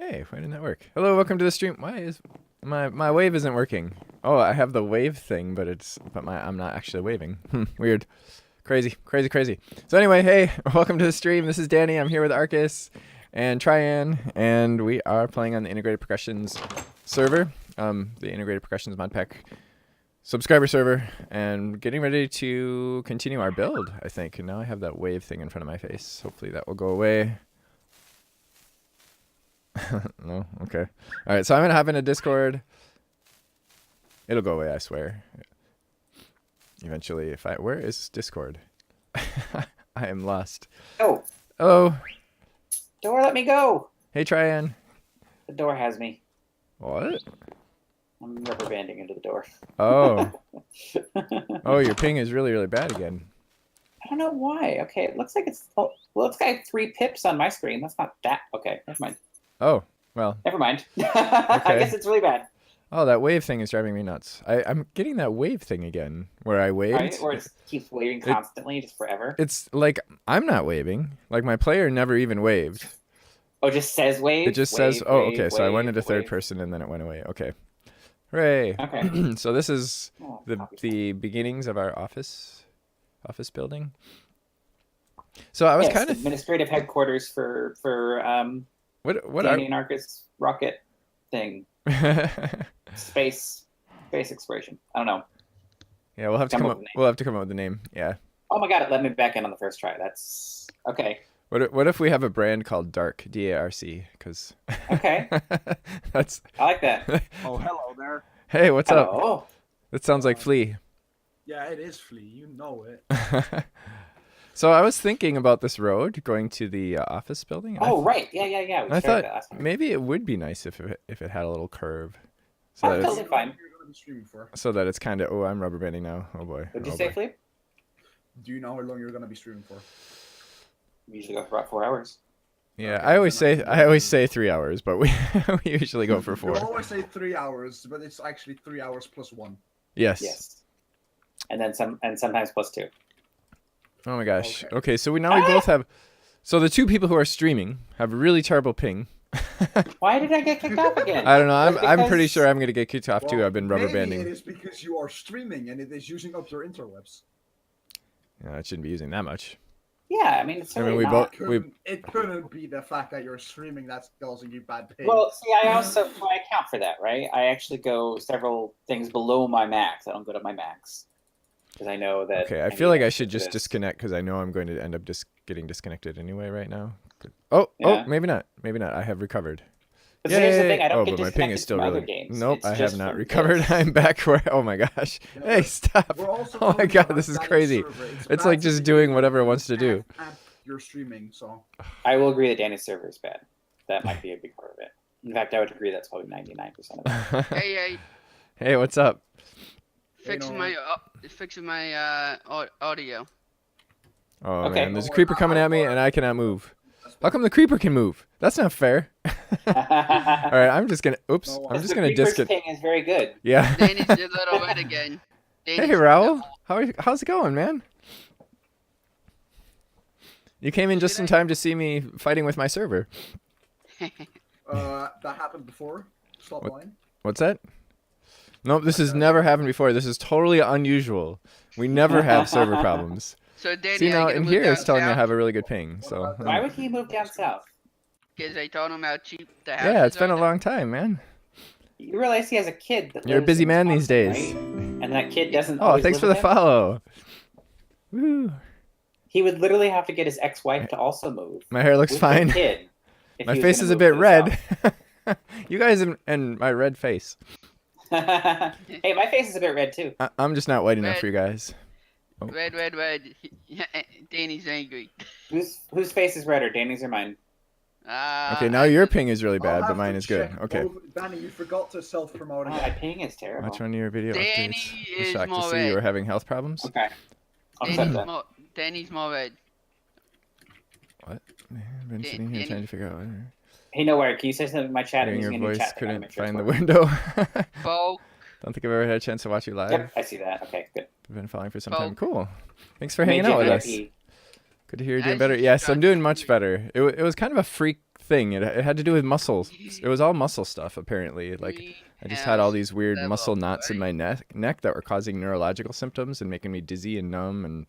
Hey, why didn't that work? Hello, welcome to the stream. Why is my wave isn't working? Oh, I have the wave thing, but I'm not actually waving. Weird. Crazy. So anyway, hey, welcome to the stream. This is Danny. I'm here with Arcus and Tryan, and we are playing on the Integrated Percussions server, the Integrated Percussions Modpack subscriber server, and getting ready to continue our build, I think. And now I have that wave thing in front of my face. Hopefully that will go away. No? Okay. Alright, so I'm going to hop into Discord. It'll go away, I swear. Eventually, where is Discord? I am lost. Oh. Hello. Door, let me go. Hey, Tryan. The door has me. What? I'm rubber banding into the door. Oh. Oh, your ping is really, really bad again. I don't know why. Okay, it looks like it's... Oh, well, it's got 3 pips on my screen. That's not that... Okay, never mind. Oh, well. Never mind. Okay. I guess it's really bad. Oh, that wave thing is driving me nuts. I'm getting that wave thing again, where I waved. Right? Or it keeps waving constantly, just forever. It's like, I'm not waving. Like, my player never even waved. Oh, it just says wave? It just says, oh, okay, so I went into third person and then it went away. Okay. Hooray. Okay. So this is the beginnings of our office building. So I was kind of... administrative headquarters for what Danny and Arcus rocket thing. Space exploration. I don't know. Yeah, we'll have to come up with a name. Yeah. Oh my god, it let me back in on the first try. That's okay. What if we have a brand called Dark, D-A-R-C? Because okay, that's... I like that. Oh, hello there. Hey, what's up? Oh, That sounds like Flea. Yeah, it is Flea. You know it. So I was thinking about this road going to the office building. Oh, right. Yeah. I thought maybe it would be nice if it had a little curve. So That's totally fine. So that it's kind of... Oh, I'm rubber banding now. Oh, boy. Would you say, Flea? Do you know how long you're going to be streaming for? We usually go for about 4 hours. Yeah, I always say 3 hours, but we usually go for 4. You always say 3 hours, but it's actually 3 hours plus 1. Yes. And then sometimes plus 2. Oh my gosh. Okay, so we both have... So the 2 people who are streaming have really terrible ping. Why did I get kicked off again? I don't know. I'm pretty sure I'm going to get kicked off too. I've been rubber banding. Maybe it is because you are streaming and it is using up your interwebs. Yeah, it shouldn't be using that much. Yeah, I mean, it's certainly It couldn't be the fact that you're streaming that's causing you bad ping. Well, see, I account for that, right? I actually go several things below my max. I don't go to my max. Because I know that... Okay, I feel like I should just disconnect because I know I'm going to end up getting disconnected anyway right now. Oh, maybe not. Maybe not. I have recovered. But here's the thing, I don't get but my ping is still really... games. Nope, It's I just have not from recovered. this. I'm back where... Oh my gosh. Hey, stop. Oh my god, this is crazy. It's like just doing whatever it wants to do. You're streaming, so... I will agree that Danny's server is bad. That might be a big part of it. In fact, I would agree that's probably 99% of it. Hey, Hey, what's up? fixing my audio. Oh Okay. man, there's a creeper coming at me and I cannot move. How come the creeper can move? That's not fair. All right, I'm just gonna. Oops, I'm just gonna disconnect. Ping is very good. Yeah. Danny's a little red again. Hey Raul, how's it going, man? You came in just in time to see me fighting with my server. That happened before. Stop lying. What's that? Nope, this has never happened before. This is totally unusual. We never have server problems. So Danny, See now, in here it's telling me I south? have a really good ping. So. Why would he move down south? Because I told him how cheap the house Yeah, it's is been a over long time, man. You realize he has a kid that You're a lives busy in man these Wisconsin, days. right? And that kid doesn't Oh, always thanks live for the with him? follow. Woo. He would literally have to get his ex-wife to also move. My hair looks with the fine. kid if My he was face gonna is a move bit to the red. You guys and my red face. south. Hey, my face is a bit red too. I'm just not white enough Red. for you guys. Red. Danny's angry. Whose face is redder, Danny's or mine? Okay, now your ping is really bad, but mine is good. Okay. Danny, you forgot to self-promote Oh, again. my ping is terrible. Watch one of your video Danny updates. I'm is shocked to more see you were red. having health problems. Okay. I'll accept that. Danny's more red. What? I've been sitting here trying to figure out. Hey, Nowhere, can you say something in my chat? I'm Hearing your using a new voice, chat to couldn't make sure it's find the working. window. Folk. Don't think I've ever had a chance to watch you live. Yep, I see that. Okay, good. I've been following for some Oh. time. Cool. Thanks for hanging out with us. Good to hear you're I doing better. just Yes, I'm got doing much hungry. better. It was kind of a freak thing. It had to do with muscles. It was all muscle stuff apparently. Like I just had all these weird muscle knots in my neck that were causing neurological symptoms and making me dizzy and numb, and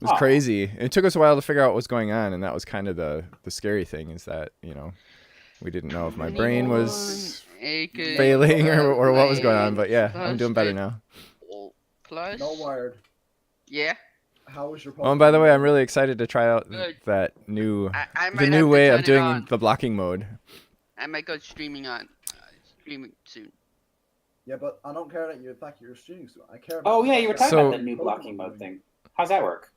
it was crazy. And it took us a while to figure out what was going on, and that was kind of the scary thing, is that, you know, we didn't know if my brain was failing or what was going on. But yeah, I'm doing better now. Plus. No word. Yeah. How was your? Oh, and by the way, I'm really excited to try out Good. that new I the might new have to way turn of it doing on. the blocking mode. I might go streaming soon. Yeah, but I don't care that you attack your streaming soon. I care. Oh About yeah, you were talking So- about the new blocking mode thing. How's that work?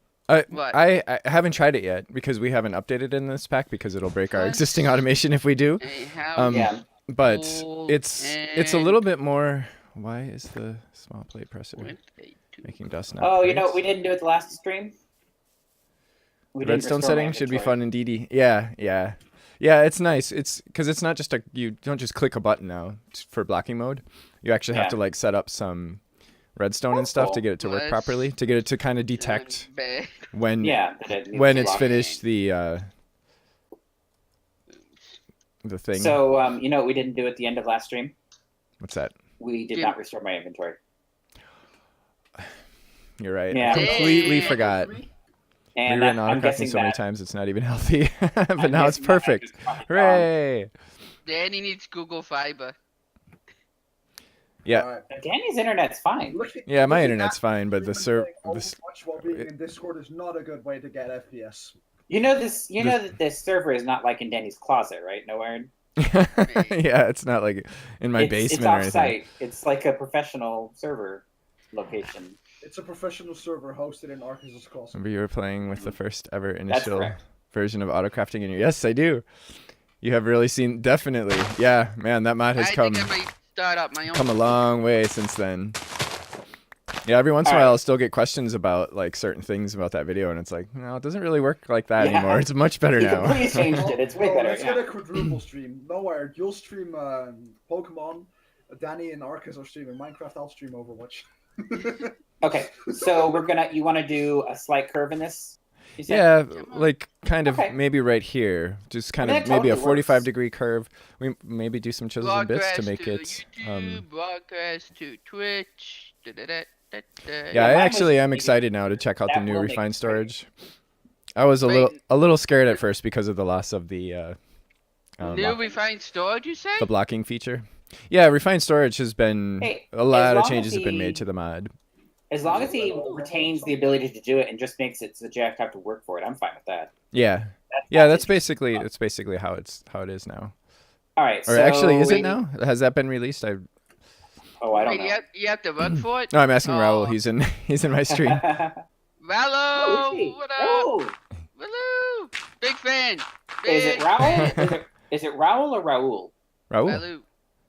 What? I haven't tried it yet because we haven't updated in this pack because it'll break our Plus- existing automation if we do. Hey, how Yeah. But cool it's a and little bit more. Why is the small plate presser with a two- making dust now? Oh, you know, we didn't do it the last stream. We didn't Redstone restore my setting should be inventory. fun indeed. Yeah. It's nice. It's because it's not just you don't just click a button now for blocking mode. You actually have Yeah. to like set up some redstone and That's stuff cool. to get it to work Plus- properly, to get it to kind of detect bad. when Yeah, that it needs when to it's block. finished the thing. So, you know what we didn't do at the end of last stream? What's that? We did Yeah. not restore my inventory. You're right. Yeah. I completely Damn. forgot. And Rewritten I'm autocrafting guessing so many that. times it's not even healthy. But I'm now it's guessing that I perfect. just caught it wrong. Hooray! Danny needs Google Fiber. Yeah. Alright. Danny's internet's fine. Yeah, my looking internet's at fine, but the streaming server. thing Overwatch while being in Discord is not a good way to get FPS. You know this. You know that this server is not like in Danny's closet, right? Nowhere. Yeah, it's not like in my It's basement or anything. off-site. It's like a professional server location. It's a professional server hosted in Arkansas Closet. Remember you were playing with the first ever initial correct. version of autocrafting in your. Yes, I do. You have really seen, definitely. Yeah, man, that mod has I come think I might start up my own. a long way since then. Yeah, every once in a Alright. while I'll still get questions about like certain things about that video, and it's like, no, it doesn't really work like that Yeah. anymore. It's much better You now. completely changed it. It's way Oh, better. let's get Yeah. a quadruple stream. No word. You'll stream Pokemon. Danny and Arcus are streaming Minecraft. I'll stream Overwatch. Okay, so we're gonna. You want to do a slight curve in this? You said? Yeah, Come on. like kind of Okay. maybe right here, just kind I of mean, that maybe a totally 45-degree curve. We maybe do some chisels and bits to Broadcast make to it. YouTube, broadcast to Twitch. Yeah, Yeah, I mine actually was am maybe- excited now to check out the that new will make refined it storage. I was Wait. a little scared at first because of the loss of the New refined storage, you say? the blocking feature. Yeah, refined storage has been Hey, a lot as of long changes as have been made he- to the mod. As long as he retains the ability to do it and just makes it so that you have to work for it, I'm fine with that. Yeah, that's basically how it is now. All right. Or so actually, is it wait, now? Has that been released? Oh, I don't Wait, know. you have to run for it? No, I'm asking Raul. Oh. He's in my stream. Rallo, is he? what up? Oh, Rallo, big fan. is it Big Raul? fan. Is it Raul or Raul? Raul, Rallo,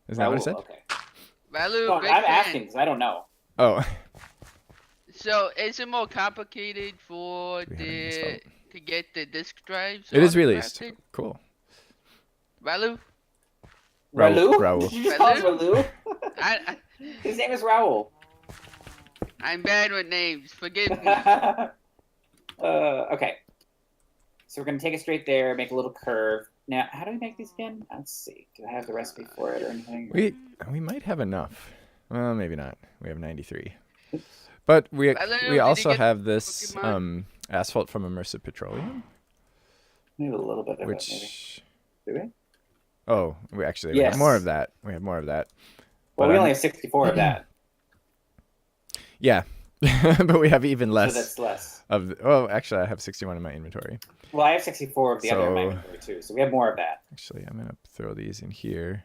is that what it said? Okay. Rallo, No, big I'm fan. asking because I don't know. Oh, So, is it more complicated for We haven't installed. to get the disk drives? it is released. autocrafted? Cool. Rallo? Raul. Raul? Did you just call us Raul? Raul? His name is Raul. I'm bad with names. Forgive me. Okay. So we're gonna take it straight there, make a little curve. Now, how do we make these again? Let's see. Do I have the recipe for it or anything? We might have enough. Well, maybe not. We have 93. But Hello, did we you also get have this Pokemon? asphalt from immersive petroleum, Maybe a little bit of it, maybe. which Do we? oh, we actually Yes. have more of that. We have more of that. Well, But we I'm- only have 64 of that, Yeah, but we have even so less that's less. of. Oh, actually, I have 61 in my inventory. Well, I have 64 of the other in my So- inventory too, so we have more of that. Actually, I'm gonna throw these in here.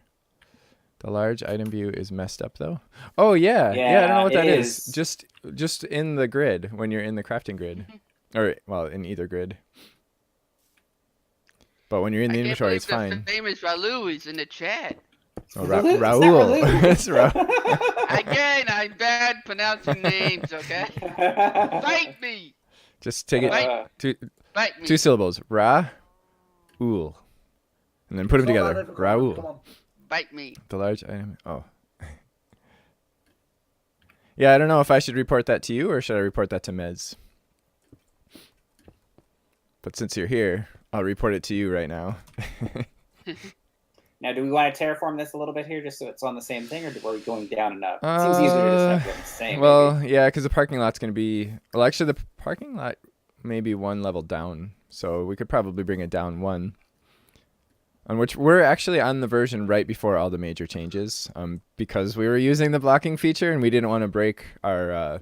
The large item view is messed up though. Oh yeah, yeah. I don't know what Yeah, that it is. is. Just in the grid when you're in the crafting grid, or well, in either grid. But when you're in the I can't inventory, believe it's the fine. famous Raloo is in the chat. Oh, Raul? It's not Raul. Raul. It's Raul. Again, I'm bad pronouncing names, okay? Bite me! Just take it two Bite me. two syllables. Ra, ul, and then put them It's not together. that difficult. Come Raul. on. Bite me. The large item. Oh. Yeah, I don't know if I should report that to you or should I report that to Mez. But since you're here, I'll report it to you right now. Now, do we want to terraform this a little bit here, just so it's on the same thing, or are we going down and up? It seems easier to just have it the same. Well, maybe. yeah, because the parking lot's going to be... Well, actually, the parking lot may be one level down, so we could probably bring it down one. On which we're actually on the version right before all the major changes, because we were using the blocking feature and we didn't want to break our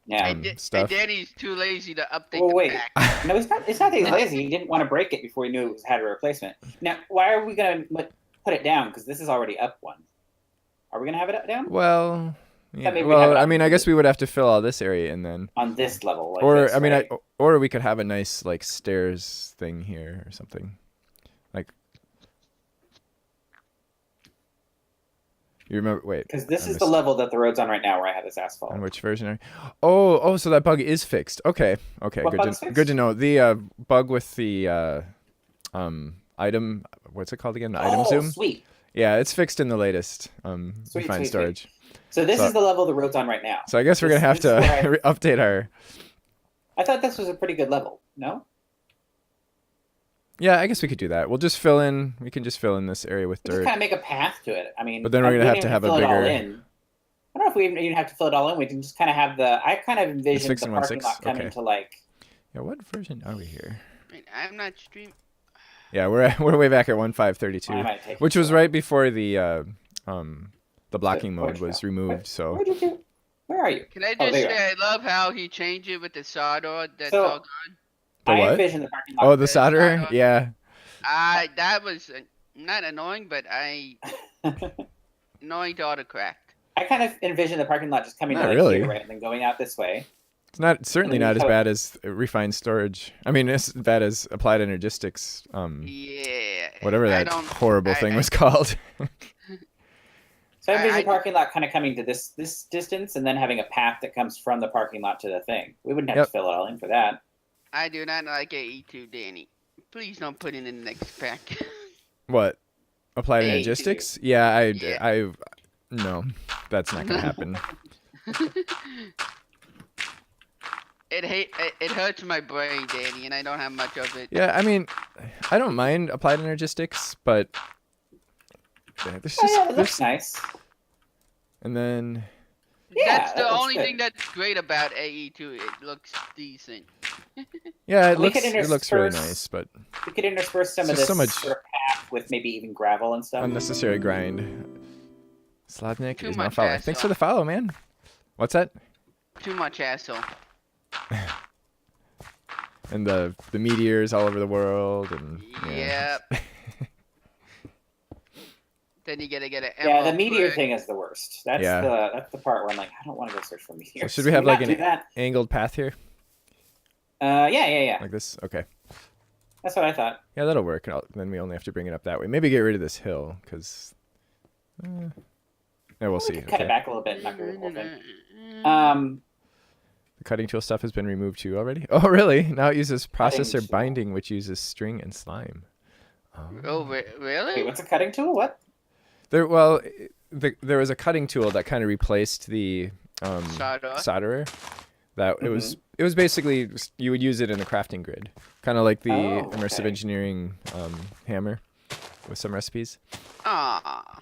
Yeah. And stuff. Danny's too lazy to update Well, the wait. pack. No, it's not that he's lazy. He didn't want to break it before he knew it had a replacement. Now, why are we going to put it down? Because this is already up one. Are we going to have it up down? Well, yeah, maybe we have it well, I up mean, I to guess the- we would have to fill all this area in then. On this level. Like Or, this, I mean, right? or we could have a nice, like, stairs thing here or something. Like... You remember? Wait. Because this I is the missed- level that the road's on right now where I have this asphalt. On which version are you? Oh, so that bug is fixed. Okay, What good bug's to fixed? good to know. The bug with the item, what's it called again? The item zoom. Sweet. Yeah, it's fixed in the latest Sweet, refined sweet, storage. So this So- is the level the road's on right now. So I guess we're gonna have This is to where update our. I thought this was a pretty good level. No? Yeah, I guess we could do that. We'll just fill in. We can just fill in this area with Just dirt. kind of make a path to it. I mean, But then we're we gonna don't have to even have a fill it all bigger- in. I don't know if we even have to fill it all in. We can just kind of have the. I kind of envisioned fix the in parking 1.6? lot coming Okay. to like. Yeah, what version are we here? Wait, I'm not stream. Yeah, we're way back at 1.532, I might take which it was slow. right before the blocking mode which was now? removed. So Where did you? Where are you? Can I Oh, just there you say I love how he changed it with the solder that's So- all gone? The I what? envisioned the parking lot. Oh, the the solderer. solder. Yeah. That was not annoying, but annoying to autocorrect. I kind of envisioned the parking lot just coming Not to like really. here, right, and then going out this way. It's certainly And then not you as have- bad as refined storage. I mean, it's as bad as applied energistics. Yeah. Whatever I that don't- horrible thing I- was called. So I envisioned I- the parking lot kind of coming to this distance, and then having a path that comes from the parking lot to the thing. We wouldn't have Yep. to fill it all in for that. I do not like AE2, Danny. Please don't put it in the next pack. What? Applied Hey, energistics? Yeah, Yeah. no, that's not gonna happen. It hurts my brain, Danny, and I don't have much of it. Yeah, I mean, I don't mind applied energistics, but yeah, there's Oh, just yeah, it looks there's, nice. and then Yeah, That's the that looks only good. thing that's great about AE2. It looks decent. yeah, it We looks could it looks really intersperse- nice, but We could intersperse some It's of just this so much- sort of path with maybe even gravel and stuff. unnecessary grind. Slavnik Too is now much following. Thanks for hassle. the follow, man. What's that? Too much hassle. And the meteors all over the world, and yeah. Yep. Then you gotta get an Yeah, the emerald meteor brick. thing is the worst. That's Yeah. that's the part where I'm like, I don't want to go search for meteors. should we Can have, like, not an- do that? Angled path here, Yeah. like this. Okay. That's what I thought. Yeah, that'll work. Then we only have to bring it up that way. Maybe get rid of this hill, because... yeah, we'll We see. could cut it Okay. back a little bit, not go the whole thing. The cutting tool stuff has been removed too already? Oh, really? Now it uses Cutting processor tool. binding, which uses string and slime. Oh, Wait, really? what's a cutting tool? What? There was a cutting tool that kind of replaced the Solder. solderer. That Mm-hmm. it was basically you would use it in a crafting grid, kind of like the Oh, immersive okay. engineering hammer with some recipes. Ah.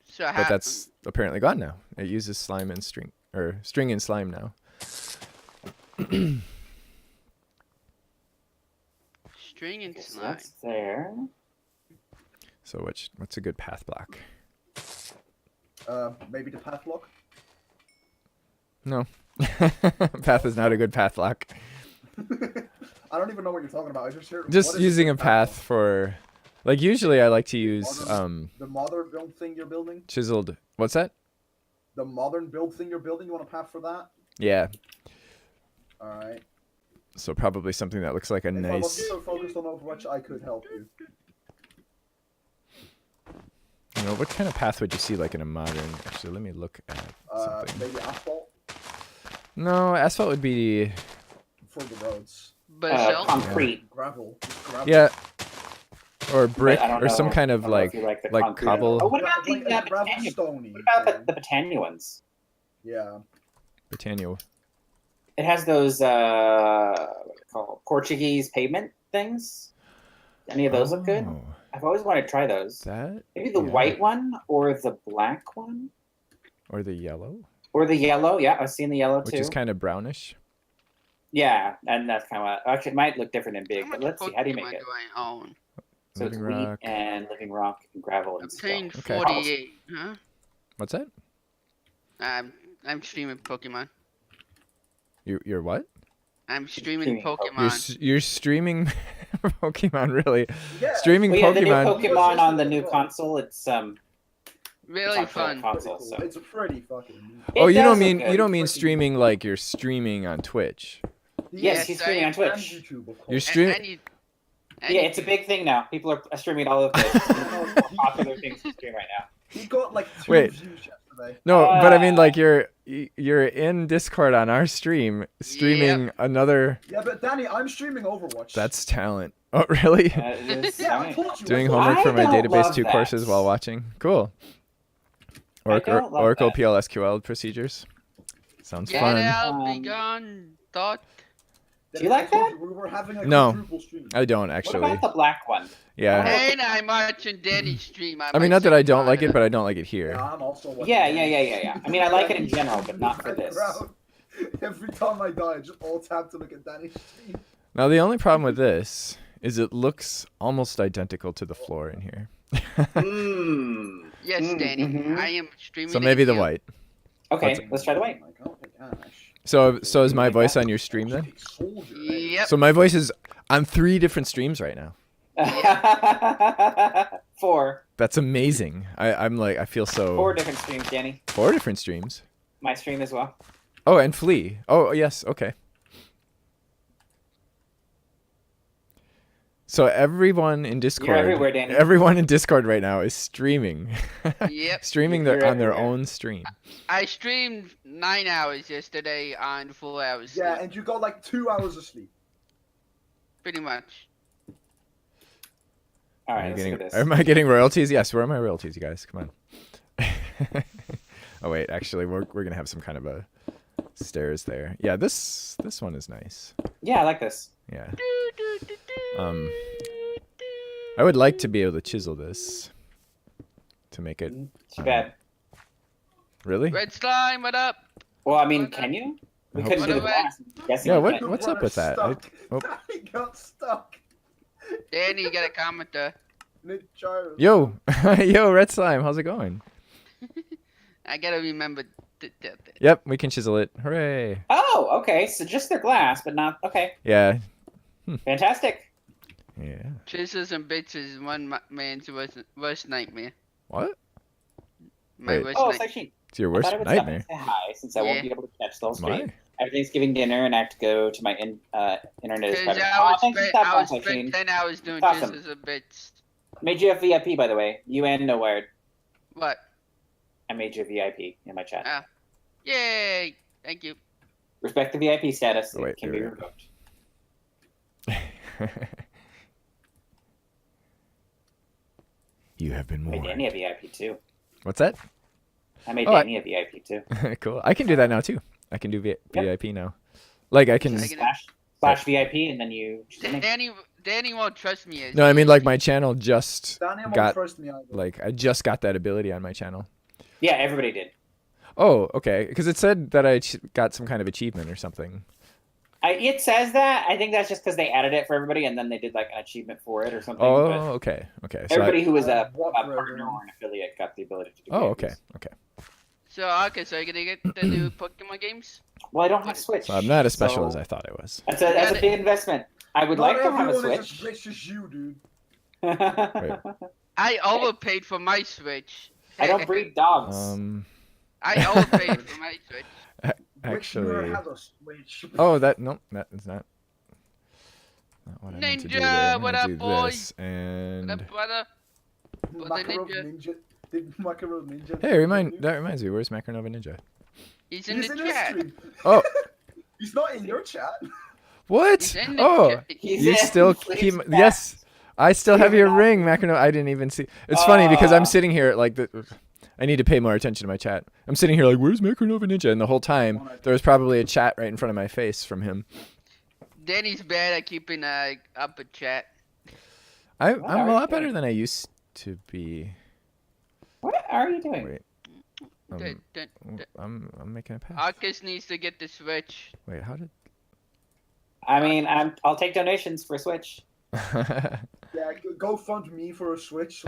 So But that's apparently gone now. It uses slime and string, or string and slime now. string and Okay, so slime. that's there. So what's a good path block? Maybe the path block. No, path is not a good path block. I don't even know what you're talking about. I just heard. Just what is using a good path for, like, usually I like to use Modern- The modern build thing you're building. chiseled. What's that? The modern build thing you're building. You want a path for that? Yeah. All right. So probably something that looks like a If I nice. wasn't so focused on Overwatch, I could help you. You know, what kind of path would you see like in a modern? Actually, let me look at something. Maybe asphalt No, asphalt would be. for the roads. Basalt. Concrete. Gravel. Just gravel. Yeah. Or brick, I don't or some know. kind I of don't know if like you like the like concrete. cobble. Oh, what about the Like gravel Britannia? stony. What about the Britannia ones? Yeah. Britannia. It has those what are they called? Portuguese pavement things. Any of those look good? Oh, I've always wanted to try those. that Maybe the yeah. white one or the black one or the yellow, or the yellow. Yeah, I've seen the yellow which too. is kind of brownish. Yeah, and that's kind of what, actually it might look different and big, How but much let's see. How do you Pokemon make it? do I own? So it's Living wheat rock. and living rock and gravel I'm and paying stone. Okay. 48. Huh? What's that? I'm streaming Pokemon. You're what? I'm streaming Streaming Pokemon. You're streaming Pokemon, really? Yeah. Streaming Well, yeah, the new Pokemon. Pokemon on the new console. It's Really it's on fun. console. Pretty So. cool. It's pretty fucking neat. Oh, It you does don't look mean good. you don't mean Freaking streaming like you're streaming on Twitch. Yes, he's streaming on And Twitch. YouTube, of course. You're streaming. Yeah, it's a big thing now. People are streaming it all over the place. It's one of the more popular things to stream right now. He got like 2 Wait. views yesterday. No, but I mean like Uh, you're in Discord on our stream, streaming another. Yeah, but Danny, I'm streaming Overwatch. That's talent. Oh, really? It is- yeah, I I mean, told you. Doing I homework for my don't database love 2 that. courses while watching. Cool. I don't love Oracle that. PLSQL procedures. Sounds Get fun. out, be gone, thought. Do you like I told that? you, we were having a No. quadruple stream. I don't What actually. about the black one? Yeah. And I'm watching Danny's stream. I mean, not that I don't like it, but I don't like it Yeah, here. I'm also watching Yeah. Danny. I mean, I like it in general, but not for I this. crowd. Every time I die, I just all tap to look at Danny's stream. Now the only problem with this is it looks almost identical to the floor in here. Mm. Yes, Danny. Mhm. I am streaming. So maybe the again. white. Okay, let's try the white. Like, oh my gosh. So is my voice on your stream then? Soldier, Yep. So my voice is on 3 different streams right now. 4 That's amazing. I'm like I feel so 4 different streams, Danny. 4 different streams. My stream as well. Oh, and Flea. Oh, yes. Okay. So everyone in Discord, everywhere, Danny. everyone in Discord right now is streaming, Yep. streaming You're on their everywhere. own stream. I streamed 9 hours yesterday on 4 hours. Yeah, sleep, and you got like 2 hours of sleep. pretty much. All right, Am I let's getting, look at this. am I getting royalties? Yes. Where are my royalties, you guys? Come on. Oh wait, actually, we're gonna have some kind of a stairs there. Yeah, this one is nice. Yeah, I like this. Yeah. I would like to be able to chisel this to make it. Too bad. Really? Red slime, what up? Well, I mean, can you? We I couldn't hope do the so. glass. Yes, Yeah, you what- can. what's up with that? Stuck. Oh. Danny got stuck. Danny, you got a comment there. Ninja. Yo, yo, Red Slime, how's it going? I gotta remember. Yep, we can chisel it. Hooray! Oh, okay. So just their glass, but not okay. Yeah, Fantastic. yeah. Chisels and bits is one man's worst nightmare. What? My Wait. worst Oh, it's nightmare. actually. It's your I worst thought I would stop and nightmare. say hi since I won't Yeah. be able to catch the whole stream. Why? Everything's giving dinner, and I have to go to my internet. is Because better. I Oh, would thanks for spend, stopping I by, would spend Shane. 10 hours doing Awesome. chisels and bits. Made you a VIP, by the way. You and No Wired. What? I made you a VIP in my chat. Yay! Thank you. Respect the VIP status. Oh, wait, It can there be we go. revoked. You have been I made warned. Danny a VIP too. What's that? I made Oh, Danny a VIP too. Cool. I can do that now too. I can do VIP now. Like I can. I can- Slash VIP, and then you. Danny won't trust me. As No, I mean like my channel just Danny won't got trust me either. like I just got that ability on my channel. Yeah, everybody did. Oh, okay. Because it said that I got some kind of achievement or something. It says that. I think that's just because they added it for everybody, and then they did like an achievement for it or something. Oh, but okay, okay. So everybody who was a What partner program? or an affiliate got the ability to do. Oh, VIPs. okay, okay. So you're gonna get the new Pokemon games? Well, I don't have Switch. So I'm not as special so as I thought I was. That's a big investment. I would Not like to have a everyone is Switch. as rich as you, dude. I overpaid for my Switch. I don't breed dogs. I overpaid for my Switch. Which newer Actually. has a Switch. Oh, that no, that is not. Not what I meant to do Ninja, there. I'm what gonna up, do boy? this, and What up, brother? Well, the Macaroni ninja. Ninja. Did Macaroni Ninja? hey, that reminds me. Where's Macronova Ninja? He's in He's the in his chat. stream. Oh, He's not in your chat. what? He's in the Oh, chat. He's you in still Flame's keep. chat. Yes, I still have your Yeah. ring, Macronova. I didn't even see. It's funny because I'm sitting here like the. I need to pay more attention to my chat. I'm sitting here like, where's Macronova Ninja? And the whole time, there was probably a chat right in front of my face from him. Danny's bad at keeping up a chat. I'm What a are you lot better doing? than I used to be. What are you doing? Wait, Dun, dun, dun. I'm making a pass. Arcus needs to get the Switch. Wait, how did? I mean, I'll take donations for Switch. Yeah, go fund me for a Switch. So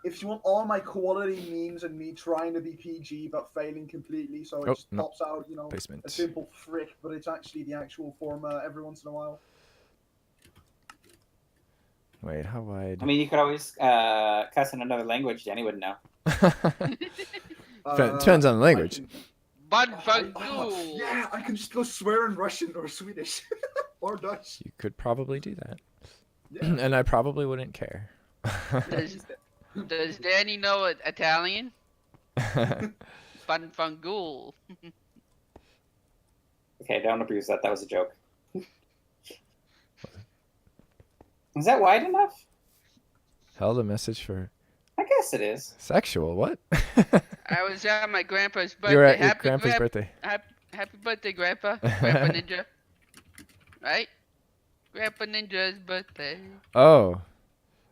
if you want all my quality memes and me trying to be PG but failing completely, so it just pops out, you know, Basement. a simple frick, but it's actually the actual format every once in a while. Wait, how wide? I mean, you could always cuss in another language. Danny wouldn't know. Depends on the language. Yeah, I can just go swear in Russian or Swedish or Dutch. You could probably do that, Yeah. and I probably wouldn't care. Does Danny know Italian? Fanfangool. Okay, don't abuse that. That was a joke. Is that wide enough? Held a message for I guess it is. sexual. What? I was at my grandpa's birthday. You were at your Happy grandpa's birthday. Happy birthday, Grandpa. Grandpa Ninja. Right? Grandpa Ninja's birthday. Oh,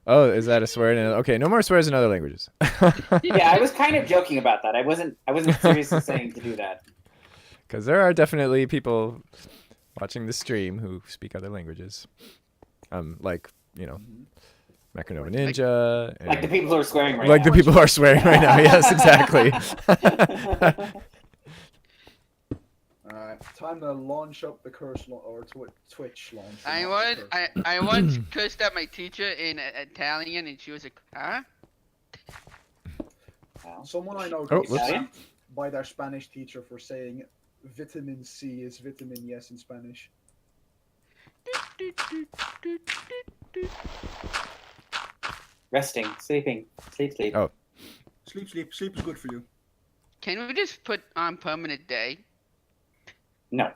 is that a swear? Okay, no more swears in other languages. Yeah, I was kind of joking about that. I wasn't seriously saying to do that. Because there are definitely people watching the stream who speak other languages. Like, you know, Macronova Ninja. Like the people who are swearing right Like now. the people who are swearing right now. Yes, exactly. Alright, time to launch up the curse or Twitch launch. I once cursed at my teacher in Italian, and she was like, "Huh?" Someone I know Oh, gets whoops. sacked by their Spanish teacher for saying vitamin C is vitamin yes in Spanish. Resting, sleeping, sleep. Oh. Sleep is good for you. Can we just put on permanent day? No.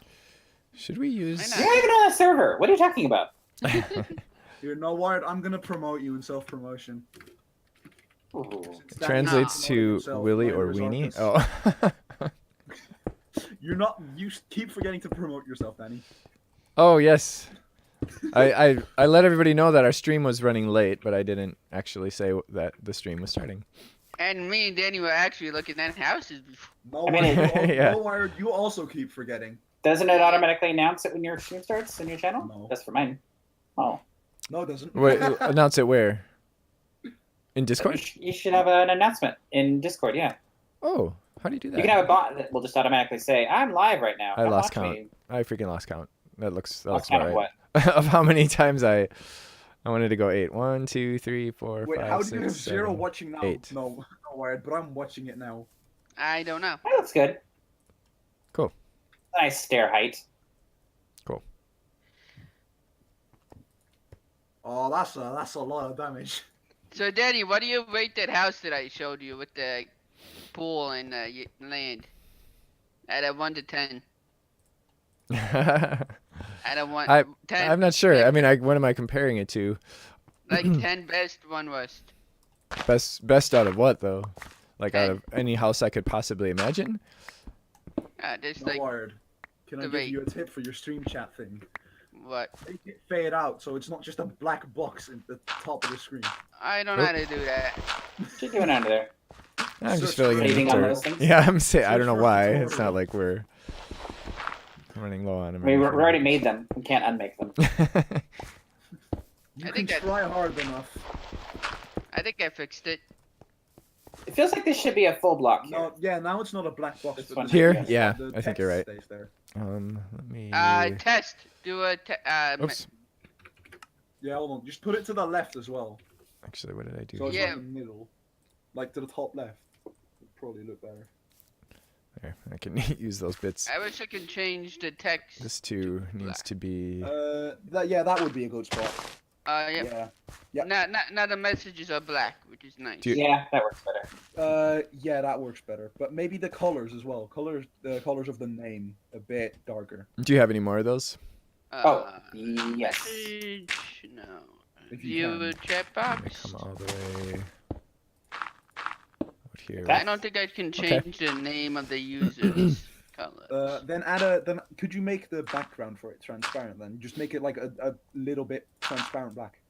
Should we use? Why You're not? not even on a server. What are you talking about? You know what? I'm gonna promote you in self-promotion. Ooh. It translates to Willy or Weenie. Oh. You're not. You keep forgetting to promote yourself, Danny. Oh yes. I let everybody know that our stream was running late, but I didn't actually say that the stream was starting. And me and Danny were actually looking at houses before. No, I mean, Yeah. Wired, you also keep forgetting. Doesn't it automatically announce it when your stream starts in your channel? No. That's for mine. Oh. No, it doesn't. Wait, announce it where? In Discord? You should have an announcement in Discord, yeah. Oh, how do you do You can that? have a bot that will just automatically say, I'm live right now. I Come lost watch count. me." I freaking lost count. That looks Lost about count of right. what? Of how many times I wanted to go 8. 1, 2, 3, 4, Wait, 5, how do you have 6, zero 7. watching now? 8. No, Wired, but I'm watching it now. I don't know. That looks good. Cool. Nice stair height. Oh, that's a lot of damage. So, Danny, what do you rate that house that I showed you with the pool and land? Out of 1 to 10. Out of 1. I- 10. I'm not sure. I mean, what am I comparing it to? Like 10 best, 1 worst. Best out of what though? Like out Okay. of any house I could possibly imagine? Just No, like, Wired. Can I the give rate. you a tip for your stream chat thing? what? Make it fade out so it's not just a black box at the top of the screen. I don't know how to do that. What you doing under there? I'm just Search filling in Saving the on dirt. those things? Yeah, I don't Search know for why. tutorial. It's not like we're running low on them. I mean, we already made them. We can't unmake them. You I can think that- try hard enough. I think I fixed it. It feels like this should be a full block here. No, yeah, now it's not a black box. This but one the- Here? Yes. Yeah, the I think you're right. text stays there. Let me. Test. Do a Oops. Yeah, hold on. Just put it to the left as well. Actually, what did I do? So it's Yeah. like in the middle. Like to the top left. Would probably look better. There, I can use those bits. I wish I could change the text. This too needs to be. That would be a good spot. Yeah. Yeah. Yeah. Now the messages are black, which is nice. Do you- Yeah, that works better. Yeah, that works better. But maybe the colors as well. The colors of the name a bit darker. Do you have any more of those? Oh, yes. Message, no. If you View can. chat Let me box. come all the way. here. Okay. I don't think I can change the name of the user's color. Then could you make the background for it transparent? Then just make it like a little bit transparent black.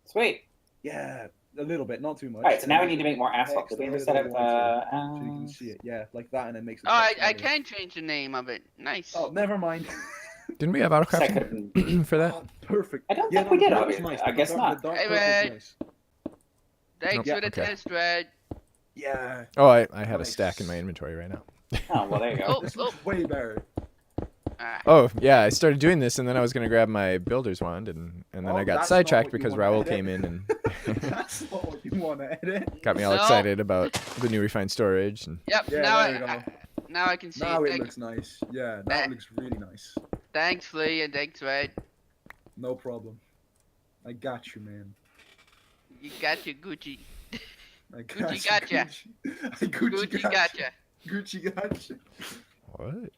Sweet. Yeah, a little bit, not too much. All right, so now we need to make more asphalt. Text Did we a ever little set bit up? so you can see it. Yeah, like that, and it makes. The Oh, I text wider. can change the name of it. Nice. Oh, never mind. Didn't we have auto I crafting couldn't. for that? Oh, perfect. I don't Yeah, think we no, did. that was Obviously. nice. I guess The not. dark Hey, purple man. is nice. Thanks Nope. for the Okay. test, Red. Yeah. Oh, I have a Nice. stack in my inventory right now. Oh well, there you go. Oh, This looks way better. Ah. Oh yeah, I started doing this, and then I was gonna grab my builder's wand, and then Oh, I got that's not sidetracked what you because wanna Raoul edit. came in and That's not what you want to edit. got me all No. excited about the new refined storage. And Yep. Yeah, now there you go. now I can see Now it. it looks nice. Yeah, that looks really nice. Thanks, Flea, and thanks, Red. No problem. I got you, man. You got your Gucci. I got Gucci you, gotcha. Gucci. I Gucci Gotcha. Gucci gotcha. what?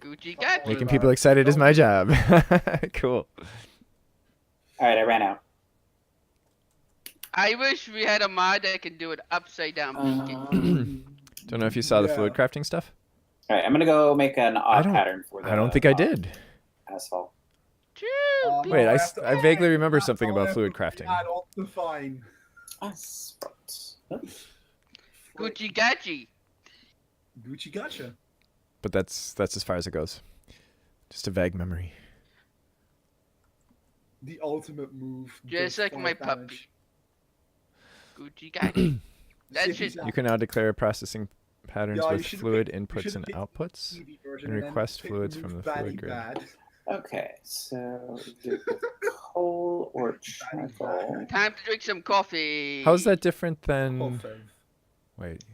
Gucci gotcha. Making people excited is my job. Cool. All right, I ran out. I wish we had a mod that could do it upside down. Don't know if you saw the Yeah. fluid crafting stuff. All right, I'm gonna go make an odd don't- pattern for the. I don't think I did. Asphalt. Choo, Wait, have to- I vaguely remember that's something all about I have fluid to crafting. add on the fine. Asphalt. Gucci gotcha. Gucci gotcha. But that's as far as it goes. Just a vague memory. The ultimate move. Just does like 5 my puppy. damage. Gucci gotcha. That Zippy shit- zap. You can now declare processing patterns Yeah, you with should've fluid picked- you inputs should've and picked outputs. TV version and then request pick fluids remove from the baddie fluid grid. bad. Okay, so either coal or charcoal. Time to drink some coffee. How's that different than? Coffee. Wait.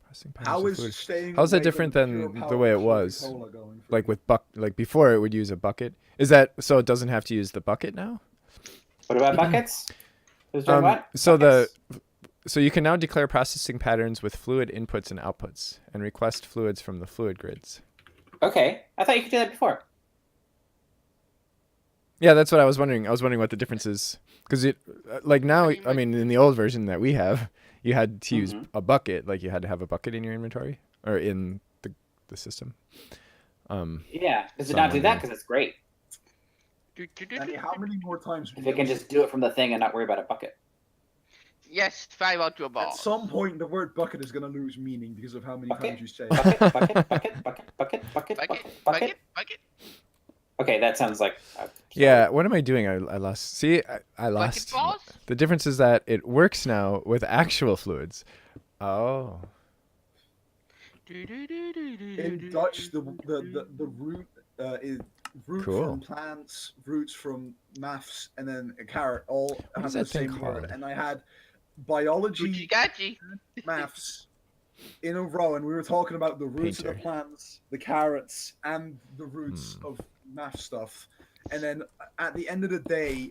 Processing patterns How with is fluid. staying How's that away different from than pure the way it power was? Coca-Cola going for Like you? with before it would use a bucket. Is that so? It doesn't have to use the bucket now. What about buckets? Who's doing what? So Buckets. so you can now declare processing patterns with fluid inputs and outputs, and request fluids from the fluid grids. Okay, I thought you could do that before. Yeah, that's what I was wondering. I was wondering what the difference is, because it, like now, I mean, I mean, in the old version that we have, you had to use Mhm. a bucket. Like you had to have a bucket in your inventory or in the system. Yeah, does it So not I'm do that? wondering. Because it's great. Danny, how many more times? If it can just do it from the thing and not worry about a bucket. Yes, 5 Ultra At Balls. some point, the word bucket is gonna lose meaning because of how many Bucket? times you say it. Bucket, bucket, bucket, bucket, bucket, bucket, Bucket, bucket, bucket, bucket. Okay, that sounds like. Yeah, what am I doing? I lost. See, I Bucket lost. balls? The difference is that it works now with actual fluids. Oh. In Dutch, the root is root Cool. from plants, roots from maths, and then a carrot all have is the that thing same called? word. And I had Gucci biology, gotcha. maths in a row, and we were talking about the roots of Painter. the plants, the carrots, and the roots Hmm. of math stuff. And then at the end of the day,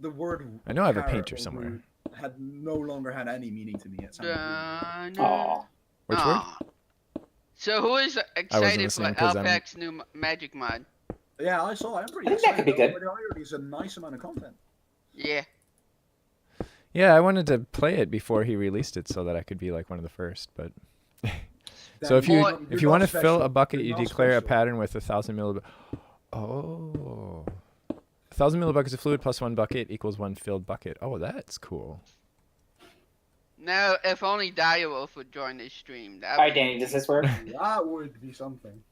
the word I know I have a carrot painter or somewhere. root had no longer had any meaning to me. It sounded weird. Oh, Which word? So who is excited for listening 'cause I'm- Alpac's new magic mod? Yeah, I saw. I'm pretty I think that could excited. be good. But already is a nice amount of content. Yeah. Yeah, I wanted to play it before he released it so that I could be like one of the first. But so if you Or- if you want to fill special. a bucket, You're you not declare a special. pattern with 1,000 millib. Oh, 1,000 millibuckets of fluid plus 1 bucket equals 1 filled bucket. Oh, that's cool. Now, if only Direwolf would join this stream. That all right, would, Danny, does this work? That would be something.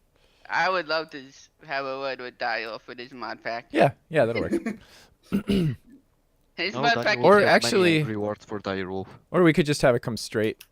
I would love to have a word with Direwolf with his mod pack. Yeah, that'll work. His No, mod Daniel pack will Or get many actually- rewards for Direwolf. Or we could just have it come straight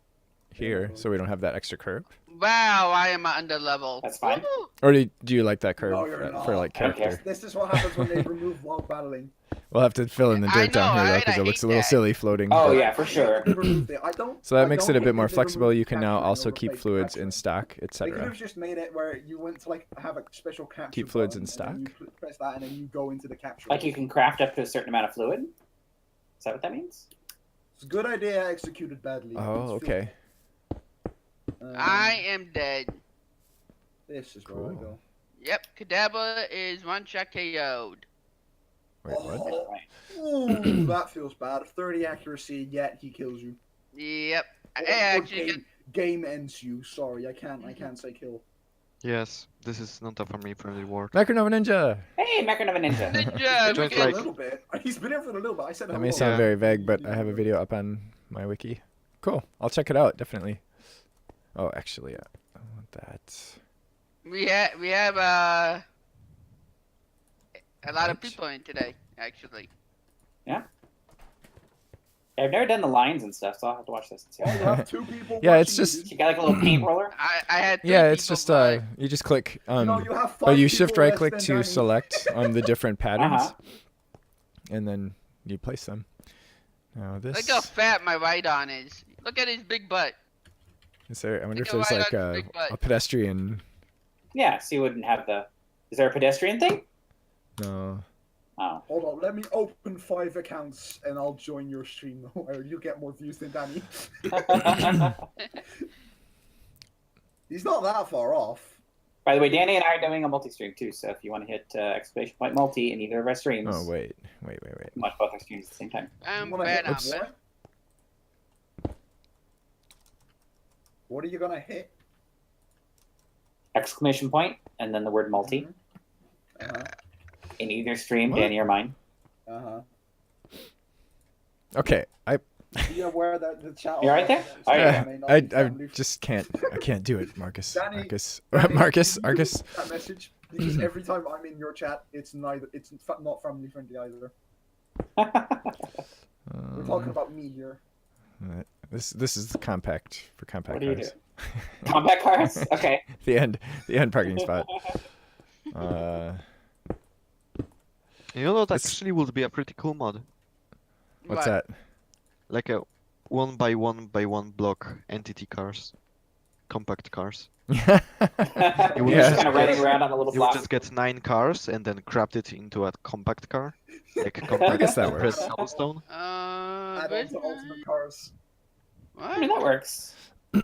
here, so we don't have that extra curve. Wow, I am under level. That's fine. Woo! Or do you like that curve No, you're for not. like I don't care. character? This is what happens when they remove log battling. We'll have to fill in the I dirt down know, here though, right? because I it looks a hate little that. silly floating. Oh but- yeah, for sure. They removed it. I don't. So that I makes don't it a hate bit more that they flexible. removed You can now capturing also over keep fake fluids in capturing. stock, They could etc. have just made it where you went to like have a special capture. Keep fluids button, in and then stock? you press that, and then you go into the capture. Like you can craft up to a certain amount of fluid. Is that what that means? It's a good idea, executed badly. Oh, okay. I am dead. This is where I Cool. go. Yep, Kadabra is one shot KO'd. Wait, what? Oh, ooh, that feels bad. 30 accuracy, yet he kills you. Yep. I Or actually game ends you. Sorry, I can't say kill. Yes, this is not a family-friendly word. Macronova Ninja. Hey, Macronova Ninja. He's Ninja. been Just here for like- a little bit. He's been here for a little bit. I said That hello. may sound Yeah. very vague, but I have a video up on my wiki. Cool. I'll check it out, definitely. Oh, actually, I want that. We have a lot of What? people in today, actually. I've never done the lines and stuff, so I'll have to watch this. And see Oh, how you have 2 people. Yeah, it's watching you, just- dude. You got like a little paint roller. I had 3 Yeah, it's people, just but you just click No, you have 5 but you people shift right less click than to Danny. select the different patterns, Uh-huh. and then you place them. Now this look how fat my right on is. Look at his big butt. is there. I wonder if Look there's at like Ryan's big butt. a pedestrian. Yeah, so you wouldn't have the. Is there a pedestrian thing? No. Oh. Hold on, let me open 5 accounts and I'll join your stream where you get more views than Danny. He's not that far off. By the way, Danny and I are doing a multi-stream too, so if you want to hit exclamation point multi in either of our streams, Oh wait. watch both our streams at the same time. I'm You wanna bad hit on Oops. that. What are you gonna hit? Exclamation point and then the word multi Uh-huh. in either stream, What? Danny or mine. Uh-huh. Okay. Be aware that the chat. You alright there? Oh, yeah. may not I be family just can't. I can't do it, Marcus. Danny- Marcus. Danny, Marcus. you Marcus. delete that message because every time I'm in your chat, it's neither. It's not family friendly either. We're talking about me here. This is compact for compact What do you cars. do? Combat cars? Okay. the end parking spot. You know what It's- actually would be a pretty cool mod? What's What? that? Like a 1 by 1 block entity cars. Compact cars. You're would just just kind of get- riding around on a little You would block. just get 9 cars and then craft it into a compact car. Like I compact guess that works. red cobblestone. Add on But, to Ultimate Cars. I mean, that works. I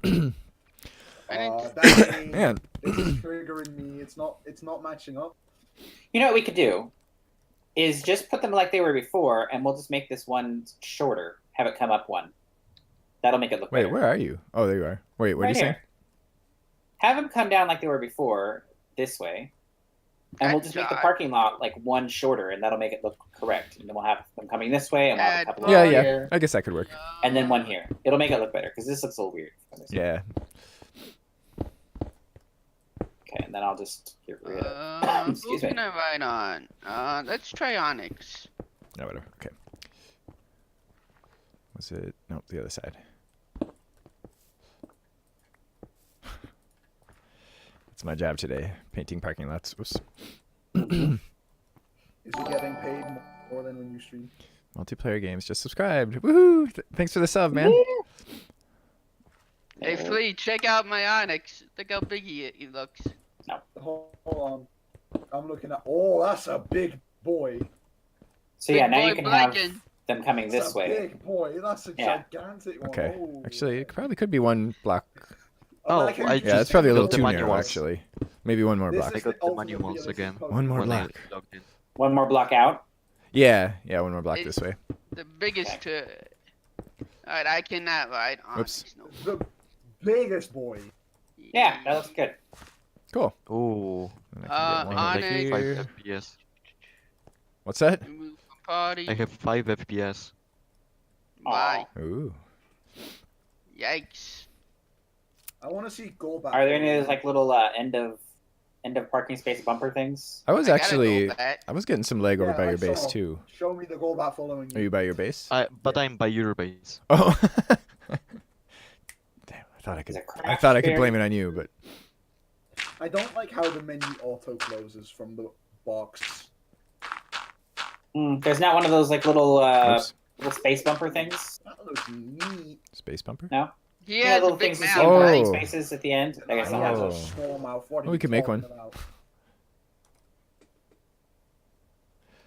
didn't- Danny, Man, it's triggering me. It's not matching up. You know what we could do? Is just put them like they were before, and we'll just make this one shorter. Have it come up one. That'll make it look wait, better. where are you? Oh, there you are. Wait, what are Right you saying? here. Have them come down like they were before, this way. And we'll just make the God. parking lot like one shorter, and that'll make it look correct. And then we'll have them coming this way, and we'll have a God. couple Yeah, over yeah. here, I guess that could work. and then one here. It'll make it look better, because this looks a little weird. Yeah. Okay, and then I'll just get rid of Who Excuse me. can I ride on? Let's try Onyx. No, whatever. Okay. Was it? Nope, the other side. That's my job today. Painting parking lots. Oops. Is he getting paid more than when you stream? Multiplayer games. Just subscribed. Woohoo! Thanks for the sub, man. Hey, Flea, check out my Onyx. Look how big he looks. Hold on. I'm looking at. Oh, that's a big boy. So yeah, Big now boy you can have blinking. them coming That's this a way. big boy. That's a Yeah. gigantic one. Okay. Oh. Actually, it probably could be one block. I like how I you Yeah, just it's probably a little got the too narrow, manuals. actually. Maybe one more This block. I is got the ultimate manuals realistic again. Pokemon. One more when I block. logged in. One more block out. Yeah, one more block It- this way. The biggest. Alright, I cannot ride Oops. Onyx. No. The biggest boy. Yeah, that looks good. Cool. Oh, And I can get one Onyx. over like here. 5 FPS. What's that? Remove from party. I have 5 FPS. Why? Ooh. Yikes. I want to see Golbat. Are there any of those like little end of parking space bumper things? I was I gotta actually. go back. I was getting some leg over Yeah, by I your base saw. too. Show me the Golbat following Are you. you by your base? But I'm by your base. Oh. Damn! I thought I Is could. it I thought I could craft blame it on you, but I don't like how the menu auto closes from the box. There's not one of those like little oops. little space bumper things. That looks neat. Space bumper. He You know, has a little big things you mouth. see in parking Oh. spaces at the end. I guess He I'll has have Oh. a small mouth. What are We you could make one. talking about?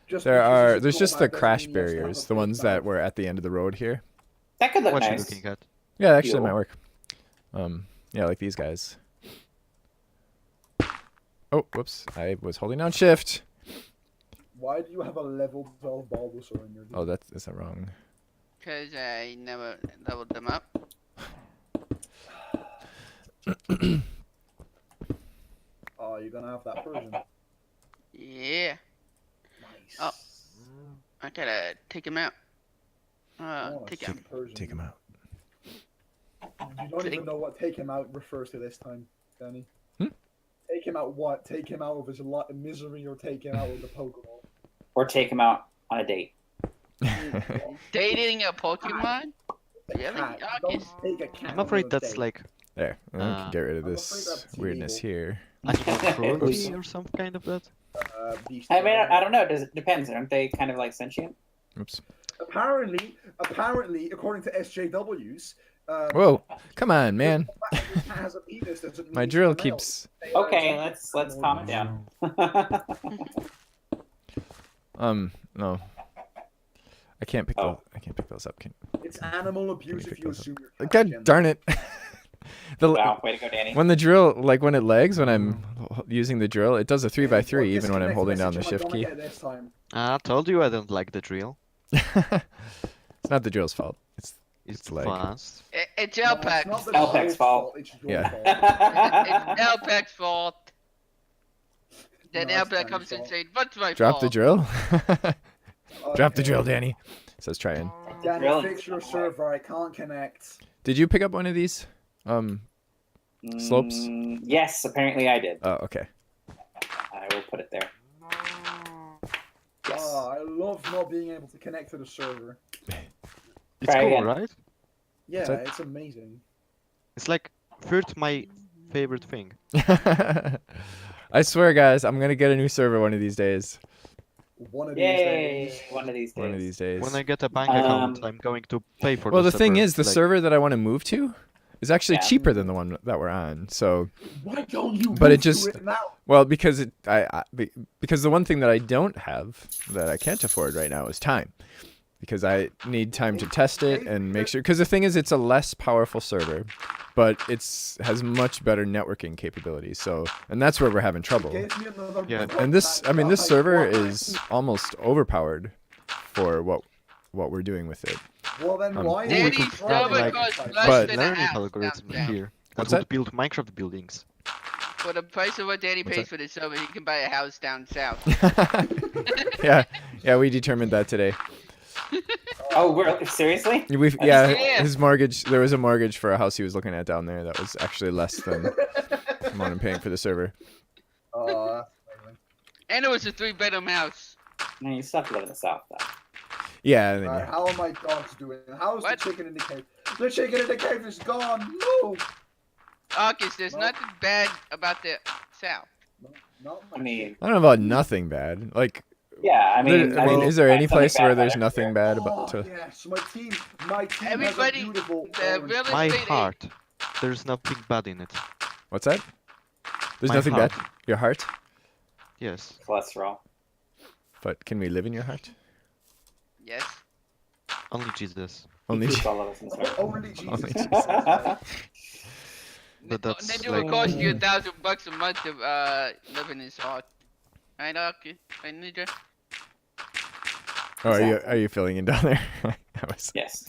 Just There because are. it's a There's just Golbat the doesn't crash mean he has to have barriers, a the big ones that mouth. were at the end of the road here. That could look What you nice. looking at? Yeah, actually, it Cool. might work. Yeah, like these guys. Oh, whoops! I was holding down shift. Why do you have a level 12 Bulbasaur in your Oh, is that wrong? Because I never leveled them up. Oh, you're gonna have that Persian. Yeah. Nice. Oh. I gotta take him out. I wanna Take see him. Persian. Take him out. You don't even know what take him out refers to this time, Danny. Hmm? Take him out what? Take him out of his misery, or take him out of the Pokemon? Or take him out on a date. Dating a Pokemon? Really? Cat. August. Don't take a cat I'm afraid on a that's date. like There. And then we can get rid of I'm this afraid that's weirdness illegal. here. animal cruelty Oops. or some kind of that. Beast I mean, Boy. I don't know. Does it depends? Aren't they kind of like sentient? Oops. Apparently, according to SJWs, Whoa. Come on, man. the fact that the cat has a penis doesn't mean My it's drill a male. keeps. They are Okay, gender let's calm it down. No. I can't pick Oh. those up. It's animal abuse pick if you those up? assume you're God transgender. darn it. Wow, way to go, Danny. When the drill, like when it lags, when I'm using the drill, it does a 3x3 What even when I'm disconnect holding down the message am I shift gonna key. get this time? I told you I don't like the drill. It's not the drill's fault. It's It's lag. fast. It's No, Alpac's. it's not the Alpac's drill's fault. It's your Yeah. fault. It's Alpac's fault. Then No, it's Alpac Danny's comes and fault. says, "What's my drop fault?" the drill. Drop the Okay. drill, Danny. Says try in. Danny, Drilling. fix your server. I can't connect. Did you pick up one of these? Slopes? Yes, apparently I did. Oh, okay. I will put it there. Yes. Oh, I love not being able to connect to the server. It's Try cool, again. right? Yeah, that? it's amazing. It's like third my favorite thing. I swear, guys, I'm gonna get a new server one of these days. One of these Yay! days. One of these days. One of these days. When I get a bank account, I'm going to pay for Well, the the thing server. is, the Like, server that I want to move to is actually Yeah. cheaper than the one that we're on. So, Why don't you But it move to just- it now? well, because because the one thing that I don't have that I can't afford right now is time, because I need time to test it and make sure. Because the thing is, it's a less powerful server, but has much better networking capabilities. So, and that's where we're having trouble. Give me another Yeah, block And this, back, I mean, this guys. server Why? is almost overpowered for what we're doing with it. Well, then why? Danny, is it server running costs like- less But- than a learning house algorithm downtown. here that What's would that? build Minecraft buildings. For the price of what Danny What's pays that? for the server, he can buy a house down south. yeah, we determined that today. Oh, we're seriously? Yeah, Yeah. his mortgage. There was a mortgage for a house he was looking at down there that was actually less than the amount I'm paying for the server. Oh, that's amazing. And it was a 3-bedroom house. No, you still have to live in the south, though. Yeah, and then Alright, how are my dogs doing? How's What? the chicken in the cave? The chicken in the cave is gone. No. August, there's No. nothing bad about the south. No. I mean, I don't know about nothing bad. Like, yeah, I mean, is there any something place bad where about there's it. nothing bad Oh, about to? yes, my team has Everybody- a beautiful the orange. real My estate heart. There's nothing bad in it. What's that? There's My nothing heart. bad. Your heart, Yes. Cholesterol. but can we live in your heart? Yes. Only Jesus. Only. He keeps all of us in his heart. Only Jesus. Only But that's Then it like- would cost you $1,000 a month to live in his heart. Right, August? Right, Ninja? Oh, are you filling in down there? Yes.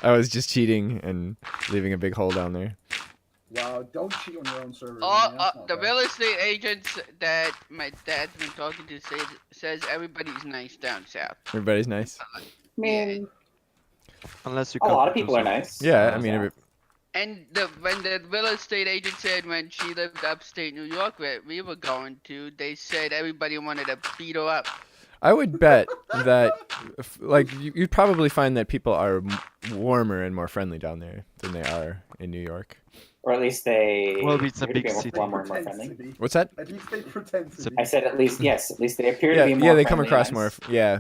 I was just cheating and leaving a big hole down there. Wow, don't cheat on your own server. Oh, man, that's not the bad. real estate agents that my dad's been talking to says everybody's nice down south. Everybody's nice. I mean, Unless you a come lot of to people are some- nice. Yeah, I mean, And when the real estate agent said when she lived upstate New York where we were going to, they said everybody wanted to beat her up. I would bet that, like, you'd probably find that people are warmer and more friendly down there than they are in New York. Or at least they. Well, it's a appear to big be city. warmer and more Pretend friendly. to be. What's that? At least they pretend to It's a- be. I said at least yes. At least they appear Yeah, to be more. yeah, they come friendly across ones. more. Yeah.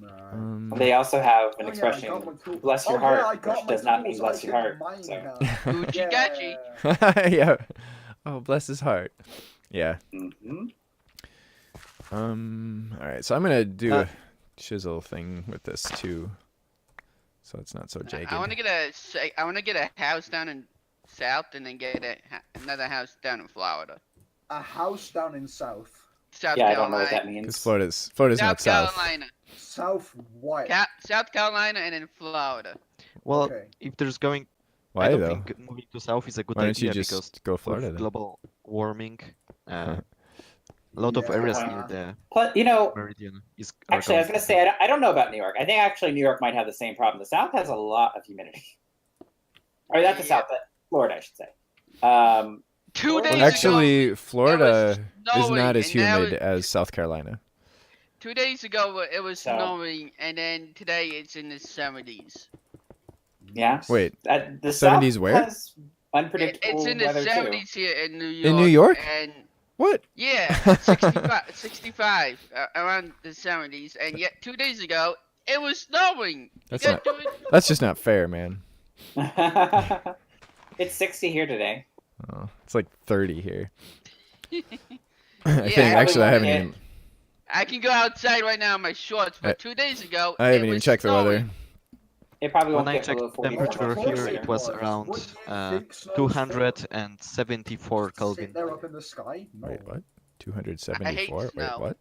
Nah. They also have an Oh, yeah, I expression, got my tool. "Bless your Oh, yeah, I heart," got which my does not mean tools, "bless I your can heart." mine So. now. Gucci gachi. Yeah. Yeah. Oh, bless his heart. Yeah. Mhm. All right. So I'm gonna do Uh, a chisel thing with this too, so it's not so jagged. I want to get a house down in south and then get another house down in Florida. A house down in South. South Yeah, I don't know Carolina. what that Because means. Florida's South not south. Carolina. South what? South Carolina and then Florida. Well, Okay. if there's going Why I don't though? think moving to south is a good Why don't you idea just because go Florida with then? global warming, a lot of Yeah. areas Wow. near the Plus, you know, meridian are actually, I was going going to say, I don't know about New York. I think actually New York might have the same problem. The South has a lot of humidity. Or not the Yeah. South, but Florida, I should say. 2 days Actually, ago, Florida is snowing, not as and now humid as South Carolina. 2 days ago it was So- snowing, and then today it's in the 70s. Yeah. Wait, The 70s South where? has unpredictable It's in the weather 70s here in New York. In New York? And What? yeah, 65 around the 70s, and yet 2 days ago it was snowing. That's You not. gotta do it. That's just not fair, man. too. It's 60 here today. Oh, it's like 30 here. I Yeah, think I actually I haven't probably even. I can go outside right now in my shorts, but 2 days ago I it haven't even was checked the weather. snowing. It probably When won't I get checked below 40. temperature Of course here, it it was was. around What do you think snow's 274 Sit Kelvin. there up in the sky? No. Wait, what? I hate 274? Wait, snow. what?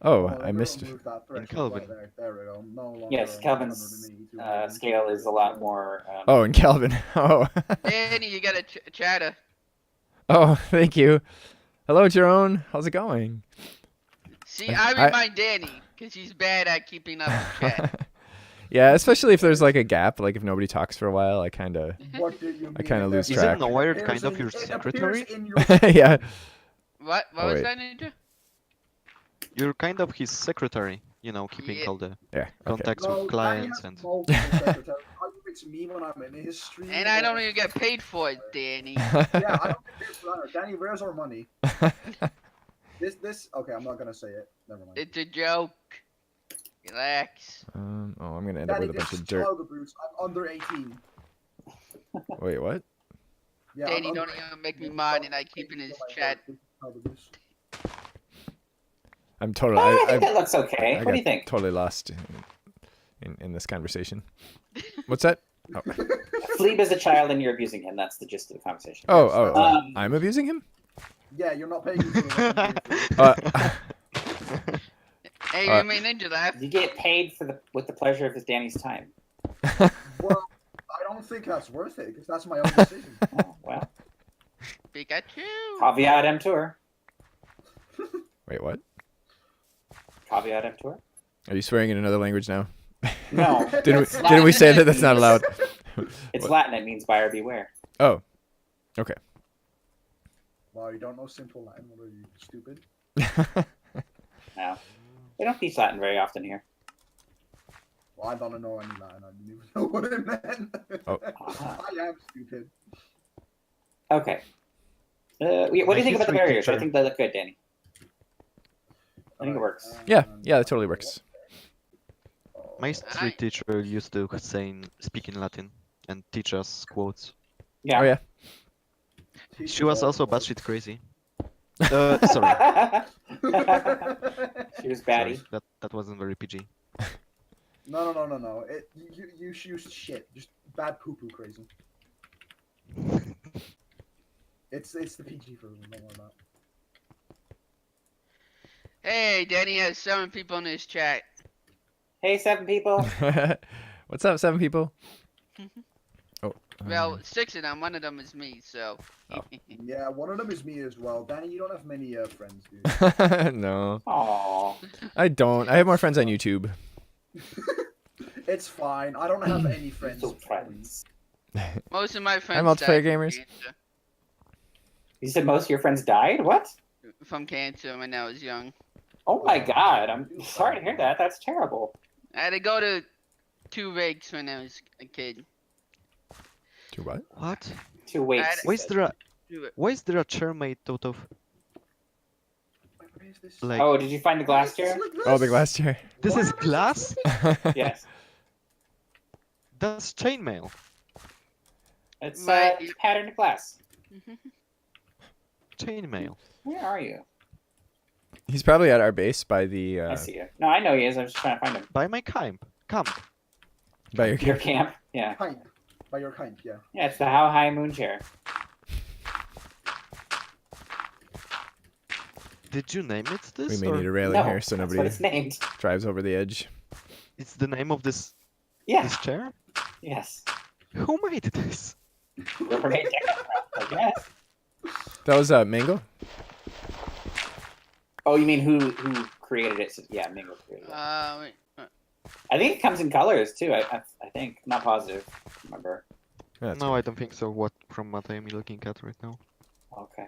Oh, I we're missed. gonna move that threshold Kelvin. right there. There we go. No longer Yes, Kelvin's 180, scale is a lot more. Oh, in Kelvin. Oh. Danny, you gotta chatter. Oh, thank you. Hello, Jerome. How's it going? See, I remind Danny because he's bad at keeping up with chat. Yeah, especially if there's like a gap, like if nobody talks for a while, I kind of. What do you mean? I kinda lose Is track. it Wired appears kind of in- your it appears secretary? in your Yeah. What Oh, was wait. that, Ninja? You're kind of his secretary, you know, keeping Yeah. all the Yeah. Okay. contacts No, with clients Danny has and. multiple secretaries. I think it's me when I'm in his stream. And I don't even get paid for it, Danny. Yeah, I don't get paid for that. Danny, where's our money? This. Okay, I'm not gonna say it. Never mind. It's a joke. Relax. Oh, I'm gonna end up Danny, with a this bunch is of dirt. child abuse. I'm under 18. Wait, what? Yeah, Danny, I'm don't under even make me 18. mad and I keep in his chat. Child abuse. I'm totally. I think I that looks okay. What do got you think? totally lost in this conversation. What's that? Oh, Philippe is a child and you're abusing him. That's the gist of the conversation. oh, Um, I'm abusing him? Yeah, you're not paying attention to what I'm doing. Hey, Uh, you made Ninja laugh. You get paid with the pleasure of his Danny's time. Well, I don't think that's worth it because that's my own decision. Oh, well, Pikachu. caveat emptor. Wait, what? Caveat emptor. Are you swearing in another language now? No, Didn't we say that that's not allowed? it's What? Latin. It means buyer beware. Oh, okay. Wow, you don't know simple Latin? What are you, stupid? No, they don't teach Latin very often here. Well, I don't know any Latin. I didn't even know what it meant. Oh. I am stupid. Okay. What do you think about the history barriers? I teacher. think they look good, Danny. I think it works. Yeah, that totally works. My street teacher used to speak in Latin and teach us quotes. Yeah. Oh yeah. She was also batshit crazy. Sorry. She was Sorry, baddie. that wasn't very PG. No. You used shit. Just bad poo poo crazy. It's the PG version. Don't worry about it. Hey, Danny has 7 people in his chat. Hey, 7 people. What's up, 7 people? Oh. Well, 6 of them. One of them is me, so. Oh. Yeah, one of them is me as well. Danny, you don't have many friends, dude. No, Aww. I don't. I have more friends on YouTube. It's fine. I don't have any friends. So friends. Most of my friends multiplayer died gamers. From cancer. You said most of your friends died? What? From cancer when I was young. Oh my god. I'm sorry to hear that. That's terrible. I had to go to 2 rigs when I was a kid. Do what? What? 2 weeks. I- Why is there a chair made out of Where is this? like? Oh, did you find the glass Why is chair? this like Oh, the this? glass chair. This Why is am I glass? Yes. That's chainmail. It's My- patterned glass. Chainmail. Where are you? He's probably at our base by the I see you. No, I know he is. I'm just trying to find him. By my camp. Camp. by your Your camp. Yeah. Kind. By your kind, yeah. Yeah, it's the How High Moon chair. Did you name it this? We may or need a railing No, here so that's what nobody it's named. drives over the edge. It's the name of this Yeah. this chair? Yes. Who made this? Whoever made Technocraft, I guess. That was Mango. Oh, you mean who created it? Yeah, Mingo created it. Wait. I think it comes in colors too. I think. I'm not positive. Remember? Yeah, that's No, I don't think so. From what I'm looking at right now. Okay.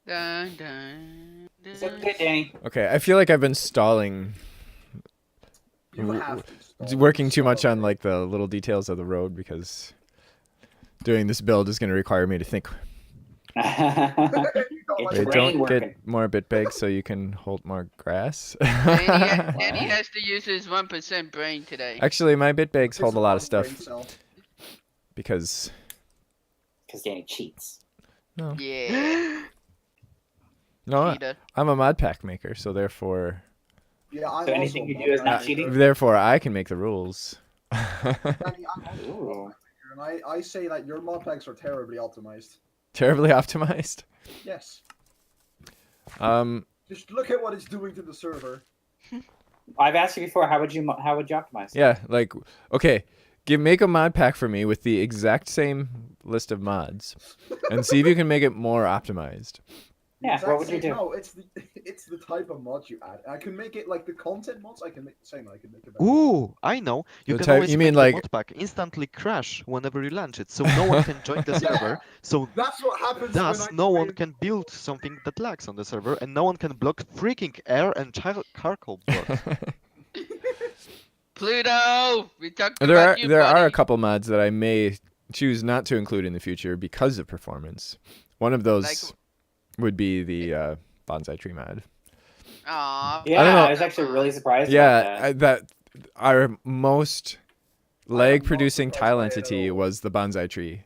Dun, dun, dun. So good, Danny. okay. I feel like I've been stalling, You have to stop. working too much on like the little details of the road because doing this build is going to require me to think. You don't It's like Wait, brain don't working. get more bit big so you can hold more grass. Danny has to use his 1% brain today. Actually, my bit bags It's hold a lot of one brain stuff cell. because Because Danny cheats. no, Yeah. no, Cheetah. I'm a Modpack maker, so therefore, Yeah, I'm So anything also you do is a not modpack cheating? maker. therefore I can make the rules. Danny, I'm also a Ooh. modpack maker, and I say that your modpacks are terribly optimized. Terribly optimized. Yes. Um, Just look at what it's doing to the server. I've asked you before. How would you optimize? yeah, like okay, make a mod pack for me with the exact same list of mods, and see if you can make it more optimized. Yeah, Exact what would you same- do? No, it's the type of mod you add. I can make it like the content mods. I can make the same. I can make it. better. Ooh, I know. You The can type- always you mean make like- the modpack instantly crash whenever you launch it, so no one can join the server. So That's what happens. thus, when I no one create- can build something that lags on the server, and no one can block freaking air and charcoal blocks. Pluto! We talked there about are you, there are a buddy. couple mods that I may choose not to include in the future because of performance. One of those would be the bonsai tree mod. Aw. Yeah, I don't know. I was actually really surprised. Yeah, about that our most I am lag not producing surprised tile by it at entity all. was the bonsai tree.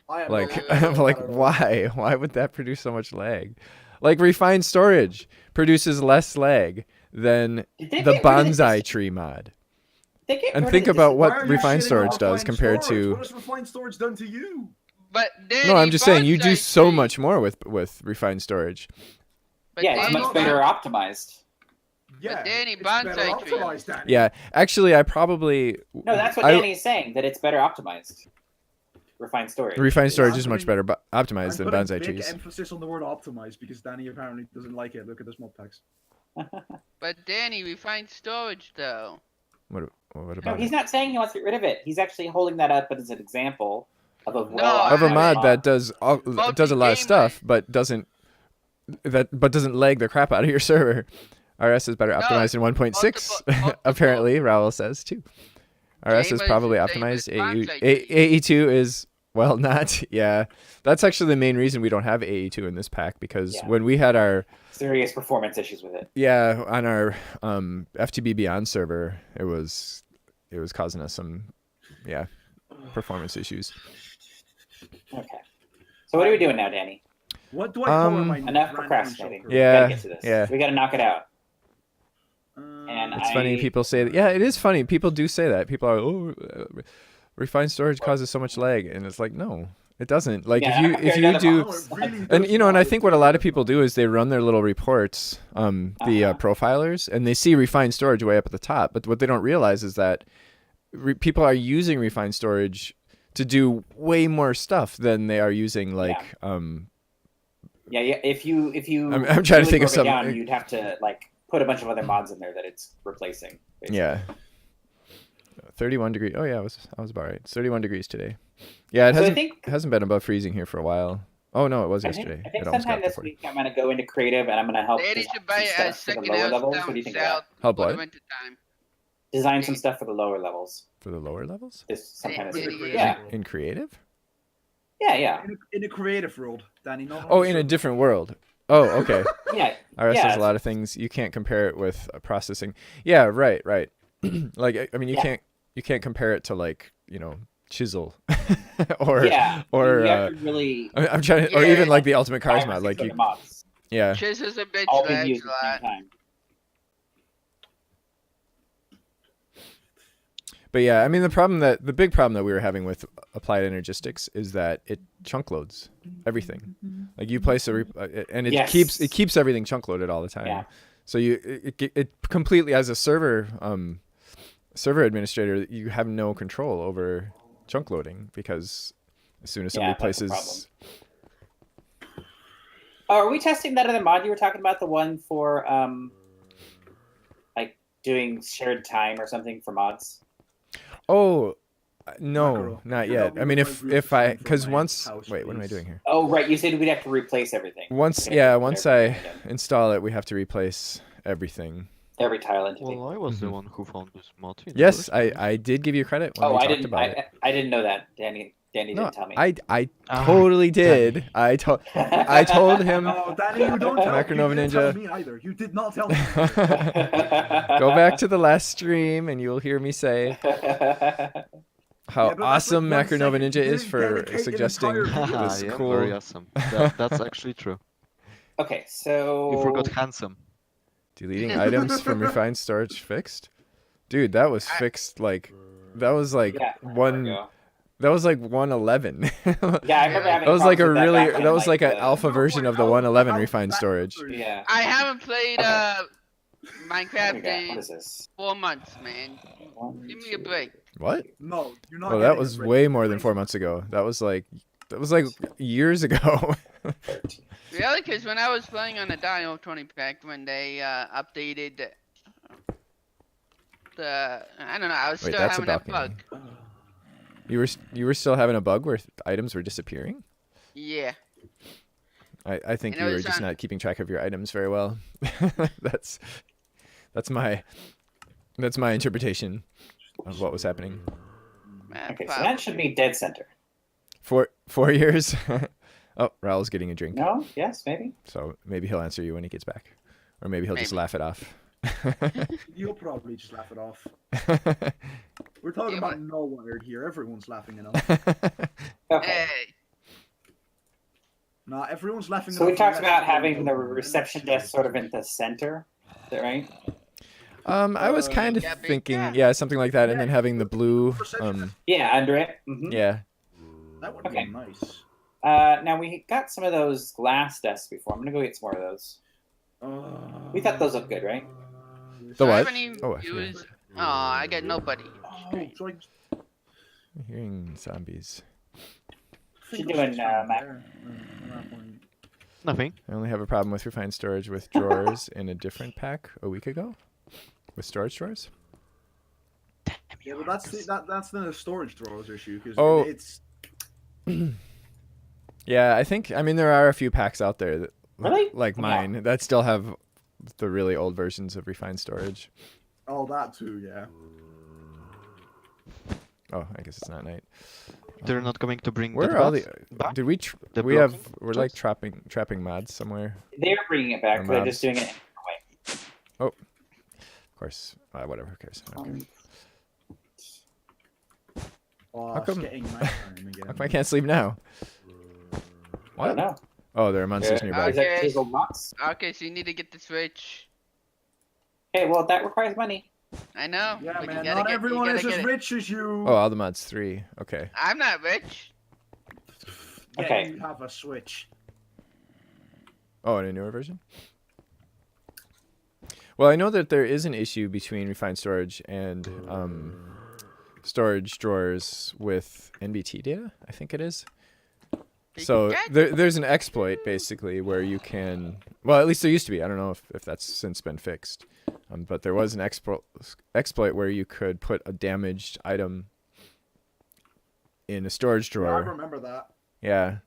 I am Like not I'm I'm like, at all. why would that produce so much lag? Like refined storage produces less lag than Did they the get rid of bonsai tree mod. They get And rid of think the about Why what are you refined shitting storage on does refined compared storage? to. What has refined storage done to you? But Danny, No, I'm just saying you do bonsai so tree- much more with refined storage. But Yeah, it's Danny, much better optimized. Yeah, Danny, it's better bonsai tree. optimized, Danny. Yeah, actually, I probably No, that's what I- Danny's saying. That it's better optimized. Refined storage. refined storage I'm is much putting- better optimized than I'm bonsai putting big trees. emphasis on the word optimized because Danny apparently doesn't like it. Look at this mod packs. But Danny, refined storage though. What No, about he's it? not saying he wants to get rid of it. He's actually holding that up as an example of a No, Of a I- mod that does does a lot of Multi-game stuff, but doesn't lag the crap out of your server. RS is better optimized in 1.6. multiple- Apparently, Raoul says too. RS is Gamers probably and optimized. famous bonsai trees. AE2 is well not. Yeah, that's actually the main reason we don't have AE2 in this pack because Yeah. when we had our serious performance issues with it. on our FTB Beyond server, it was causing us some performance issues. Okay. So what are we doing now, Danny? What do I call Um, my Enough random procrastinating. shopper? Yeah. We gotta get to this. yeah. We gotta knock it out. And It's funny I- people say that. Yeah, it is funny. People do say that. People are, refined storage causes so much lag, and it's like, no, it doesn't. Like Yeah, if compared you to other do, mods. No, it really and does you know, and I not. think what a lot of people do is they run their little reports, the profilers, and they see refined storage way up at the top. But what they don't realize is that people are using refined storage to do way more stuff than they are using like Yeah. If you I'm trying to think of broke it something. down, you'd have to like put a bunch of other mods in there that it's replacing. basically. yeah. 31 degrees. Oh yeah, I was about right. It's 31 degrees today. Yeah, it So I hasn't think hasn't been above freezing here for a while. Oh no, it was I think, yesterday. I think It almost sometime got this to 40. week I'm gonna go into creative and I'm gonna help Danny design should buy some a stuff for the second lower house levels. down What do you think south of that? Help for the what? winter time. Design some stuff for the lower levels. For the lower levels? This sometime this Yeah, week. yeah. Yeah. In creative? Yeah. In a creative world, Danny. Not Oh, on in the a different world. Oh, okay. Yeah. RS Yeah, does a lot of things. You can't compare it with processing. Yeah, right. Like I mean, you can't compare it to like chisel or Yeah. or you have to really I'm trying to, or Yeah. even like the ultimate cars 5 or mod. 6 Like other you, mods yeah. Chiz is a bitch all being lags used a at the lot. same time. But yeah, I mean the big problem that we were having with applied energistics is that it chunk loads everything. Like you place and it Yes. keeps everything chunk loaded all the time. Yeah. So it completely as a server server administrator, you have no control over chunk loading because as soon as somebody Yeah, that's a places, Oh, are we testing that other mod you were talking about? The one for like doing shared time or something for mods? oh, no, Macro. not You yet. help me I mean, with my if group if I design for because my once house, wait, what am I please. doing here? Oh, right. You said we'd have to replace everything. Once We'd have to put once everything I again. install it, we have to replace everything. Every tile entity. Well, I was the Mhm. one who found this mod. In the Yes, first place. I did give you credit when Oh, we I talked didn't. about it. I didn't know that. Danny No, didn't tell me. I Ah, totally did. Danny. I told him. No, Danny, you don't tell. Macronova You didn't tell Ninja. me either. You did not tell me. Either. Go back to the last stream and you'll hear me say how Yeah, but that's awesome like 1 Macronova second. Ninja You is didn't for dedicate an suggesting entire video. Haha, this I am cool. very awesome. That's actually true. Okay, so You forgot handsome. Deleting items from refined storage fixed? Dude, that was fixed like that was like Yeah, one ago. that was like 111. Yeah, I remember having. That was like a problems with really back when, that was like an the- alpha No, version wait, of the how- 111 how refined that- storage. Yeah. I haven't played Okay. What Minecraft do we got? What in is this? 4 months, man. One, Give me a two- break. What? No, you're not. Well, that getting was a break. way more than 4 months ago. That was like years ago. 13. Really? Because when I was playing on the Dio 20 pack, when they updated the, I don't know, I was Wait, still that's a having that balcony. bug. You were still having a bug where items were disappearing? Yeah. I think And you it were was just on- not keeping track of your items very well. that's my interpretation of what was happening. Okay, so that should be dead center. 4 years. Oh, Raul's getting a drink. No? Yes, maybe. So maybe he'll answer you when he gets back. Or maybe he'll just Maybe. laugh it off. You'll probably just laugh it off. We're talking Yeah, about but- no wired here. Everyone's laughing it off. Okay. Hey. Nah, everyone's laughing. So it we off talked unless about you're having the going reception desk sort of in the center. Is that right? I was kind of Yeah, big thinking, cat. yeah, something like that, and then having the blue, Reception Yeah, under it. Mm-hmm. yeah. That would Okay. be nice. Now we got some of those glass desks before. I'm gonna go get some more of those. We thought those looked good, right? The So I what? haven't even Oh, I forgot. used. Oh, I got nobody. Oh, so I just I'm hearing zombies. think you I doing, should start Mac? there, at that point. Nothing. I only have a problem with refined storage with drawers in a different pack a week ago. With storage drawers? Yeah, but that's the storage drawers issue because Oh. it's Yeah, I mean, there are a few packs out there that, Really? like Yeah. mine, that still have the really old versions of refined storage. all that too. Yeah. Oh, I guess it's not night. They're not going to bring Where the are all bats the? back? Did we? The We have. blocking We're like jobs? trapping mods somewhere. They're bringing it back. Or They're just mobs. doing it. Of course. Whatever. Who cares? I don't care. Oh, How it's come- getting nighttime again. How come I can't sleep now? I don't know. Oh, there are monsters Is nearby. that Okay. Tizzle Mox? Okay, so you need to get the Switch. Hey, well, that requires money. I know. Yeah, but you man. gotta Not get- you everyone gotta is as get it. rich as you. Oh, all the mods 3. Okay. I'm not rich. Yeah, Okay. you have a Switch. Oh, and a newer version? Well, I know that there is an issue between refined storage and storage drawers with NBT data, I think it is. So there's an exploit, basically, where you can... Well, at least there used to be. I don't know if that's since been fixed. But there was an exploit where you could put a damaged item in a storage Yeah, I drawer. remember that. Yeah.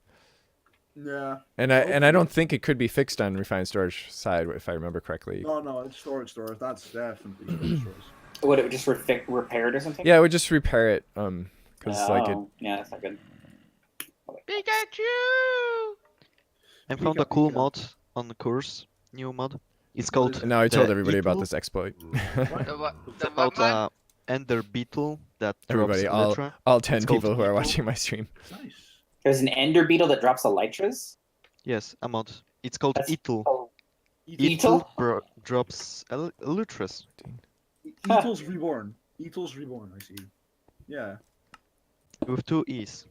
Yeah. And I don't think it could be fixed on refined storage side, if I remember correctly. No, it's storage stores. That's definitely storage stores. Would it just repaired or something? Yeah, it would just repair it, because like it. Oh, yeah, that's not good. Pikachu! I found a cool Pika. mod on the course. New mod. It's called. And now I told the everybody about Beetle. this exploit. The what? It's The about what mod? Ender beetle that Everybody, drops elytra. all 10 It's called people who are Beetle. watching my stream. Nice. There's an ender beetle that drops elytras. Yes, a mod. It's called That's- Eatle. Oh, Eatle drops elytras. Eatles Reborn. Eatles Reborn, I see. Yeah. With 2 E's.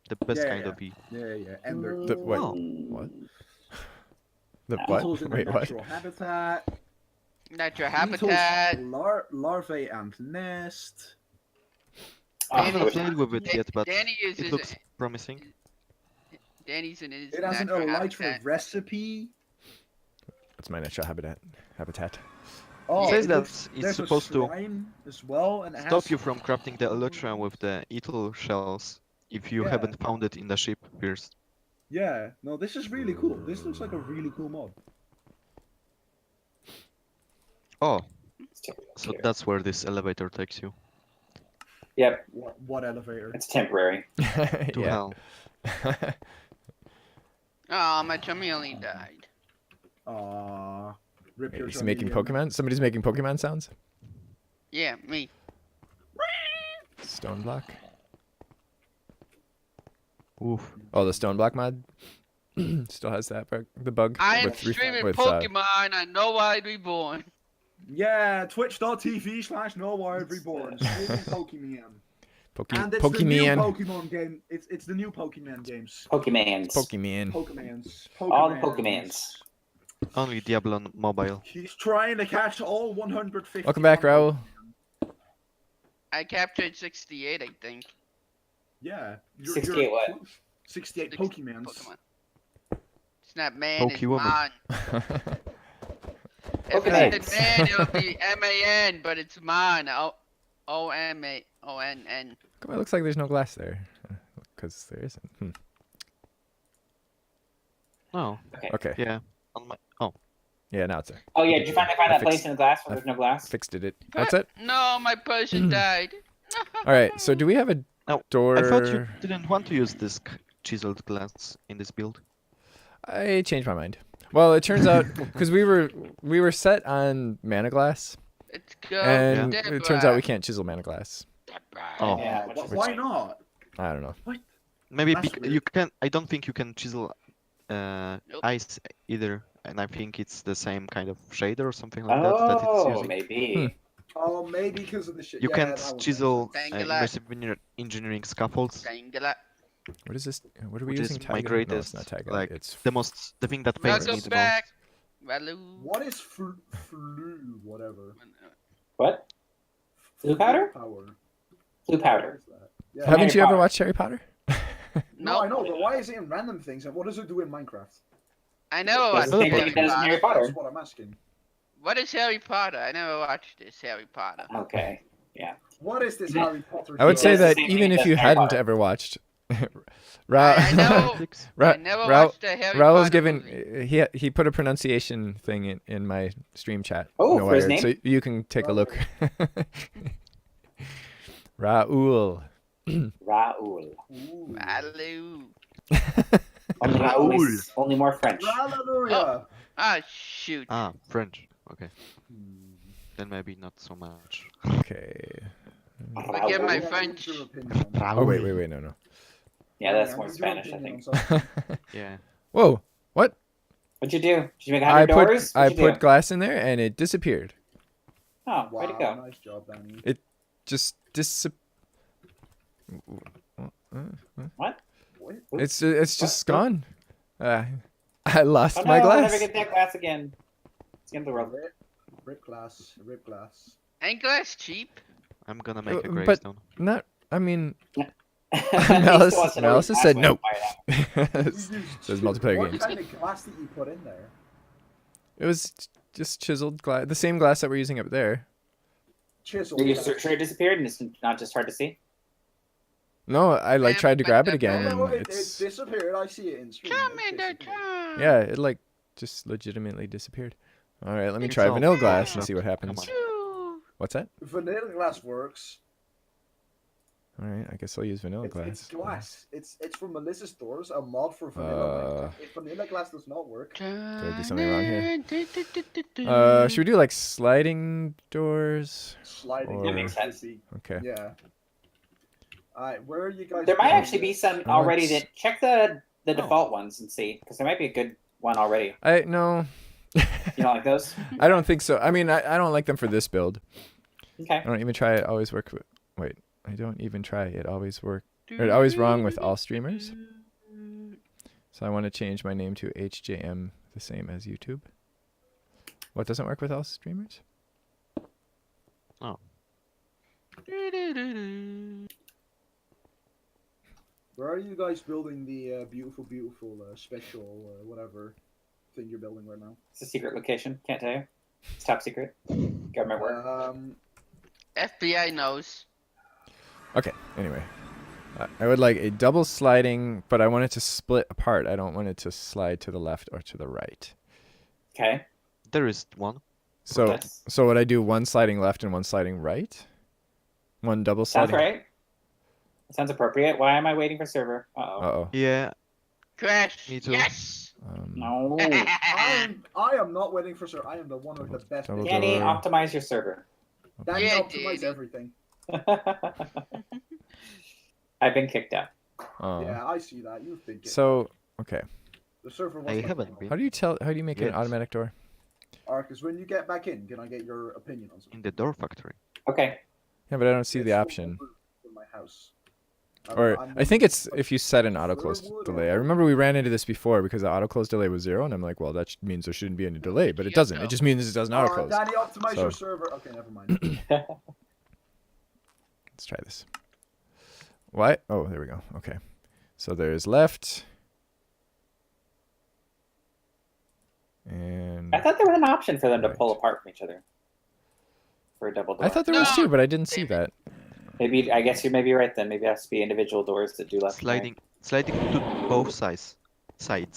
The best Yeah, kind yeah. of E. Yeah. Ender. Wait, Oh. what? The Beetles what? in Wait, their what? natural habitat. Natural Beetles, habitat. larvae and nest. Oh, I haven't which- played with it yet, but Danny it uses looks promising. Danny's in his It has an natural elytra habitat. recipe. What's my natural habitat? Oh, It says that looks- it's there's supposed a to shrine as well, and it stop has, you from crafting the elytra with the ethyl shells if you Yeah. haven't found it in the ship first. Yeah, no, this is really cool. This looks like a really cool mod. Oh, Let's take a look so here. that's where this elevator takes you. Yep, What elevator? it's temporary. To yeah. hell. Oh, my chameleon died. Aww. Rip your Is he making chameleon. Pokemon? Somebody's making Pokemon sounds? Yeah, me. Stone block? Oof. Oh, the stone block mod still has that bug, the bug I am with three- streaming with, Pokemon. I know why reborn. Yeah, twitch.tv/NoWired Reborn. Streaming Pokemon. And it's the new Pokemon. Pokemon game. It's the new Pokemon games. Pokemans. Pokemon. Pokemans. All the Pokemans. Only Diablo on mobile. He's trying to catch all 150. Welcome back, Raul. I captured 68, I think. Yeah. 68 what? close. 68 Six- Pokemons. Pokemon. It's not man, it's Pokewoman. man. If it Pokemans. ain't man, it'll be M-A-N, but it's man. O-M-A-O-N-N. Come on, it looks like there's no glass there. Because there isn't. No. Okay. Yeah. On my. Oh. Yeah, now it's there. Oh yeah, did you finally find I that place fixed- in the glass I where there's no glass? Fixed it. That's it. No, my person died. All right. So do we have a No, door? I thought you didn't want to use this chiseled glass in this build. I changed my mind. Well, it turns out because we were set on mana glass, Let's go, and Deborah. it turns out we can't chisel mana glass. Deborah. Oh. Yeah, which is Why not? I don't know. Maybe That's bec- weird. you can. I don't think you can chisel Nope. ice either, and I think it's the same kind of shader or something like that it's Oh, using. maybe. Oh, maybe because of the shit. You yeah, can't that would make chisel sense. Tangela. engineering scaffolds. Tangela. What is this? What are we Which is using? my Tiger? No, it's greatest, not Tiger. like, It's The thing that pains me Welcome the back. Valou. What is flu whatever? What? Blue powder? Power. Blue powder. What is that? Yeah. Haven't Harry you ever Potter. watched Harry Potter? No, I No, know, but why is it in random things? And what does it do in Minecraft? I never That's watched the same Harry thing it does in Harry That's Potter. what I'm asking. What is Harry Potter? I never watched this Harry Potter. Okay. What is this Yeah. Harry Potter? I would say That's the that same even thing if as you Harry hadn't Potter. ever watched, I Ra- know. Ra- I never Ra- watched the Harry Raul's Potter given movie. he put a pronunciation thing in my stream chat. Oh, No for his Wired, name? so you can take a look. Raul. Raoul. Ooh. Valou. Only more French. Hallelujah. Ah, shoot. Ah, French. Okay, Hmm. then maybe not so much. Okay. Forget my Raoul. French. Your opinion on- Oh wait, no. Yeah, that's I more need your Spanish, I opinion think. on something. Yeah. Whoa! What? What'd you do? Did you make I 100 put doors? I What'd you put do? glass in there and it disappeared. Oh, Wow, way to go. nice job, Danny. Just What? What? It's just What? gone. I lost Oh no, my I'll glass. never get that glass again. It's the end of the world. Rip glass. Rip glass. Ain't glass cheap? I'm gonna make a but- gravestone. Not. I mean, He still Malice wants to know has his said glass no. went fire Says multiplayer what games. kind of glass did you put in there? It was just chiseled glass, the same glass that we're using up there. Chisel. out. Your glass. sure it disappeared and it's not just hard to see? No, I like Damn, tried to but grab it that- again, Oh, and no, it it's disappeared. I see it in stream. Come It in the disappeared. town. yeah, it like just legitimately disappeared. All right, let me It's try all vanilla glass and fucked see what up. Come happens. on. Choo. What's that? Vanilla glass works. All right, I guess I'll use vanilla It's glass. glass. It's from Melissa's Stores, a mod for vanilla. Uh, If vanilla glass does not work, Did I do something wrong here? Should we do like sliding doors? sliding. Or- That makes sense. Okay. Yeah. Alright, where are you guys? There might going? actually be some already Let's- that check the Oh. default ones and see, because there might be a good one already. No. You don't like those? I don't think so. I mean, I don't like them for this build. Okay. I don't even try it. Always work. Wait, I don't even try it. Always work. Or always wrong with all streamers. So I want to change my name to HJM, the same as YouTube. What doesn't work with all streamers? Where are you guys building the beautiful, special, whatever thing you're building right now? It's a secret location. Can't tell you. It's top secret. Government work. FBI knows. Okay. Anyway, I would like a double sliding, but I want it to split apart. I don't want it to slide to the left or to the right. Okay. There is one. So, Yes. so would I do one sliding left and one sliding right? One double Sounds sliding. right. Sounds appropriate. Why am I waiting for server? Uh-oh. Uh-oh. Yeah, Crash. Me too. Yes. No. I am not waiting for sir. I am the one with the best. Double data. Danny, door. optimize your server. Danny Yeah, optimize dude. everything. I've been kicked out. Oh. Yeah, I see that. You've been. So, okay. The server. I haven't been. How do you make an Yes. automatic door? Arcus, when you get back in, can I get your opinion on something? In the door factory. Okay. Yeah, but I don't see It's the so option. over in my house. Or I'm I think it's wondering- if you set an auto close Sure would. delay. I remember we ran into this before because the auto close delay was 0, and I'm like, well, that means there shouldn't be any delay, but it doesn't. It just means it doesn't auto close. Danny, optimize So- your server. Okay, never mind. Let's try this. What? Oh, there we go. Okay. So there's left. And I thought there was an option for them to Right. pull apart from each other. For a double door. I thought there was No! too, but I didn't see Damn that. Maybe I guess you may be right then. Maybe it has to be individual doors that do left and right. Sliding to both sides. Sliding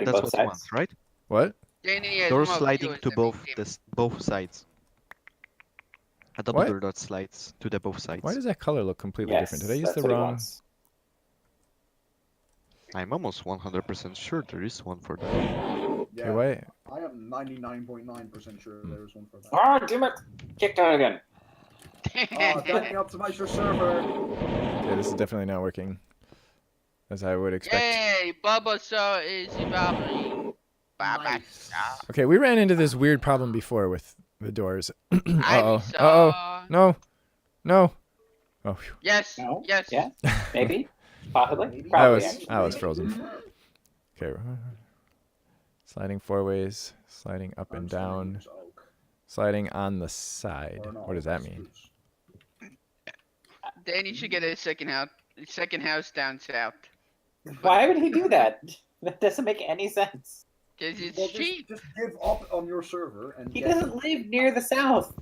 That's both what you sides. want, right? What? Danny has Door more sliding viewers to than both me. both sides. A double What? door that slides to the both sides. Why does that color look completely Yes, different? Did I use that's the what he wrong? wants. I'm almost 100% sure there is one for that. Okay, Yeah, why? I am 99.9% sure there is one for that. Ah, damn it! Kicked out again. Oh, Danny, optimize your server. Okay, this is definitely not working. As I would expect. Yay! Bubba saw is bubbly. Baba. Nice. Okay, we ran into this weird problem before with the doors. Uh-oh. I Uh-oh. saw. No. No. Oh, phew. Yes. No? Yes. Yeah? Maybe? Possibly? Maybe. Probably. I was frozen. Okay. Sliding four ways, sliding up and down, sliding on the side. What does that mean? Danny should get a second house down south. Why would he do that? That doesn't make any sense. Cause it's Well, cheap. just give up on your server and He get doesn't live near the south.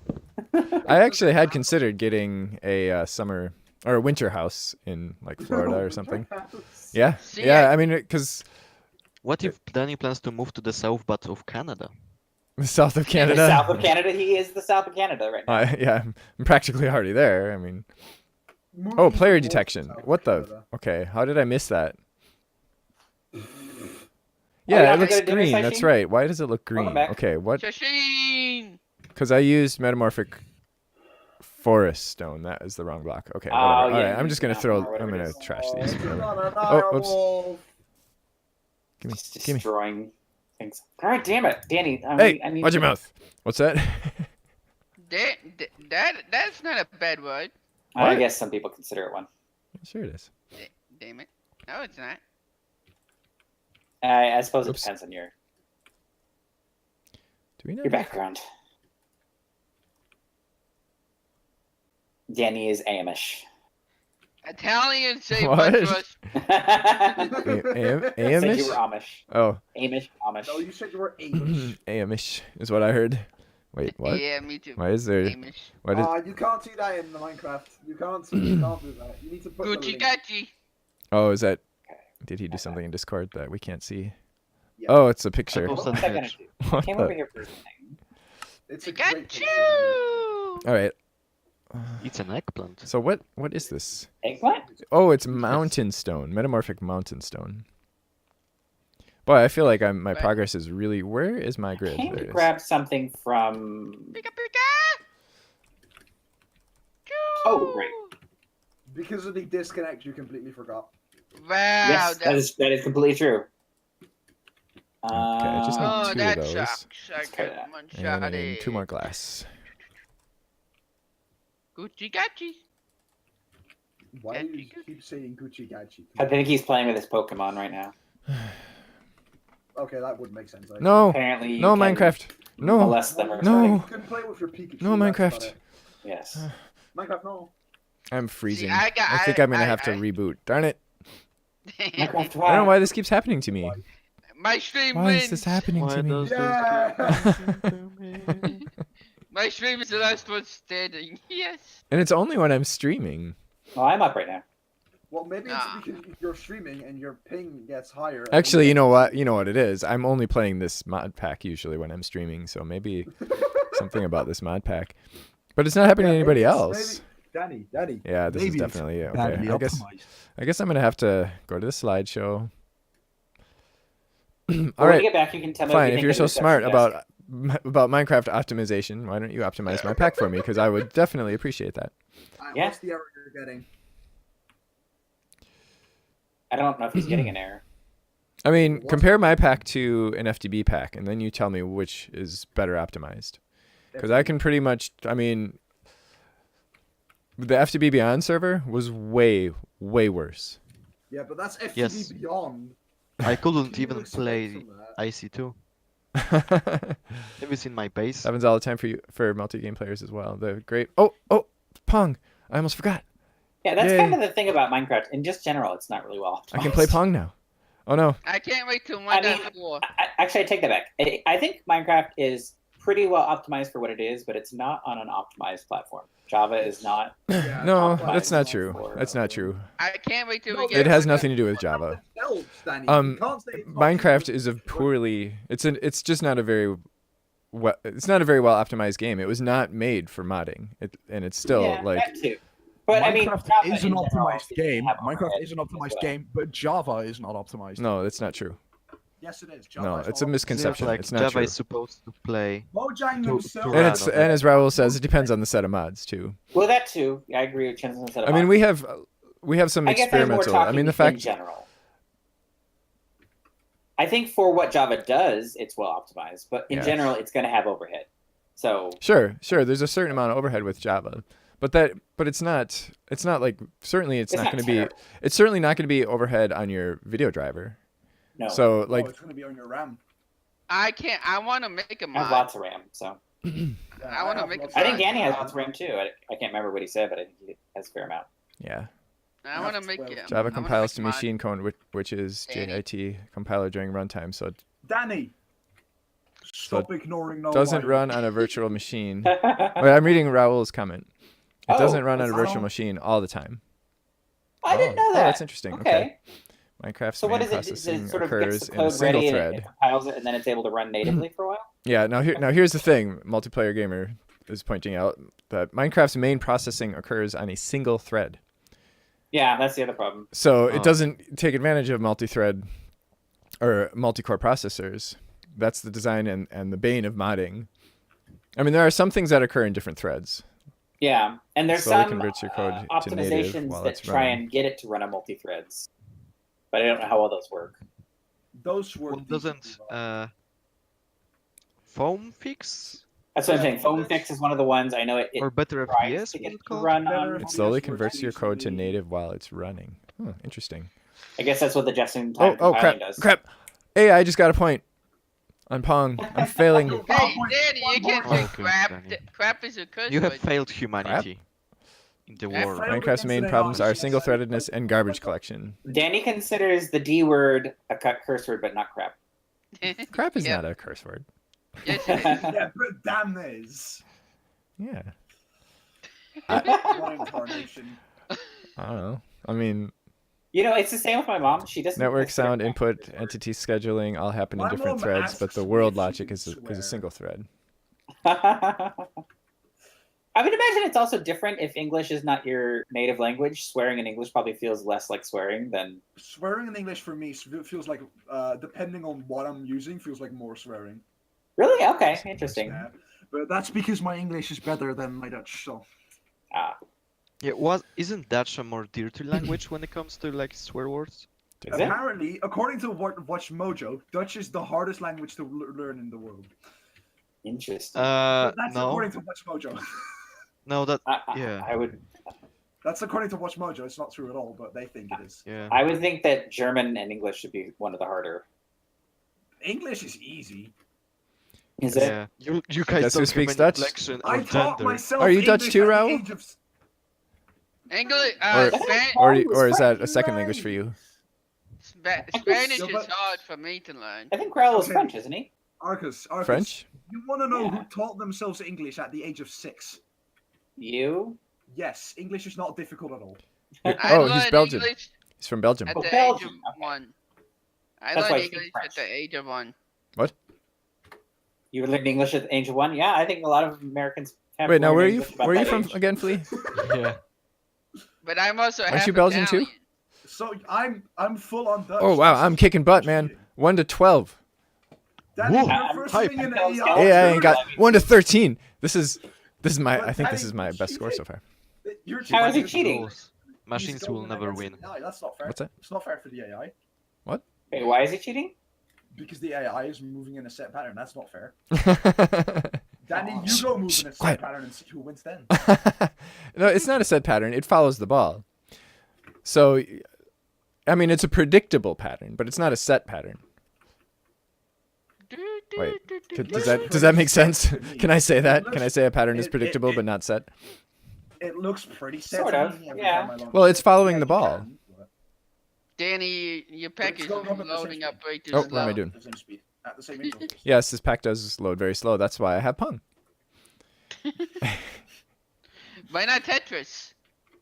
I actually had considered getting a summer or a winter house in like Florida or something. Yeah. See, Yeah. I mean, because What if Danny plans to move to the south but of Canada? the south of The Canada. south of Canada. He is the south of Canada right now. Yeah, I'm practically already there. I mean, Move oh, to player North detection. South What the? Canada. Okay, how did I miss that? you Yeah, have it to looks go to dinner green. That's session? right. Why does it look green? Welcome back. Okay, what? Shashin. Because I used metamorphic forest stone. That is the wrong block. Okay, Oh, whatever. All yeah, right, I'm you just gonna can throw. have more, I'm whatever it gonna is. trash Oh, these. it's Whatever. not a Oh, whoops. direwolf. Give me. Just Give me. destroying things. God damn it, Danny. Hey, I need watch your to- mouth. What's that? That's not a bad word. I What? guess some people consider it one. Sure it is. Damn it. No, it's not. I suppose Oops. it depends on your Do we know? background. Danny is Amish. Italians say What? buttress. Said you Amish? were Amish. Oh, Amish. No, you said you were Amish. Amish is what I heard. Wait, what? Yeah, me too. Why is there? Amish. What is? You can't see that in the Minecraft. You can't do that. You need to put the Gucci link. gachi. Oh, is that? Okay. Did he do something in Discord that we can't see? Yeah. Oh, it's a picture. Oh, What was I gonna do? I What came the- over here for something. It's I a got great picture. you. All right. It's an eggplant. So what is this? Eggplant? Oh, it's mountain stone, metamorphic mountain stone. Boy, I feel like my Right. progress is really. Where is my grid? Can There we it is. grab something from? Pika pika. Oh, right. Because of the disconnect, you completely forgot. Wow. Yes, that is completely true. I just need Oh, two of that those. sucks. I Let's try got that. one And shot I at need it. 2 more glass. Gucci gachi. Why do you Pika. keep saying Gucci Gachi? I think he's playing with his Pokemon right now. Okay, that would make sense. Actually. No, Apparently, you no, can Minecraft. No, molest them or You no. something. can play with your Pikachu. no, that's about Minecraft. it. Yes. Minecraft, no. I'm freezing. I think I'm gonna have to reboot. Darn it! Minecraft, I don't know why? why this keeps happening to me. My stream Why wins. is this happening Why to me? does Yeah. this keep happening to me? My stream is the last one standing. Yes. And it's only when I'm streaming. Well, I'm up right now. Well, maybe it's Ah. because you're streaming and your ping gets higher. and Actually, you know get- what? You know what it is. I'm only playing this mod pack usually when I'm streaming, so maybe something about this mod pack. But it's not happening to Yeah, anybody maybe it's- else. Danny. Yeah, this is maybe it's definitely it. Okay. badly I guess I'm gonna have to go to the slideshow. Well, All when right. you get back, you can tell me. Fine. What you If think you're of so the smart reception desk. about Minecraft optimization, why don't you optimize my pack for me? Because I would definitely appreciate that. Yeah. What's the error you're getting? I don't know if he's getting an error. I mean, What's- compare my pack to an FTB pack, and then you tell me which is better optimized. Because I can pretty much, I mean, the FTB Beyond server was way worse. Yeah, but that's FTV Yes. Beyond. I couldn't What do you even expect play from that? IC2. Have you seen my base? Happens all the time for multi-game players as well. The great oh Pong! I almost forgot. Yeah, that's Yay. kind of the thing about Minecraft. In just general, it's not really well. I can play optimized. Pong now. Oh no! I can't wait till I mean, 1.4. Actually, I take that back. I think Minecraft is pretty well optimized for what it is, but it's not on an optimized platform. Java is not. Yeah, No, optimized that's not for- true. That's not true. I can't wait till No, we get. It has Minecraft nothing to do with 4. Java. Themselves, Danny. Um, You can't say it's not Minecraft true. is a poorly. It's just not a very. Well, it's not a very well optimized game. It was not made for modding, and it's still Yeah, like that too. But I mean, Minecraft Java is an in general optimized doesn't game. have Minecraft overhead is an as optimized well. game, but Java is not optimized. no, that's not true. Yes, it is. Java No, is it's not a misconception. Like It's not Java true. is supposed to play. Mojang to themselves. run And it's on it. and as Raul says, it depends on the set of mods too. Well, that too. I agree with Chin's set of I mean, mods. we have some I guess I'm more experimental. talking I mean, the in fact general. I think for what Java does, it's well optimized, but in Yes. general, it's going to have overhead. So sure, there's a certain amount of overhead with Java, but it's not like certainly it's not going to be terrible. it's certainly not going to be overhead on your video driver. No, So No, like it's going to be on your RAM. I can't. I want to make a I have mod. lots of RAM. So Yeah, I wanna have make lots a I of think RAM. Danny has lots of RAM too. I can't remember what he said, but I think he has a fair amount. yeah, I want to That's make well- it. Java I wanna compiles make to a mod. machine code, which is Danny. JIT compiler during runtime, so it Danny, stop ignoring no. doesn't while run you're- on a virtual machine. Wait, I'm reading Raul's comment. It Oh, doesn't run on a that's virtual awesome. machine all the time. I didn't know Oh, that. that's interesting. Okay. Minecraft's So what main is it? Does processing it sort of occurs gets the in a code single ready and thread. it compiles it, and then it's able to run natively for a while? Yeah, now here's the thing. Multiplayer Gamer is pointing out that Minecraft's main processing occurs on a single thread. Yeah, that's the other problem. So Oh. it doesn't take advantage of multi-thread or multi-core processors. That's the design and the bane of modding. I mean, there are some things that occur in different threads. Yeah, and there's Slowly some converts your code to native optimizations while that it's try running. and get it to run on multi-threads, but I don't know how well those work. Those were. Well, doesn't Foam Fix That's what I'm Yeah, saying. Foam that's- Fix is one of the ones I know. It or Better tries FPS to was get it to called? run Better on. It FPS slowly works converts your code to usually- native while it's running. Huh, interesting. I guess that's what the just-in-time Oh compiling crap! does. Crap! Hey, I just got a point on Pong. I'm failing. Hey, Danny, you can't more. say Okay, crap. Danny. Crap is a curse You have word. failed humanity in the I war. failed Minecraft's main against problems AI. are single-threadedness and garbage collection. Danny considers the D word a curse word, but not crap. Crap is Yeah. not a curse word. Yes, it is. Yeah, but damn is. Yeah. What incarnation. I don't know. I mean, You know, it's the same with my mom. She doesn't. network, consider sound, crap a input, curse word. entity scheduling all happen in My different mom threads, but asks the me world if you logic can is a swear. single thread. I would imagine it's also different if English is not your native language. Swearing in English probably feels less like swearing than. Swearing in English for me feels like, depending on what I'm using, feels like more swearing. Really? Okay, interesting. Yeah. But that's because my English is better than my Dutch, so. Ah, Yeah, isn't Dutch a more dirty language when it comes to like swear words? is it? Apparently, according to Watch Mojo, Dutch is the hardest language to learn in the world. Interesting. But that's No, according to Watch Mojo. no, that I yeah. would. That's according to Watch Mojo. It's not true at all, but they think it is. yeah. I would think that German and English should be one of the harder. English is easy. Is it? Yeah. You guys Guess who don't speaks have any Dutch? inflection I or taught gender. myself Are you Dutch English too, at the Raoul? age of English, Or- Spanish, Or is that a second language for you? Spanish Yeah, is but- hard for me to learn. I think Raoul is Okay. French, isn't he? Arcus. French? You want to know Yeah. who taught themselves English at the age of 6? You? Yes, English is not difficult at all. I Oh, he's learned Belgian. English He's from Belgium. at Oh, the age Belgium, of okay. 1. I That's why learned you speak English French. at the age of 1. You learned English at the age of 1? Yeah, I think a lot of Americans have Wait, now learned where are you? English about Where are you that from age. again, Flea? Yeah. But I'm also Aren't half you Belgian too? Italian. So I'm full on Dutch. Oh wow, This I'm is kicking butt, man. cheating. 1 to 12. Danny, Whoa. you're first Hype. thing in That was AI. Oh, Hey, I ain't got dude. 1 to 13. This is my. But I think this Danny, is my you're best score so cheating. far. You're How is he cheating. cheating? Rules. Machines will never win. AI. That's not fair. What's that? It's not fair for the AI Wait, why is he cheating? because the AI is moving in a set pattern. That's not fair. no, Danny, you go move in a set quiet. pattern and see who wins then. it's not a set pattern. It follows the ball. So, I mean, it's a predictable pattern, but it's not a set pattern. Wait, does that make sense? Can I say that? Can I say a pattern is predictable but not set? It looks pretty set. Sort to of, me every yeah. time I launch Well, it's it. following Yeah, the you ball. can, but Danny, your package is going up at the same loading up speed. way too Oh, what am slow. I doing? at the same speed, at the same interval. Yes, this pack does load very slow. That's why I have Pong. Why not Tetris?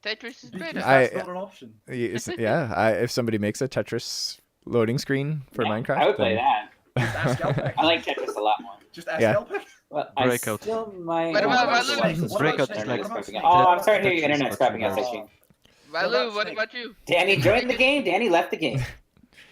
Tetris is Because better. that's not an option. If somebody makes a Tetris loading screen for Yeah, Minecraft, I would play then that. Just ask Elpec. I like Tetris a lot more. Just ask Yeah. Elpec. But Breakout. I still might. What about also Valou? like this Breakout Twitch is like- internet scrapping What out. Oh, about I'm sorry to hear your Tetris, internet but scrapping out, more- Fishing. Valu, what about you? Danny joined the game. Danny left the game.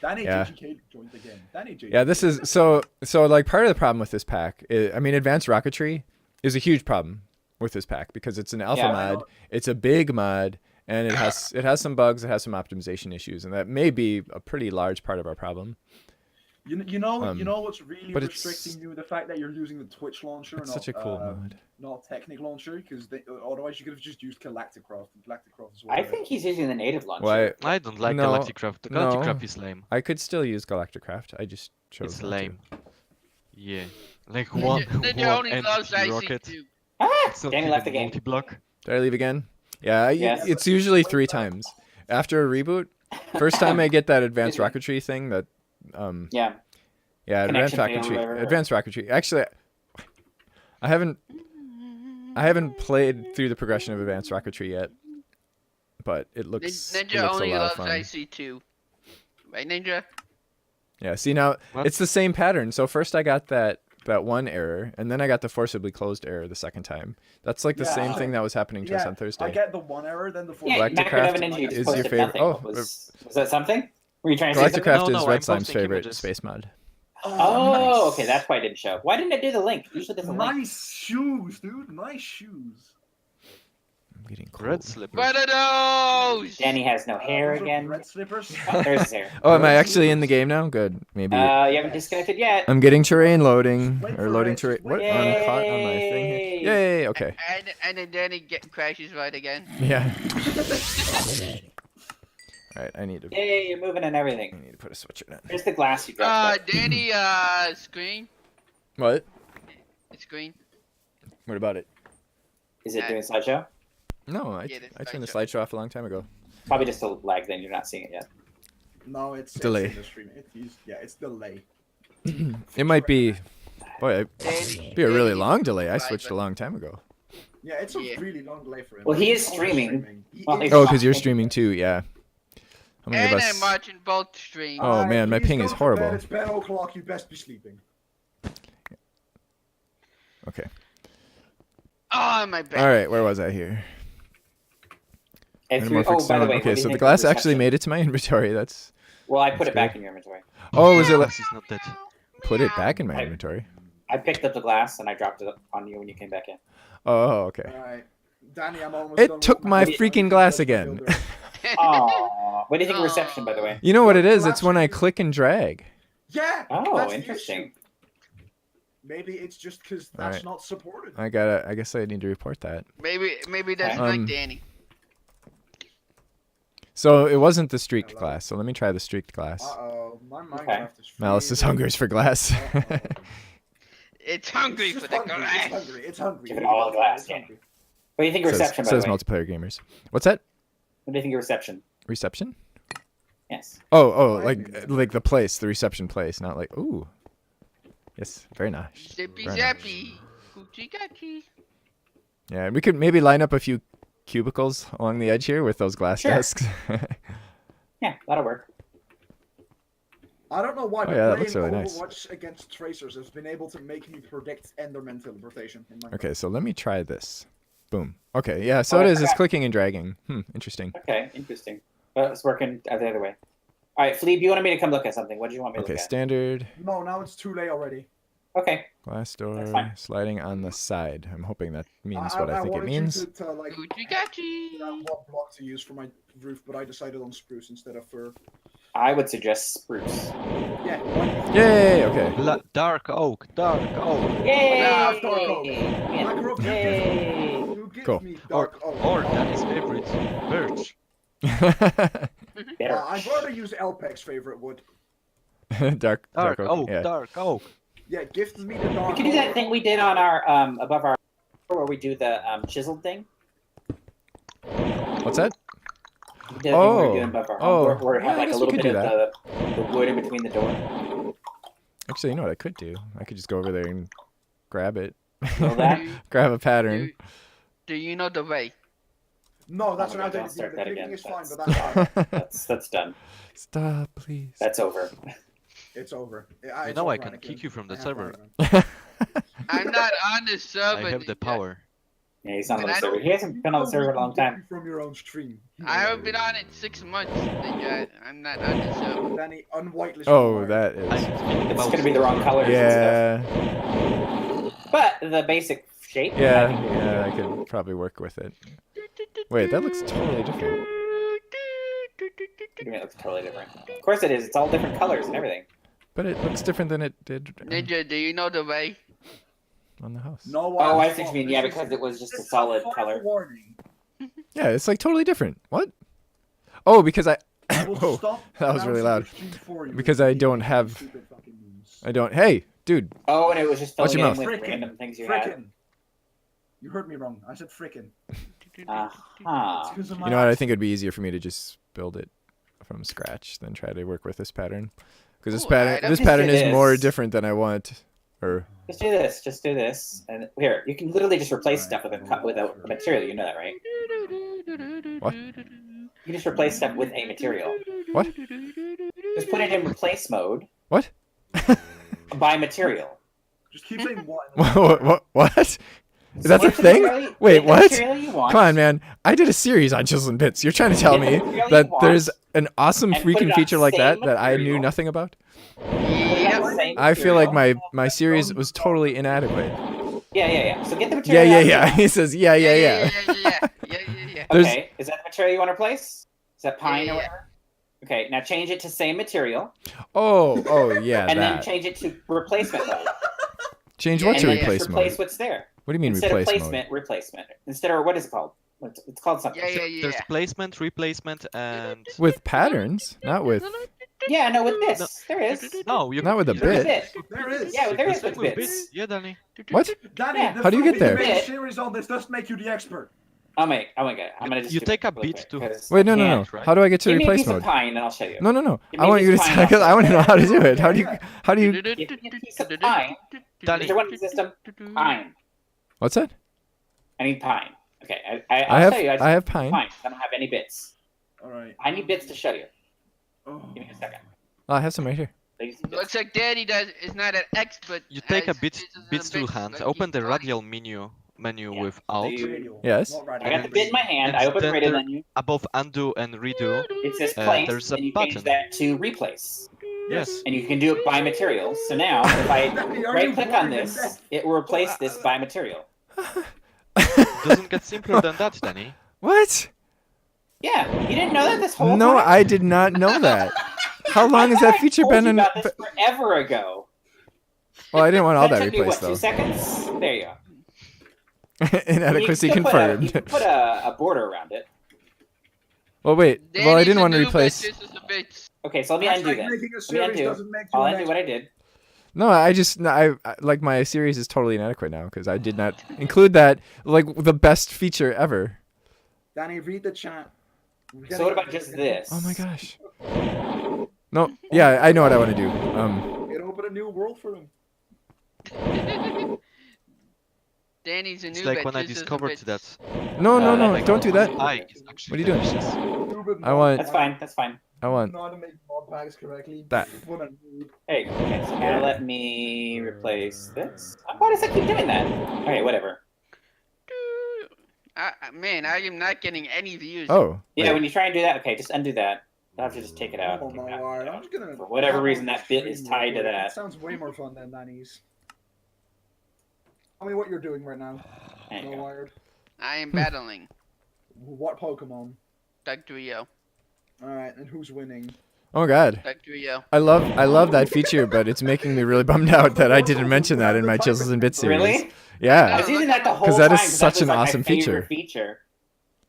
Danny Yeah. JGK joined the game. Danny JGK. yeah, this is so like part of the problem with this pack. I mean, advanced rocketry is a huge problem with this pack because it's an alpha Yeah, I mod. know. It's a big mod, and it has some bugs. It has some optimization issues, and that may be a pretty large part of our problem. You know Um, what's really but it's- restricting you? The fact that you're using the Twitch launcher, It's not, such a cool mod. not Technic launcher, because otherwise you could have just used Galacticraft. Galacticraft is I think he's using the native launcher. Why? I don't like No, Galacticraft. no. Galacticraft is lame. I could still use Galacticraft. I just chose It's not to. lame. Yeah. Like one Ninja only loves empty rocket. IC2. Ah, It's not Danny even left the game. multi-block. Did I leave again? Yeah, Yes. it's usually 3 times. After a reboot, first time I get that advanced Excuse rocketry thing that Yeah. yeah, advanced Connection failure, rocketry. whatever. Advanced rocketry. Actually, I haven't played through the progression of advanced rocketry yet, but it looks Ninja a only lot of loves fun. IC2. Right, Ninja? Yeah, see now What? it's the same pattern. So first I got that one error, and then I got the forcibly closed error the second time. That's like the Yeah, same thing that was happening to us on I Thursday. get the one error, then the four. Yeah, Galacticraft Macro Ninja just is your posted favorite- nothing. oh, What was that something? Were you trying to say something? Galacticraft No, is no, Red I'm Slime's posting favorite images. space mod. Oh, okay, nice. that's why it didn't show. Why didn't it do the link? Usually there's a link. Nice shoes, dude. Nice shoes. I'm getting cold. Red slippers. What are those? Danny has no hair Those are again. Red slippers. Oh, there's his hair. Oh, am I actually in the game now? Good. Maybe. You haven't disconnected yet. I'm getting terrain loading Wait or for loading it, terrain. just What? wait. I'm caught on my thing here. Yay! Okay. And then Danny crashes right again. Yeah. All right. I need to Yay, you're moving and everything. put a sweatshirt on. Here's the glass you dropped. Danny, screen. What? Screen. What about it? Is it doing slideshow? No, Yeah, the I turned the slideshow. slideshow off a long time ago. Probably just a lag then, you're not seeing it yet. No, it's Delay. It's in the stream. It's delay. It might be. Boy, Danny. it'd be a really Danny- long delay. I Right, switched but- a long time ago. Yeah, it's a Yeah. really long delay for him. Well, he is He's always streaming. He Well, is- Oh, because you're streaming too. Yeah. How many And of I'm us? watching both streams. Oh, man, my please ping go is to bed, horrible. It's 10 o'clock. You best be sleeping. Okay. Oh, my back. All right. Where was I here? If you, Metamorphic oh, by the stone. way, Okay, what do you so the think glass of actually reception? made it to my inventory. That's. Well, I put That's it back good. in your inventory. Oh, was it? Glass is not dead. Put it back in my I- inventory. I picked up the glass and I dropped it on you when you came back in. Oh, okay. All right, Danny, I'm almost It done took with my video. freaking glass again. Oh, what do you think of reception, by the way? You know what it is? It's when I click and drag. Yeah. Oh, that's the interesting. issue. Maybe it's just because All that's right. not supported. I guess I need to report that. Maybe that's Okay. like Danny. So it wasn't the streaked glass. So let me try the streaked glass. Uh-oh, my Minecraft is Malice is freezing. hungers for glass. Uh-oh. It's hungry It's for just the hungry, glass. It's hungry. It's hungry. Give it all the glass, It's yeah. hungry. What do you think of says reception, by the says way? multiplayer gamers. What's that? What do you think of reception? Reception? Yes. Oh, I like mean that. like the place, the reception place, not like ooh. Yes, very nice. Zippy Very nice. zappy. Coochie coochie. Yeah, and we could maybe line up a few cubicles along the edge here with those glass Sure. desks. Yeah, that'll work. I don't know why, but yeah, that playing looks really nice. Overwatch against tracers has been able to make me predict Enderman teleportation in Minecraft. Okay, so let me try this. Boom. Okay, yeah, so Oh, it I is. It's forgot. clicking and dragging. Interesting. Okay, interesting. But it's working the other way. All right, Fleeb, you wanted me to come look at something. What did you want me to Okay, look at? standard No, now it's too late already. Okay. glass That's door fine. sliding on the side. I'm hoping that means what I think it wanted means. you to like Coochie figure out coochie. what block to use for my roof, but I decided on spruce instead of fir. I would suggest spruce. Yeah. why- Yay! Okay. Dark oak, dark oak. Yay! Yeah, dark oak. Win. Minecraft, Yay! you give Cool. me dark oak. Or Danny's favorite, birch. Better. I'd rather use Elpec's favorite wood. dark Dark oak. oak, Yeah. dark oak. Yeah, gift me the dark We can do that oak. thing we did on our above our where we do the chiseled thing. What's that? We did a thing we were Oh. doing above our Oh. where it Yeah, I had like a guess we little could bit do of the wood in between the door. Actually, you know what I could do? I could just go over there and grab it. Know that? Grab a pattern. Do you know the way? No, that's Oh an my God, outdated don't start The that clicking again. is fine, That's- but that's fine. That's done. Stop, please. That's over. It's over. You It's know I over, can Anakin. kick you from the I have server. Anakin. I'm not on the server. I have the Ninja. power. Yeah, he's not on And the I server. don't- He hasn't been on the server in a long time. From your own stream. I haven't been on it 6 months. Ninja. I'm not on the server. Danny, unwhitelist. Oh, that is. I'm speaking It's about gonna be the wrong colors and Yeah. stuff. But the basic shape. I Yeah. think we can do. Yeah. I could probably work with it. Wait, that looks totally different. I mean, it looks totally different. Of course it is. It's all different colors and everything. But it looks different than it did Ninja, do you know the way? on the house. No, Oh, I see what you mean. Yeah, because it was just a solid color. Warning. Yeah, it's like totally different. What? Oh, because I. I will Whoa. stop that was really announcing loud. the stream for you Because if I you don't make have- stupid fucking memes. I don't. Hey, dude. Oh, and it was just Watch filling your in mouth. with random things you had. Frickin'. You heard me wrong. I said frickin'. It's Uh-huh. 'cause of my You know what? I accent. think it'd be easier for me to just build it from scratch than try to work with this pattern. Because this Ooh, pattern, alright, this just do pattern is more this. different than I want. Or Just do this. Just do this. And here, you can literally just replace Alright. stuff with a material. You know that, right? What? You can just replace stuff with a material. What? Just put it in replace mode what? by material. Just keep saying what. What? That's a Get the thing? material- Wait, get the what? material you want, Come on, man. I did a series on chiseling bits. You're trying to tell Get the me material you that want, there's an awesome and put it freaking on feature like that same that I knew material. nothing about? put it on the same I feel like material. my series was totally inadequate. Yeah. So get the Yeah, material. yeah, out yeah. you He says, yeah. Yeah. want. There's- Okay, is that the material you want to replace? Is that pine Yeah. or whatever? Okay, now change it to same material, Oh, yeah, and then that. change it to replacement mode. Change Yeah, what and to then replace just mode? replace what's there. What do you mean Instead replace of mode? placement, replacement. Instead of what is it called? It's called something. There's placement, replacement, and With patterns, not with. Yeah, no, with this, there is. no, you Not with a There is bit. it. There is. Yeah, there is Same with with bits. Yeah, Danny. What? Danny, Yeah. the How do you fact get that there? made a Bit. series on this doesn't make you the expert. Oh my god, I'm gonna just You do take it a really bit quick, to- 'cause Wait, no, I no, can't. no. right? How do I get to Give me a replace piece of mode? pine and I'll show you. No. Give I me want a you to. piece of pine, Because I'll I want to know how to do it. show How do you? you. How do you? Give me a piece of pine. Danny. Is there one in the system? Pine. What's that? I need pine. Okay, I I'll have. show you. I have pine. Pine. I don't have any bits. Alright. I need bits to show you. Oh. Give me a second. Oh, I have some right here. I need some bits. Looks like Daddy is not an expert. You take a as bit, citizens of bits to bits, hand. but Open the he's radial menu Yeah. with So Alt. you- Radial, Yes. not I radial. got the bit in my hand. I And open the then radio there- menu. Above undo and redo. It says uh, place, there's a and you button. change that to replace. Yes. And you can do it by materials. So now, if I Danny, are you right click on bored to this, death? it will replace this by material. Doesn't get simpler than that, Danny. What? Yeah, you didn't know that this whole No, time? I did not know that. How long has I that thought I feature told been you in? about this forever ago. Well, I didn't want all That that took me, replaced what, 2 though. seconds? There you go. Inadequacy You can still confirmed. Put a border around it. Well, wait. Well, I Danny's didn't a want to noob at replace. this is a bitch. Okay, so let me undo Hashtag that. making a Let series me undo. doesn't make you I'll an undo what I expert. did. No, I just no, like my series is totally inadequate now because I did not include that like the best feature ever. Danny, read the chat. So what about just this? Oh my gosh. No, yeah, I know what I want to do. It opened a new world for him. Danny's a It's noob like at when I this is a discovered bitch. that. No, no, no, like don't do that. Hi is actually What are you doing? delicious. Stupid I want- That's fine. That's fine. I want Know how to make mod packs correctly. that. What a noob. Hey, okay, so now let me replace this. Why does it keep doing that? Okay, whatever. Man, I am not getting any views. Oh. Yeah, wait. when you try and do that, okay, just undo that. I'll have to just take it out. Oh my word. I'm just gonna. For whatever hop reason, on that the bit is stream tied real to quick. that. It sounds way more fun than Danny's. Tell me what you're doing right now. There you No go. wired. I am battling What Pokemon? Dr. Rio. Alright, and who's winning? Oh god. Dr. Rio. I love that feature, but it's making me really bummed out that I didn't mention that in my Chisels and Bits series. Really? I Yeah. was using that the whole 'Cause time. that is 'cause such was, an like, my awesome favorite feature. feature.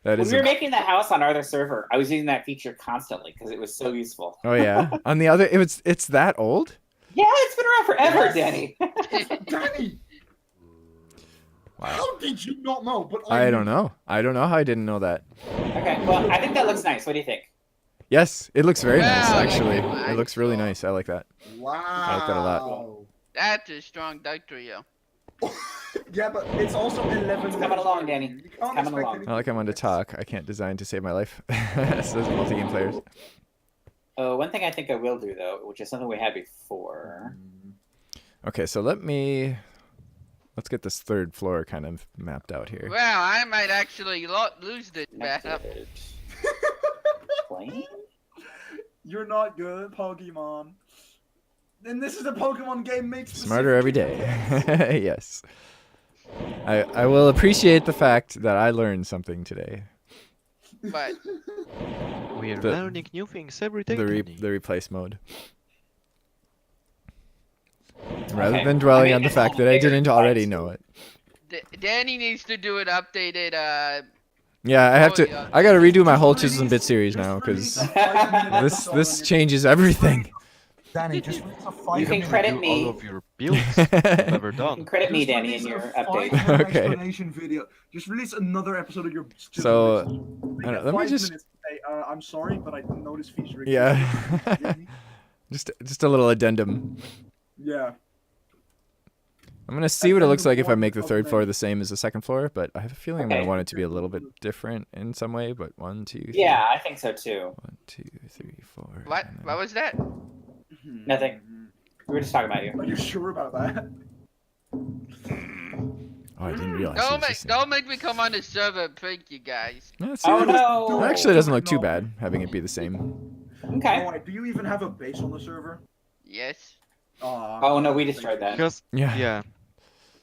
That When is we were a- making the house on our other server, I was using that feature constantly because it was so useful. Oh yeah. On the other it's that old? Yeah, it's been around forever, Danny. Danny! Wow. How did you not know? But I don't know. I don't know how I didn't know that. Okay, well, I think that looks nice. What do you think? Yes, it looks very nice Wow, actually. like- It looks really nice. I like that. Wow. like that a lot. That's a strong Dr. Rio. Yeah, but it's also 11 It's coming minutes along, early. Danny. You It's can't coming expect along. anything I like I'm on to fixed. talk. I can't design to save my life. Says multi-game players. Oh, one thing I think I will do though, which is something we had before. Okay, so let's get this third floor kind of mapped out here. Wow, I might actually lose this battle. Method. Plane? You're not good, Pokemon. And this is a Pokemon game made Smarter every specifically day. Yes. I will appreciate the fact that I learned something today. But We are The- learning new things every day. The Danny. replace mode. Rather Okay. than dwelling I mean, on the it's fact all that I bigger didn't twice. already know it. Danny needs to do an updated. Yeah, I have to. yeah. I gotta redo my whole Just Chisels and Bits series just now release because a 5-minute this episode on this your- changes everything. Danny, just release a 5 You can minute credit Do me. all of your builds you've ever You done. can credit me, Just Danny, in release your a update. 5-minute Okay. explanation video. Just release another episode of your. So, Make I it don't- let me 5 just- minutes. Hey, I'm sorry, but I didn't notice featuring. Yeah. Just a little addendum. Yeah. I'm gonna see what it looks like if I Addendum make the one third of floor them. the same as the second floor, but I have a feeling I'm Okay. gonna want it to be a little bit different in some way. But 1, 2, 3. Yeah, I think so too. 1, 2, 3, 4. What? and then- What was that? Nothing. We were just talking about you. Are you sure about that? Oh, I didn't realize. it was the same. Don't make me come on the server and prank you guys. No, it's- Oh it no! actually doesn't look too No. bad having it be the same. Okay. Oh, wait, do you even have a base on the server? Yes. Oh no, we destroyed that. Because Yeah. yeah,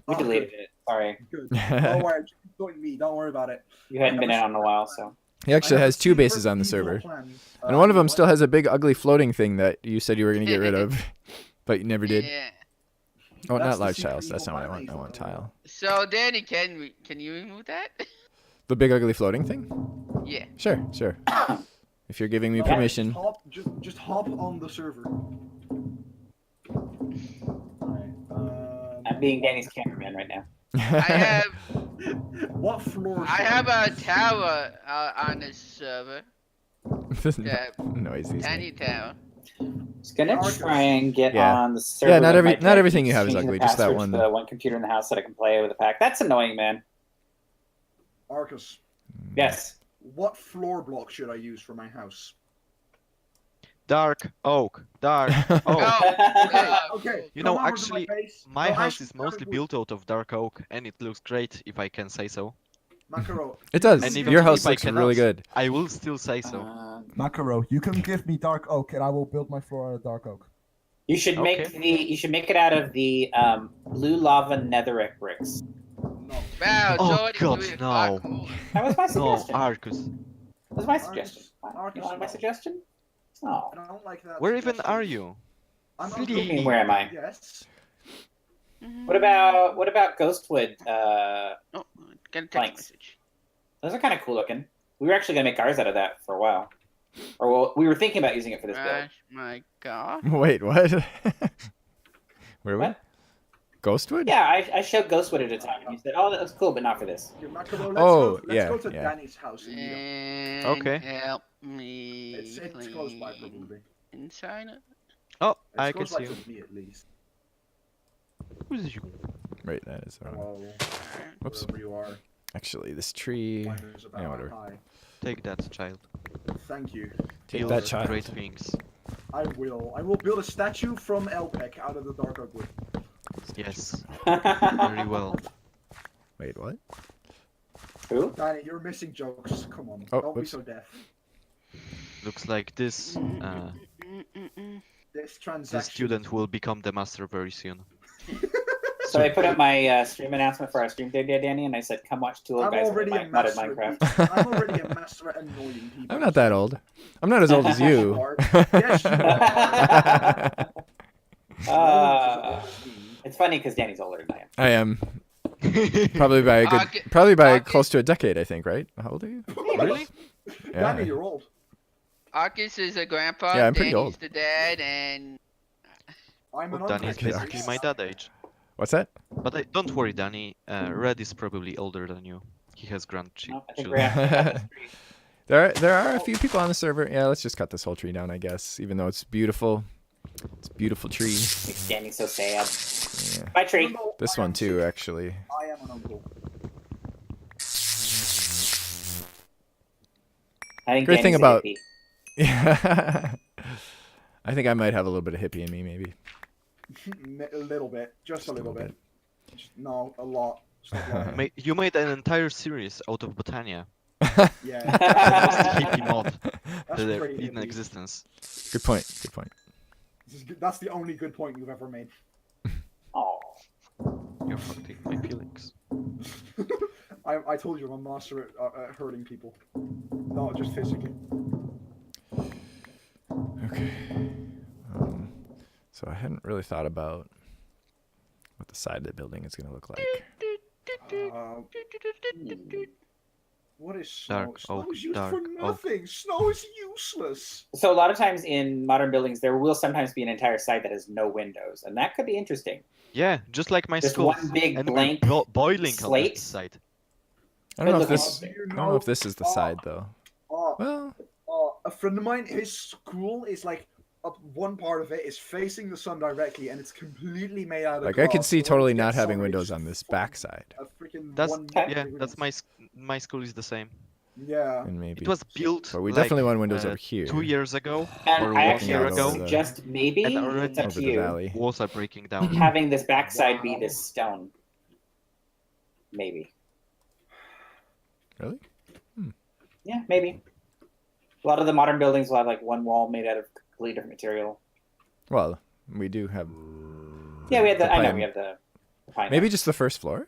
We Oh, deleted it. Sorry, Good. Don't worry, just join me. Don't worry about it. you hadn't been in on a while, so. He actually I have has a 2 secret bases on the evil server, plan. and one of them what? still has a big ugly floating thing that you said you were gonna get rid of, but you never did. Yeah. Oh, That's not the large secret tiles. That's evil not what I plan want. that I you want thought tile. So Danny, can you remove that? The big ugly floating thing? Yeah. Sure, sure. If you're giving me Yeah. permission. Just hop on the server. Alright, I'm being Danny's cameraman right now. I have what floor? I have a tower on this server. Yeah. Noise these Tiny days. tower. Just gonna try and get Yeah. on the server. Yeah, not with every- my not deck, everything you have is changing the ugly, just that password one. to the one computer in the house that I can play with a pack. That's annoying, man. Arcus, Yes. what floor block should I use for my house? dark oak, dark Oh, oak. Okay. You come know, over to actually, my, base. My No, house actually, is mostly start with built out of dark oak, and it looks great, if I can say so. Macaro. It does. And even Your if house I looks cannot, really good. I will still say so. Macaro, you can give me dark oak and I will build my floor out of dark oak. You should make Okay. you should make it out of the blue lava netherite bricks. No. wow, Oh, Jordan God, doing no. parkour. That was my No, suggestion. Arcus. That was my suggestion. Arcus, You wanted my no. suggestion? Oh. I don't like that. Where even suggestion. are you? I'm What do What do you mean, where am I? Yes. What about Ghostwood? Oh, get a text Thanks. message. Those are kind of cool looking. We were actually gonna make ours out of that for a while, or well, we were thinking about using it for this build. Oh my god. Wait, what? Where are we? What? Ghostwood? Yeah, I showed Ghostwood at a time, and you said, "Oh, that looks cool, but not for this." Okay, Macaron, Oh, let's yeah, go to yeah. Danny's house and meet him. And Okay. help me. It's close by, clean probably. Inside it. Oh, It's I can close by see you. to me, at least. Who's you? Wait, that is wrong. Hello, Whoops. wherever you are. Actually, this tree. Mine is about Yeah, whatever. high. Take that, child. Thank you. Take You'll that, do child. Great things. I will. I will build a statue from Elpec out of the dark oak wood. Yes, very well. Wait, what? Who? Danny, you're missing jokes. Come on. Oh, Don't whoops. be so deaf. Looks like this This this transaction. student will become the master very soon. So I put up my stream announcement for our stream today, Danny, and I said, "Come watch two old I'm guys already play a modded master. Minecraft." I'm already a master at annoying people. I'm not that old. I'm not as old as Yes, you. are. Yes, you are. Uh, it's funny because Danny's older than I am. I am probably by a good, Okay. probably by Okay. close to a decade, I think. Right? How old are you? Really? Yeah. Danny, you're old. Arcus is a grandpa. Yeah, I'm pretty Danny's old. the dad, and I'm an Danny is uncle. basically my dad age. What's that? But don't worry, Danny. Red is probably older than you. He has No, I think grandchildren. we're after There are a few people on the server. Yeah, let's just cut this whole tree down, I guess. Even though it's beautiful. It's a beautiful tree. Makes Danny so sad. Yeah. Bye, tree. Even though This I one am too, sick, actually. I am an uncle. I think Great thing Danny's a about- hippie. Yeah. I think I might have a little bit of hippie in me, maybe. A little bit. Just a little bit. No, a lot. Stop lying. You made an entire series out of Botania. Yeah. That's the hippie mod That's that pretty in hippie. existence. Good point. Good point. That's the only good point you've ever made. Oh, You're hurting my feelings. I told you I'm a master at hurting people. No, just physically. Okay. So I hadn't really thought about what the side of the building is going to look like. What is snow? Dark Snow oak, is used dark for oak. nothing. Snow is useless. so a lot of times in modern buildings, there will sometimes be an entire side that has no windows, and that could be interesting. Yeah, just like my Just school. one big And we're blank boiling slate. on the side. I don't know if Could look this. interesting. I don't know if this is the side though. Oh, Well, a friend of mine, his school is like up one part of it is facing the sun directly, and it's completely made out of like I could glass, see so when totally it not gets having summer, windows it's on this fucking backside. a freaking That's one yeah, big that's window. my school is the same. Yeah. And maybe. It was built. But we like, definitely want windows over here. 2 years ago And or I 1 actually year out would ago. over the- suggest maybe And already- it's up Over to the you valley. Walls are breaking down. having this backside be this stone. Maybe. Really? Yeah, maybe. A lot of the modern buildings will have like one wall made out of completely different material. Well, we do have. Yeah, we have the. I know pine. we have the pine. Maybe just the first floor.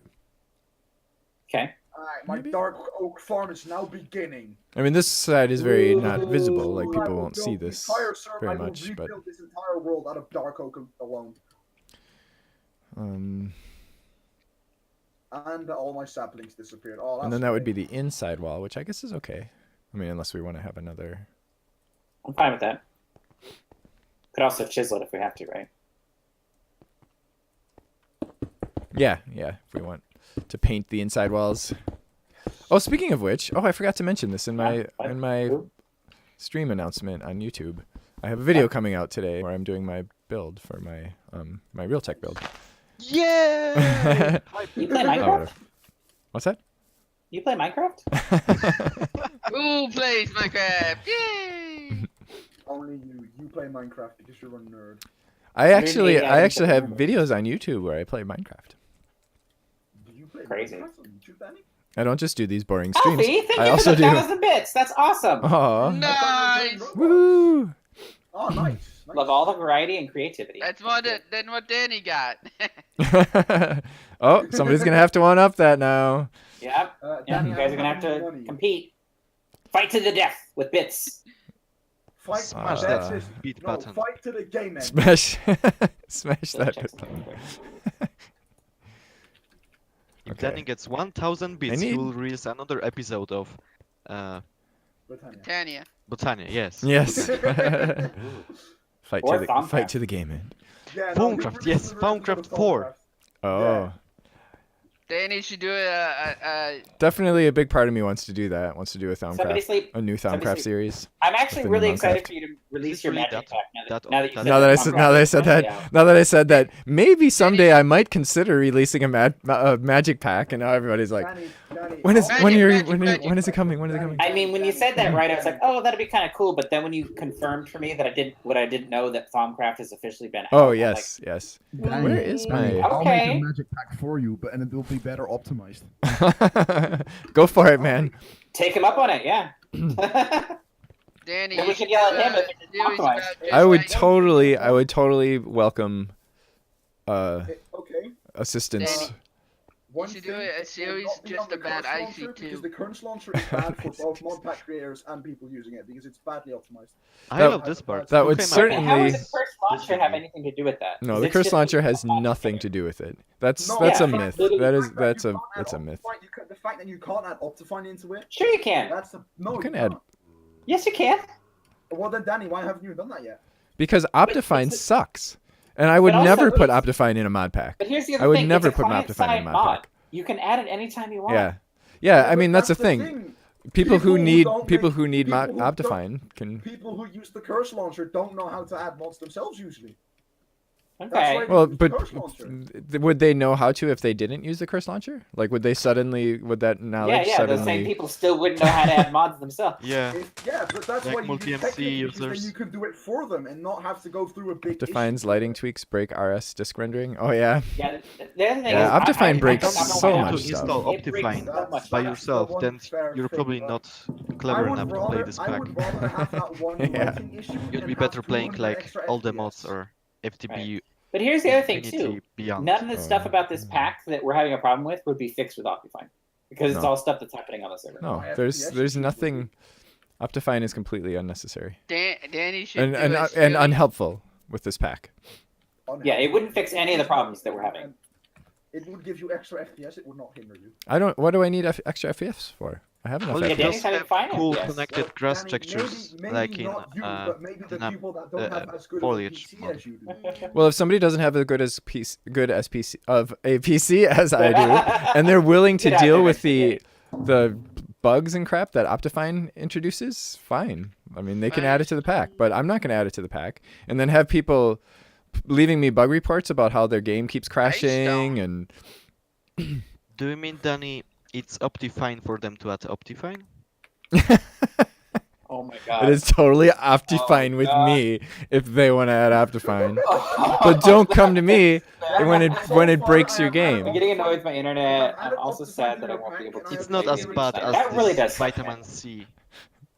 Okay. Alright, my Maybe. dark oak farm is now beginning. I mean, this side is very not visible. Like I people will won't build see the this entire server- very I will much, but rebuild this entire world out of dark oak alone, um, and all my saplings disappeared. Oh, that's and then that would be great. the inside wall, which I guess is okay. I mean, unless we want to have another. I'm fine with that. Could also chisel it if we have to, right? Yeah, yeah. If we want to paint the inside walls. Oh, speaking of which, I forgot to mention this in my what? Who? stream announcement on YouTube. I have a video coming out today where I'm doing my build for my my real tech build. Yeah. You play Oh, Minecraft? whatever. What's that? You play Minecraft? who plays Minecraft? Yay! Only you play Minecraft because you're a nerd. I actually 180 I actually have hours. videos on YouTube where I play Minecraft. Do you play Crazy. Minecraft on YouTube, Danny? I don't just do these boring streams. Alfie, thank I you also for the do. 1,000 bits. That's awesome. Aw. Nice. Woo! Oh, nice. nice. Love all the variety and creativity. That's more than what Danny got. Oh, somebody's gonna have to one up that now. Yep. Yeah, Yeah, you guys are gonna have to compete. Fight to the death with bits. Fight Smash that's that it. beat No, button. fight to the game end. Smash, smash that. Check button. If Okay. Danny gets 1,000 bits, he need- will release another episode of Britannia. Tanya. Botania, yes. Yes. Or Thaumcraft. fight to the game end. Yeah, Thaumcraft, you're yes, really good Thaumcraft at 4. Oh. Yeah. Danny should do a Definitely a big part of me wants to do that. Wants to do a Somebody Thaumcraft, sleep. a new Somebody Thaumcraft sleep. series. I'm actually Within really the excited Minecraft. for you to release this your really magic that- pack that- now that you that- said Now that I said Thaumcraft that, is now that I said that, maybe someday I might consider releasing a magic pack, and now everybody's like, Danny, when is Magic, when you're magic, when, magic. when is it coming? When is it coming? I mean, when you said that right, I was like, oh, that'd be kind of cool. But then when you confirmed for me that I didn't know that Thaumcraft has officially been out. Oh I'm yes, yes. Danny, Where is Danny, my- I'll make Okay. a magic pack for you, but and it will be better optimized. Go for it, man. like, take him up on it, yeah. Danny. Then we you should should yell do at him a if it's series optimized. about just I would like- totally welcome Okay. assistance. Danny. One should do thing, a it will series not be just on the about curse launcher, IC2. because the curse launcher is bad for both Modpack creators and people using it because it's badly optimized. I That- love this part. that Who would came up with certainly- How this? does the curse launcher have anything to do with that? No, Is the it curse just launcher like- has nothing to do with it. That's No, a yeah, myth. literally, That the is fact that that's you a can't that's a add myth. the fact that you can't add Optifine into it. Sure you can. That's a no. You can can't. add- Yes, you can. Well then, Danny, why haven't you done that yet? Because Optifine it's a- sucks, and I would But also never put it's- Optifine in a mod pack. But here's the other I would thing. never it's a put Optifine in client-side a mod mod. pack. You can add it anytime you want. Yeah, yeah. I but mean that's the the thing. People who People who need don't people make- who need people who don't- Optifine can. People who use the curse launcher don't know how to add mods themselves usually. Okay. That's why- Well, use the but curse launcher. would they know how to if they didn't use the curse launcher? Like, would that knowledge Yeah, those same suddenly? people still wouldn't know how to add mods themselves. Yeah. Yeah, but that's Like why you multi-MC technically, because then users. you could do it for them and not have to go through a big Optifine's issue. lighting tweaks break RS disk rendering. Oh yeah. Yeah, the other thing Yeah, is, Optifine I breaks don't know so why If much you not. stuff. install It breaks Optifine so much by stuff. yourself, one then fair you're thing, probably but not I clever would enough to play rather- this I pack. would rather have that one Yeah. lighting issue You'd and be have better playing 200 like extra all the FPS. mods or FTB But here's the other thing Infinity too. Beyond. None of the stuff Oh. about this pack that we're having a problem with would be fixed with Optifine, because it's No. all stuff that's happening on the server. No, My there's FPS there's issues would nothing. Optifine is completely unnecessary Danny should and do and, a and series- unhelpful with this pack. Yeah, it wouldn't fix any of the problems that we're having. It would give you extra FPS. It would not hinder you. I don't. What do I need extra FPS for? I have enough Well, Yeah, it FPS. Danny's does having have fine cool FPS. connected grass Danny, textures, maybe like in not you, but maybe the the people that don't have as good foliage of a PC mod. as you do. Well, if somebody doesn't have as good as PC of a PC as I do, and they're willing to Get out deal there, with Danny. the bugs and crap that Optifine introduces, fine. I mean, they can add it to the pack, but I'm not going to add it to the pack. And then have people leaving me bug reports about how their game keeps crashing and Do you mean, Danny, it's Optifine for them to add Optifine? Oh my god. it is totally Optifine with God. me if they want to add Optifine. But don't come to me when it breaks your I'm game. getting annoyed with my internet. I'm also sad that I won't be able to. It's not play as games. bad as That really this does suck, Vitamin man. C.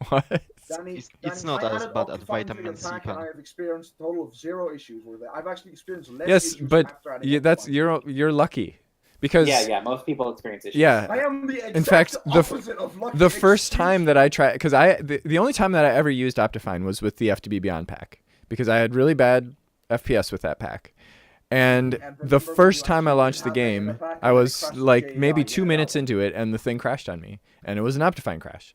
What? Danny, It's Danny, not I as added bad as Optifine to vitamin the C pack, pan. and I have experienced a total of 0 issues with it. I've actually experienced less Yes, issues but after adding yeah, that's Optifine. you're lucky because Yeah, most people experience issues. yeah. I am the exact fact, opposite of lucky. The first Excuse time that I tried, because the only time that I ever used Optifine was with the FTB Beyond pack, because I had really bad FPS with that pack. And the remember first you time I actually launched the had that in game, the pack I and it was crashed like the maybe AI, 2 yeah. minutes into it, and the thing crashed on me, and it was an Optifine crash.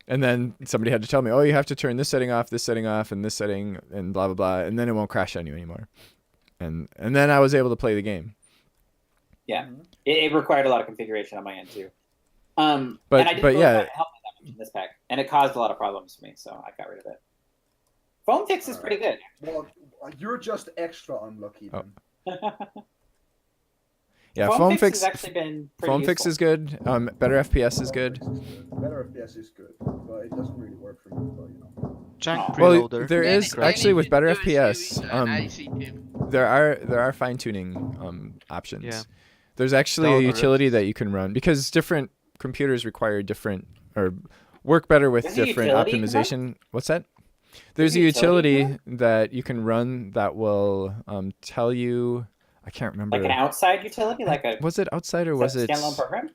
And then somebody had to tell me, oh, you have to turn this setting off, and this setting, and blah blah blah, and then it won't crash on you anymore. And then I was able to play the game. Yeah, it required a lot of configuration on my end too. But- and I didn't but really yeah. find it helped that much in this pack, and it caused a lot of problems for me, so I got rid of it. Foam fix is pretty good. Well, you're just extra unlucky Oh. then. Yeah, Foam foam fix fix. has actually been pretty Foam fix useful. is good. Better FPS is good. Better FPS is good, but it doesn't really work for me. But, you know. Junk Well, preloader. there Danny- is Danny actually with should better do a series FPS. on IC2. There are fine tuning options. Yeah. There's actually a Download it. utility that you can run because different computers require different or work better with There's a different utility you can run? optimization. What's that? There's a a utility you utility that you can run that will tell you. I can't remember. Like an outside utility, like a Was it outside or was it? standalone program.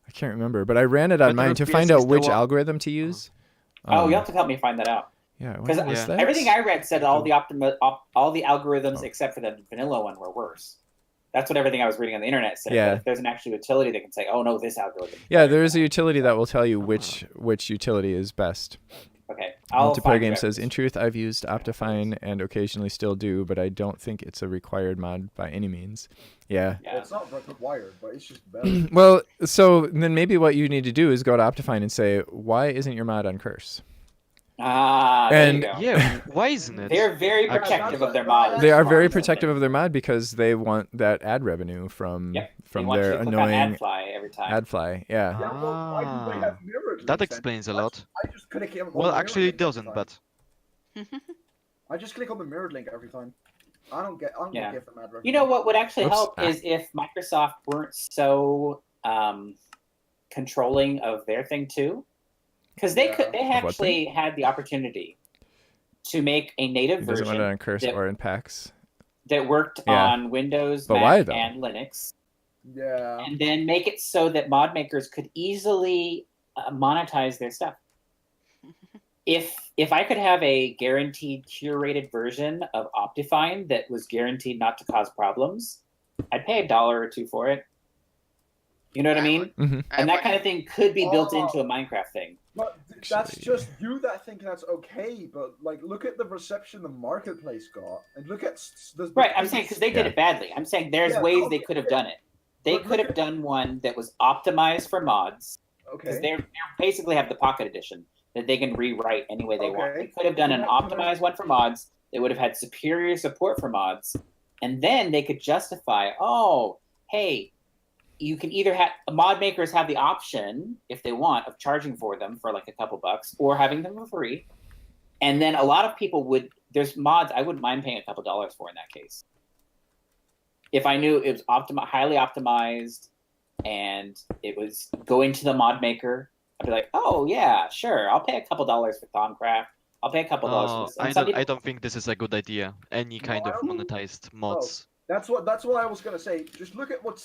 I can't remember, but I ran it on Better mine to FPS find is out the which one- algorithm to use. Oh, you have to help me find that out. Yeah, what Because was that? everything I read said all the algorithms except for the vanilla one were worse. That's what everything I was reading on the internet said. Yeah. But if there's an actual utility that can say, oh no, this algorithm. Yeah, there is a utility that will tell you which utility is best. Okay. I'll Multiplayer find game Trevor's. says, in truth, I've used Optifine and occasionally still do, but I don't think it's a required mod by any means. Yeah. Yeah. It's not required, but it's just better. Well, so then maybe what you need to do is go to Optifine and say, why isn't your mod on Curse? There And- you go. Yeah, why isn't it? They're very Actually- protective of their That's mods. They are very fine. protective of their mod because they want that ad revenue from Yep. They from want you their to click on annoying AdFly every time. AdFly. Yeah. Yeah, well, why do they have mirrored links That then? explains a lot. I just click on the Well, mirrored actually, link it doesn't, every time. but I just click on the mirrored link every time. I don't Yeah. give them ad revenue. You know what would actually Whoops. help is if Microsoft weren't so controlling of their thing too, because they Yeah. could. They Of what actually had the opportunity to make a native He doesn't want it version on Curse that- or in PAX. that worked Yeah. on Windows, But Mac, why, though? and Linux, Yeah. and then make it so that mod makers could easily monetize their stuff. If I could have a guaranteed curated version of Optifine that was guaranteed not to cause problems, I'd pay $1 or $2 for it. You know what I mean? Mm-hmm. And that kind of thing could be built Oh. into a Minecraft thing. But that's Actually- just you that think that's okay. But like, look at the reception the marketplace got, and look at the Right, I'm saying because they did Yeah. it badly. I'm saying there's Yeah, ways okay, they could have okay. done it. They But could look have at- done one that was optimized for mods because Okay. they basically have the Pocket Edition that they can rewrite any way they want. Okay. They could have done an Yeah. optimized one for mods. They would have had superior support for mods, and then they could justify, oh, hey, you can either have mod makers have the option if they want of charging for them for like a couple bucks or having them for free, and then a lot of people would. There's mods I wouldn't mind paying a couple dollars for in that case. If I knew it was highly optimized, and it was going to the mod maker, I'd be like, oh yeah, sure, I'll pay a couple dollars for Thaumcraft. I'll pay a couple dollars for this. And some I people- don't think this is a good idea. Any kind I of don't- monetized mods. That's what I was gonna say. Just look at what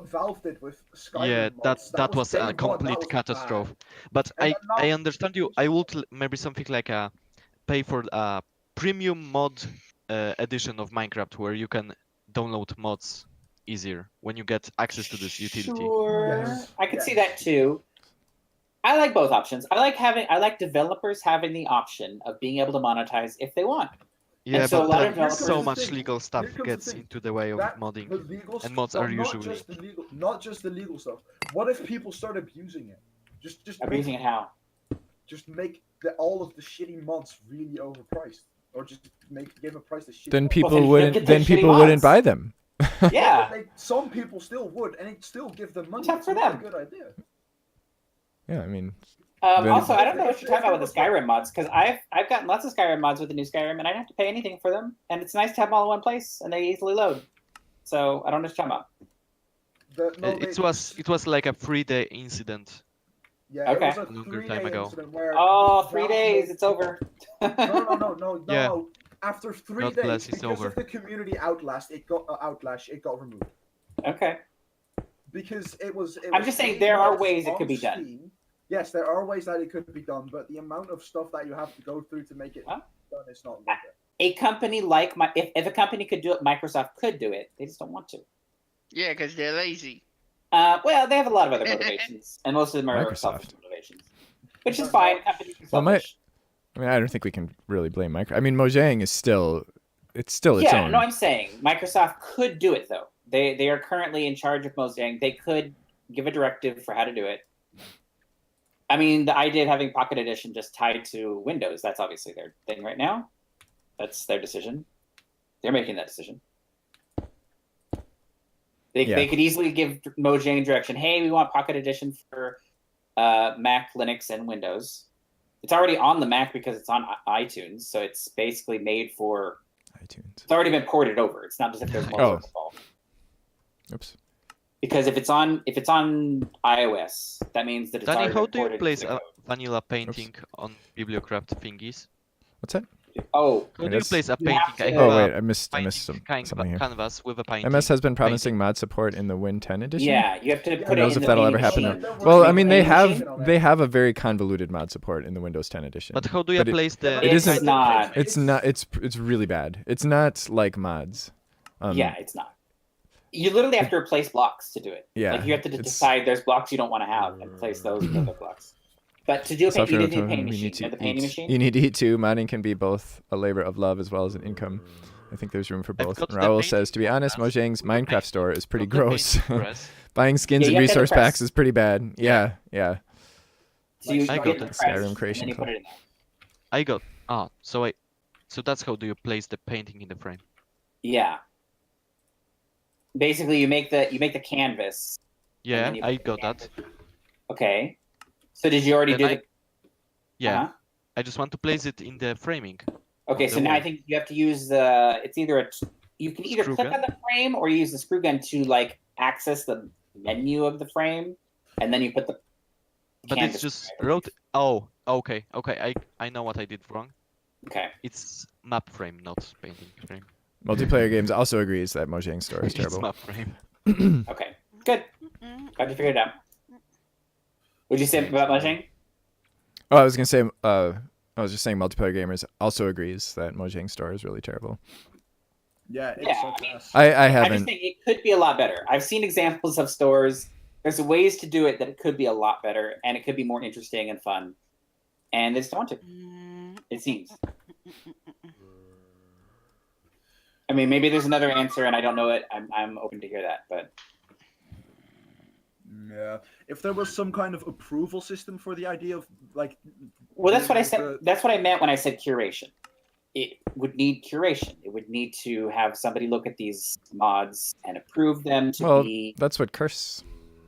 Valve did with Skyrim. Yeah, mods. that was day a one, complete that was catastrophe. bad. But And I then now- understand you. I would maybe something like a pay for a premium mod edition of Minecraft where you can download mods easier when you get access to this utility. Sure, Yes, I could see yes. that too. I like both options. I like developers having the option of being able to monetize if they want. Yeah, so a but lot then of developers- so Here's the much thing, legal stuff here comes the gets thing. into the way of That- modding. the legal and mods stuff, are not usually- not just the legal stuff. What if people start abusing it? Just Abusing it how? Just make all of the shitty mods really overpriced, or just give a price that shitty. Then mods. people then you wouldn't. get the Then shitty people wouldn't mods. buy them. Yeah. Some people still would, and it still give them money. Tough It's for not them. a good idea. Yeah, I mean, Then- Also, I don't know what you're talking about with the Skyrim mods because I've gotten lots of Skyrim mods with the new Skyrim, and I don't have to pay anything for them, and it's nice to have them all in one place, and they easily load. So I don't know what you're talking about. It was like a 3-day incident. Yeah, Okay. it was a Longer 3-day time ago. incident where Oh, 3 Valve days, made- it's over. No. Yeah. After 3 God days, bless, it's because over. of the community outlash, it got removed. Okay. Because it was. I'm just saying there are ways it could be done. Steam. Yes, there are ways that it could be done, but the amount of stuff that you have to go through to make it Well, done is not worth it. A company like if a company could do it, Microsoft could do it. They just don't want to. Yeah, because they're lazy. Well, they have a lot of other motivations, and most of them are Microsoft. selfish motivations, which is fine. Companies are Well, selfish. I mean, I don't think we can really blame Micro. I mean, Mojang is still, it's still its Yeah, own. no, I'm saying Microsoft could do it though. They are currently in charge of Mojang. They could give a directive for how to do it. I mean, the idea of having Pocket Edition just tied to Windows, that's obviously their thing right now. That's their decision. They're making that decision. Yeah. They could easily give Mojang direction. Hey, we want Pocket Edition for Mac, Linux, and Windows. It's already on the Mac because it's on iTunes, so it's basically made for. iTunes. It's already been ported over. It's not as if there's more Oh. work involved. Oops. Because if it's on iOS, that means that it's Danny, already how been do you ported place to the a code. vanilla painting on Bibliocraft thingies? What's that? Oh, How do you guess- place a You painting? have to- I have Oh a wait, I missed painting something here. canvas with a painting. MS has been promising mod support in the Win 10 edition. yeah, you have to put Who it knows in if the that'll ever painting happen? machine. Well, I mean, they Painting have a very convoluted mod support in the Windows 10 edition. But how do you But place the? it It's isn't- not. It's not. It's really bad. It's not like mods. Yeah, it's not. You literally have to replace blocks to do it. Yeah, Like you have to it's- decide there's blocks you don't want to have and replace those with other blocks. But to do a paint, you need a painting machine. You have the painting machine. You need to eat too. Modding can be both a labor of love as well as an income. I think there's room for I've both. got the Raul painting says, to be honest, press. Mojang's Minecraft store is pretty Not the painting gross. press. Buying skins Yeah, and you have to have resource the press. packs is pretty bad. Yeah, yeah. So you I get got the it. press, Skyrim and creation then you club. put it in there. I got so that's how do you place the painting in the frame. Yeah. Basically, you make the canvas. Yeah, then you I put the got that. canvas. Okay. So did you already Then do the? Yeah, Uh-huh. I just want to place it in the framing. Okay, of so the now I wall. think you have to use the. It's either you can either Screw click gun? on the frame or use the screw gun to like access the menu of the frame, and then you put the. But canvas it's just frame, I wrote. Oh, okay. I know what I did wrong. believe. Okay. It's map frame, not painting frame. Multiplayer Games also agrees that Mojang's store is It's terrible. map frame. Okay. Good. Glad you figured it out. What'd you say about Mojang? Oh, I was gonna say. I was just saying, Multiplayer Gamers also agrees that Mojang's store is really terrible. Yeah, it's Yeah, such I mean- ass. I I'm just haven't. saying it could be a lot better. I've seen examples of stores. There's ways to do it that it could be a lot better, and it could be more interesting and fun. And they just don't want to. It seems. I mean, maybe there's another answer, and I don't know it. I'm open to hear that, but Yeah, if there was some kind of approval system for the idea of like. well, that's what I being said. able to- That's what I meant when I said curation. It would need curation. It would need to have somebody look at these mods and approve them to Well, be that's what curse.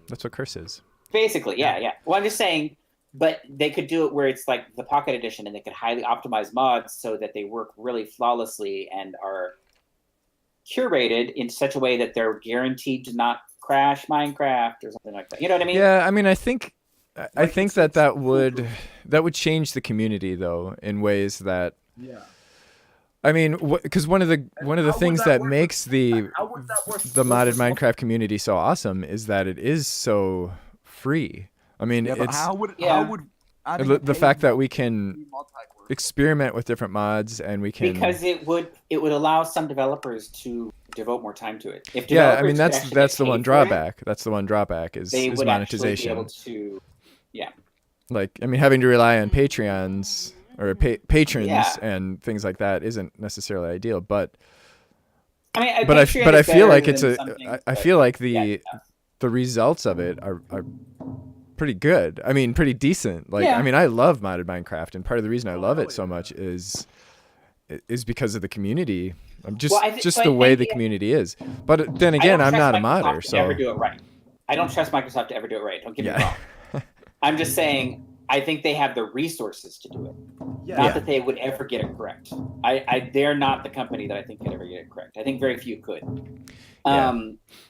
That's what curse is. basically, yeah. Well, I'm just saying, but they could do it where it's like the Pocket Edition, and they could highly optimize mods so that they work really flawlessly and are curated in such a way that they're guaranteed to not crash Minecraft or something like that. You know what I mean? Yeah, I mean, I think Like, think it's that foolproof. would change the community though in ways that. Yeah. I mean, because one of the how would things that that work makes with- how would that work the with modded someone- Minecraft community so awesome is that it is so free. I mean, Yeah, but it's how would Yeah. adding the a fact that paid we can Modpack work? experiment with different mods and we can. Because it would allow some developers to devote more time to it. If Yeah, I developers mean could that's actually that's get the one paid for it, drawback. That's the one drawback is they would actually be monetization. able to. Like, I mean, having to rely on Patreons or patrons Yeah. and things like that isn't necessarily ideal. But I mean, but I Patreon but is I feel better like than it's some things, I but feel like yeah, the results of it are pretty good. I mean, pretty decent. Like, Yeah. I mean, I love modded Minecraft, and part of the reason I love hell it so yeah. much is because of the community. Just Well, I just but the I way think the it- community is. But then I again, don't I'm not a trust Microsoft modder, to so ever do it right. I don't trust Microsoft to ever do it right. Don't get Yeah. me wrong. I'm just saying I think they have the resources to do it. Yeah. Not that they would ever get it correct. They're not the company that I think could ever get it correct. I think very few could. Yeah.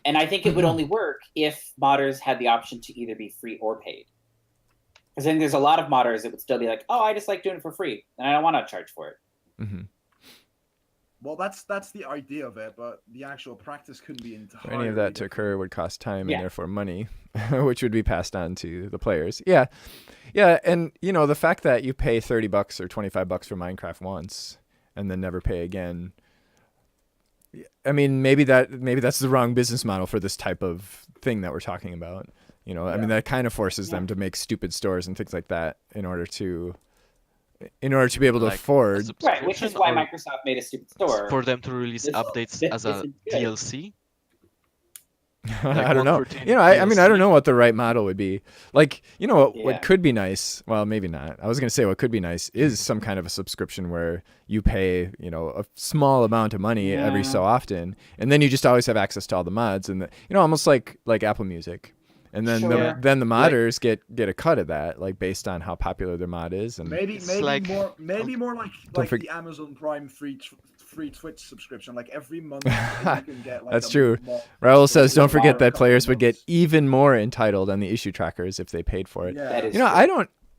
And I think it would only work if modders had the option to either be free or paid. Because I think there's a lot of modders that would still be like, oh, I just like doing it for free, and I don't want to charge for it. Mhm. Well, that's the idea of it, but the actual practice couldn't be For entirely. any of that to different. occur would cost time Yeah. and therefore money, which would be passed on to the players. Yeah, and the fact that you pay $30 or $25 for Minecraft once and then never pay again. I mean, maybe that's the wrong business model for this type of thing that we're talking about. I mean, that kind of forces them to make stupid stores and things like that in order to be able to Like, afford. Right, which is subscription why or Microsoft made a stupid store. for them to release This- updates this as a isn't good. DLC. I don't know. 114 I mean, I don't DLC. know what the right model would be. Like, what Yeah. could be nice? Well, maybe not. I was gonna say what could be nice is some kind of a subscription where you pay, a small amount of money every Yeah. so often, and then you just always have access to all the mods, and almost like Apple Music. And then Sure. the modders get a cut of that, like based on how popular their mod is, and Maybe It's like- more like forg- the Amazon Prime free Twitch subscription. Like every month you can get like That's a true. mod- Raul says, so don't forget modern that couple players would get months. even more entitled on the issue trackers if they paid for it. Yeah. That is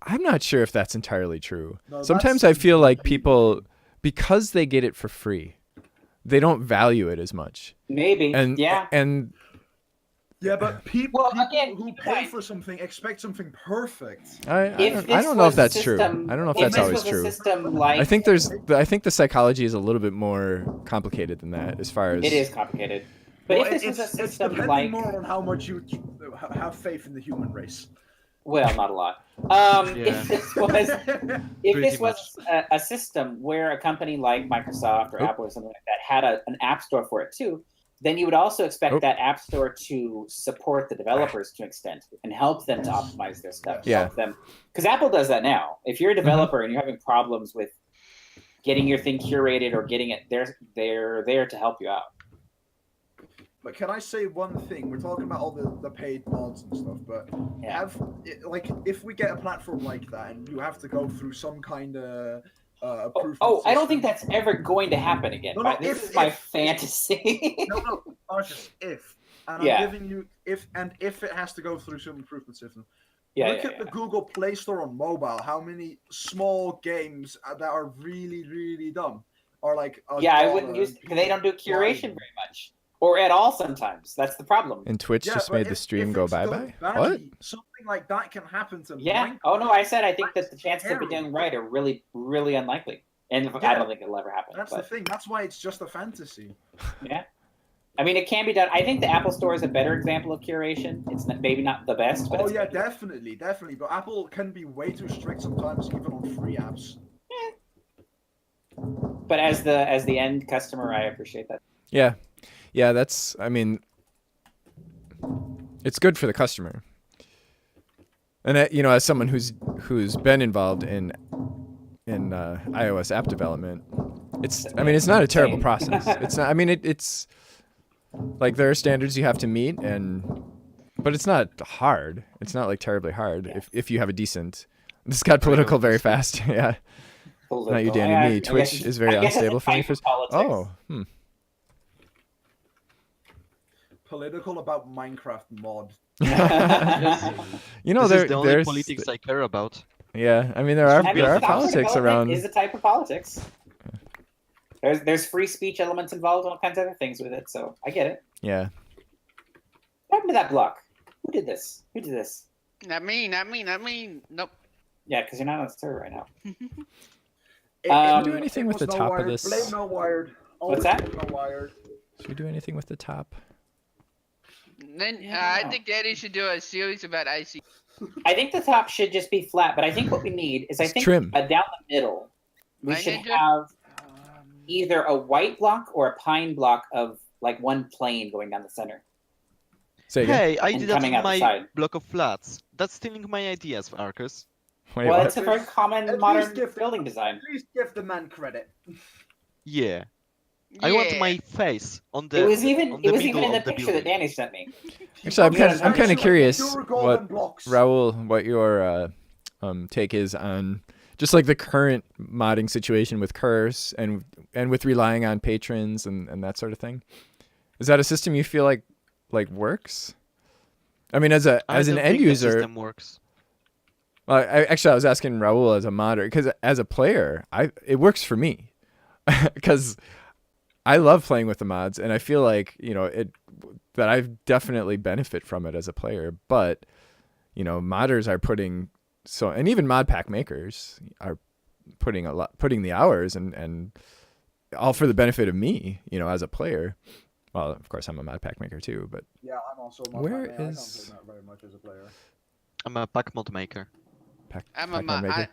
I'm not sure if that's entirely true. No, Sometimes that's I feel like completely people, because they get it for free, they don't value it as much. Maybe. And yeah. and Yeah, but people, Well, people again, who keep in pay mind- for something expect something perfect. I If don't this know if was a that's true. system- I don't know if if that's this always was a true. system like I think the psychology is a little bit more complicated than that as far as it is complicated. But Well, if this was a it's system depending like, more on how much you have faith in the human race. well, not a lot. Yeah. If this was if Pretty this was a system where a company like Microsoft or Oh. Apple or something like that had an app store for it too, then you would also expect Oh. that app store to support the developers to an extent and help them to optimize their stuff. Yeah. Help them, because Apple does that now. If you're a developer and you're having problems with getting your thing curated or getting it, they're there to help you out. But can I say one thing? We're talking about all the paid mods and stuff, but Yeah. if we get a platform like that and you have to go through some kind of approved I don't think system- that's ever going to happen again. No, no, This if- is my if- fantasy. No, Arcus, if. And Yeah. I'm giving you if it has to go through some improvement system. Yeah, Look yeah, at the Google Play Store on mobile. How many small games that are really, really dumb are like. yeah, I wouldn't use. They don't do curation very much, or at all. Sometimes that's the problem. And Twitch just made the stream go bye-bye? What? Badly, something like that can happen to Yeah. Minecraft. Oh no, I said I think that the chances of it terrible. doing right are really, really unlikely, and I Yeah. don't think it'll ever happen. That's but, the thing. That's why it's just a fantasy. Yeah. I mean, it can be done. I think the Apple Store is a better example of curation. It's maybe not the best, but Oh it's yeah, better. definitely. But Apple can be way too strict sometimes, even on free apps. But as the end customer, I appreciate that. Yeah. Yeah, that's, I mean, it's good for the customer. And as someone who's been involved in iOS app development, it's not a terrible process. It's not, it's like there are standards you have to meet, but it's not hard. It's not like terribly hard if you have a decent. This got political very fast. Yeah. Not you, Danny. Me. Twitch is very unstable for me. Oh. Political about Minecraft mod. This is the only politics I care about. Yeah, I mean there are politics around. Is a type of politics. There's free speech elements involved and all kinds of other things with it, so I get it. Yeah. What happened to that block? Who did this? Not me. Nope. Yeah, because you're not on the server right now. Can we do anything with the was no top of wired. this? Blame no wired. What's Always that? No wired. Should we do anything with the top? Then Yeah. I think Daddy should do a series about IC. I think the top should just be flat, but I think what we need is It's trim. down the middle, we My should ninja? have either a white block or a pine block of like one plane going down the center. Say again. Hey, I And did that coming in out the my side. block of flats. That's stealing my ideas, Arcus. Wait, Well, what? it's a very common At modern least give- building design. Please give the man credit. Yeah. I want Yeah. my face on the. It was even on the in middle the of the picture that building. Danny sent me. Actually, I'm kind of curious Pure what golden blocks. Raul, what your take is on just like the current modding situation with Curse and with relying on patrons and that sort of thing. Is that a system you feel like works? I mean, as I an don't end think the user, system works. well, I was asking Raul as a modder because as a player, it works for me because I love playing with the mods and I feel like that I definitely benefit from it as a player. But modders are putting and even Modpack makers are putting the hours and all for the benefit of me, as a player. Well, of course, I'm a Modpack maker too, but Yeah, I'm also. Where I can't is- play that very much as a player. I'm a pack mod maker. I'm Pac-Man maker.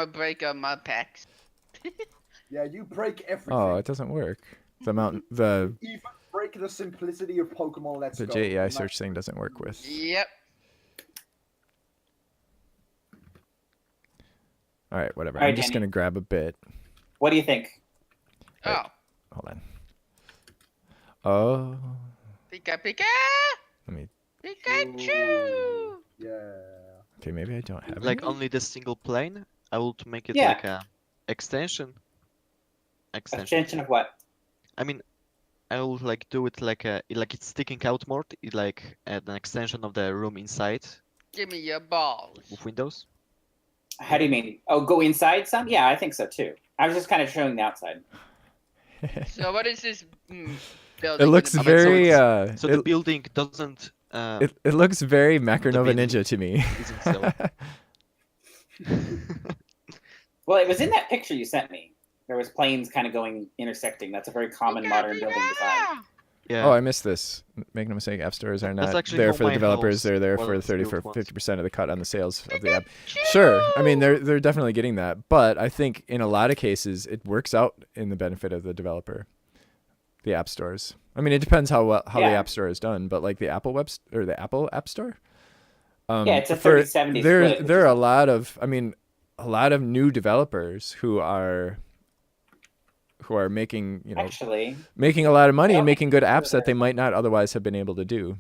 a breaker mod packs. Yeah, you break everything. Oh, it doesn't work. The Even break the simplicity of Pokemon Let's the Go. JEI And search thing doesn't work with. Yep. All right, whatever. All right, I'm just Danny. gonna grab a bit. What do you think? Right. Oh. Hold on. Oh, Pika Pika! let me. Pikachu! Yeah. Okay, maybe I don't have Like it. only the single plane. I will to make it Yeah. like a extension. Extension of what? I mean, I will like do it like it's sticking out more, like an extension of the room inside Give me your balls. with windows. How do you mean? Oh, go inside some? Yeah, I think so too. I was just kind of showing the outside. So what is this building? It looks so very. So the building doesn't. It looks very Macronova building Ninja to me. isn't so. Well, it was in that picture you sent me. There was planes kind of intersecting. That's a very common modern building design. Yeah. Oh, I missed this. Make no mistake, app stores are That's not actually there how for the my developers. house They're there for was 30 built for once. 50% of the cut on the sales of the app. Sure. I mean, they're definitely getting that, but I think in a lot of cases it works out in the benefit of the developer. The app stores. I mean, it depends how the Yeah. app store is done, but like the Apple or the Apple App Store. Yeah, it's a 30-70 there split, which there are is- a lot of a lot of new developers who are making Actually, making a lot of money I and don't making good apps sure. that they might not otherwise have been able to do.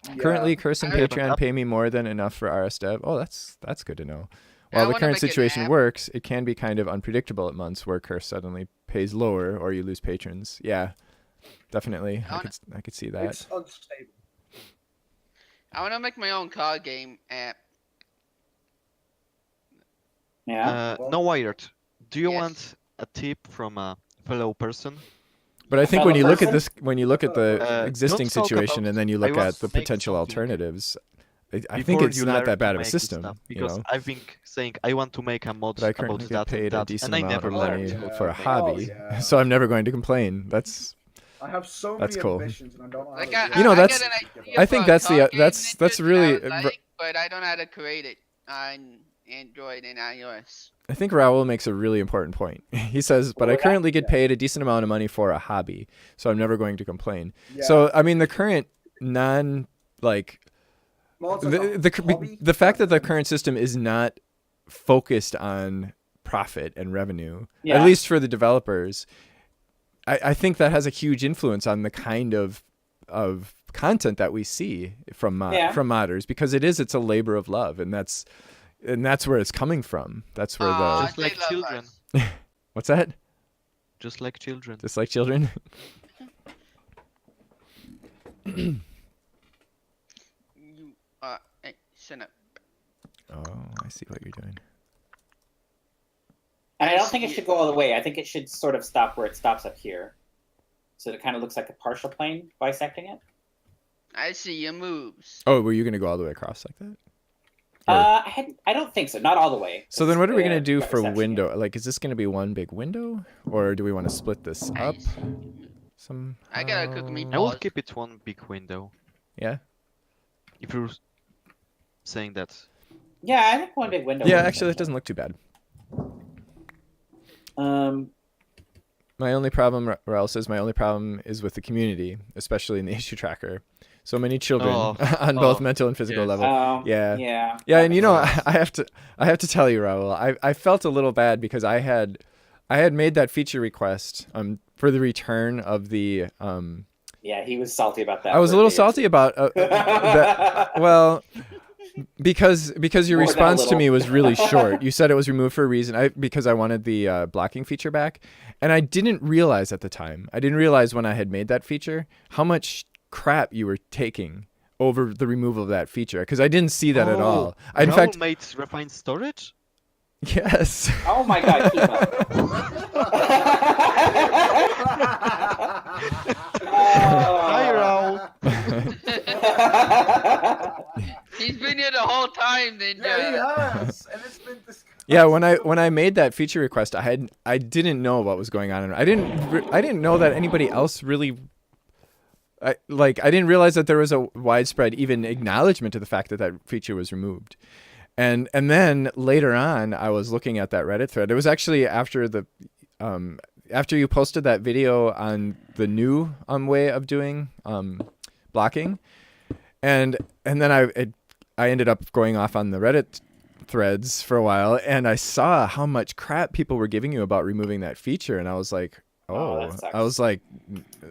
Yeah. Currently, Curse and I- Patreon pay me more than enough for RS Dev. Oh, that's good to know. While the wanna current make an situation app. works, it can be kind of unpredictable at months where Curse suddenly pays lower or you lose patrons. Yeah, definitely. I could see that. It's unstable. I want to make my own card game app. yeah. No, Wired. Do you Yes. want a tip from a fellow person? But I think fellow when you look at person? this, when you look at the Uh, existing don't talk situation about- and then you I look want at the to make potential something alternatives, I think before it's you not learn that to bad of a make system. stuff, You because know, I've been saying I want to make a mod but I about currently that get paid and a that, decent and I amount never of learned money how for a to make it. hobby, yeah. so I'm never going to complain. That's I have so That's many cool. ambitions, and I don't know how Like to do You know, it. that's- I get an idea I think for a that's the- card game that's that really- I would like, but I don't know how to create it on Android and iOS. I think Raul makes a really important point. He says, "But I Well, currently get yeah. paid a decent amount of money for a hobby, so I'm never going to complain." Yeah. So I mean, the current like Mods as a hobby, the fact that the that's- current system is not focused on profit and revenue, Yeah. at least for the developers, I think that has a huge influence on the kind of content that we see from Yeah. from modders, because it's a labor of love, and that's where it's coming from. That's where Aw, Just they like love children. us. what's that? Just like children. Just like children. You, hey, shut up. Oh, I see what you're doing. And I don't think it should go all the way. I think it should sort of stop where it stops up here. So it kind of looks like a partial plane bisecting it. I see your moves. Oh, were you gonna go all the way across like that? I don't think so. Not all the way. So then, what are we gonna do Got for reception window? here. Like, is this gonna be one big window, or do we want to split this up? Nice. Some. I gotta cook I meatballs. would keep it one big window. Yeah. If you're saying that. Yeah, I think one big window. Yeah, works. actually, that doesn't look too bad. Um, My only problem, Raul says, my only problem is with the community, especially in the issue tracker. So many children Oh. on both Oh. mental and physical Yes. level. Yeah. Yeah. Yeah, and you know, makes sense. I have to tell you, Raul, I felt a little bad because I had made that feature request for the return of the Yeah, he was salty about that. I was for a little day or salty about that. Well, because your More than a response to little. me was really short. You said it was removed for a reason. Because I wanted the blocking feature back, and I didn't realize at the time. I didn't realize when I had made that feature how much crap you were taking over the removal of that feature, because I didn't see that at all. In Raoul fact, made refined storage? yes. Oh my god, keep up. Hi, Raoul. He's been here the whole time, then. Yeah, he has, and it's been this. Yeah, when I made that feature request, I didn't know what was going on, and I didn't know that anybody else really. I didn't realize that there was a widespread even acknowledgement to the fact that that feature was removed, and then later on I was looking at that Reddit thread. It was actually after after you posted that video on the new way of doing blocking, and then I ended up going off on the Reddit threads for a while, and I saw how much crap people were giving you about removing that feature, and I was like, Oh, that sucks. I was like,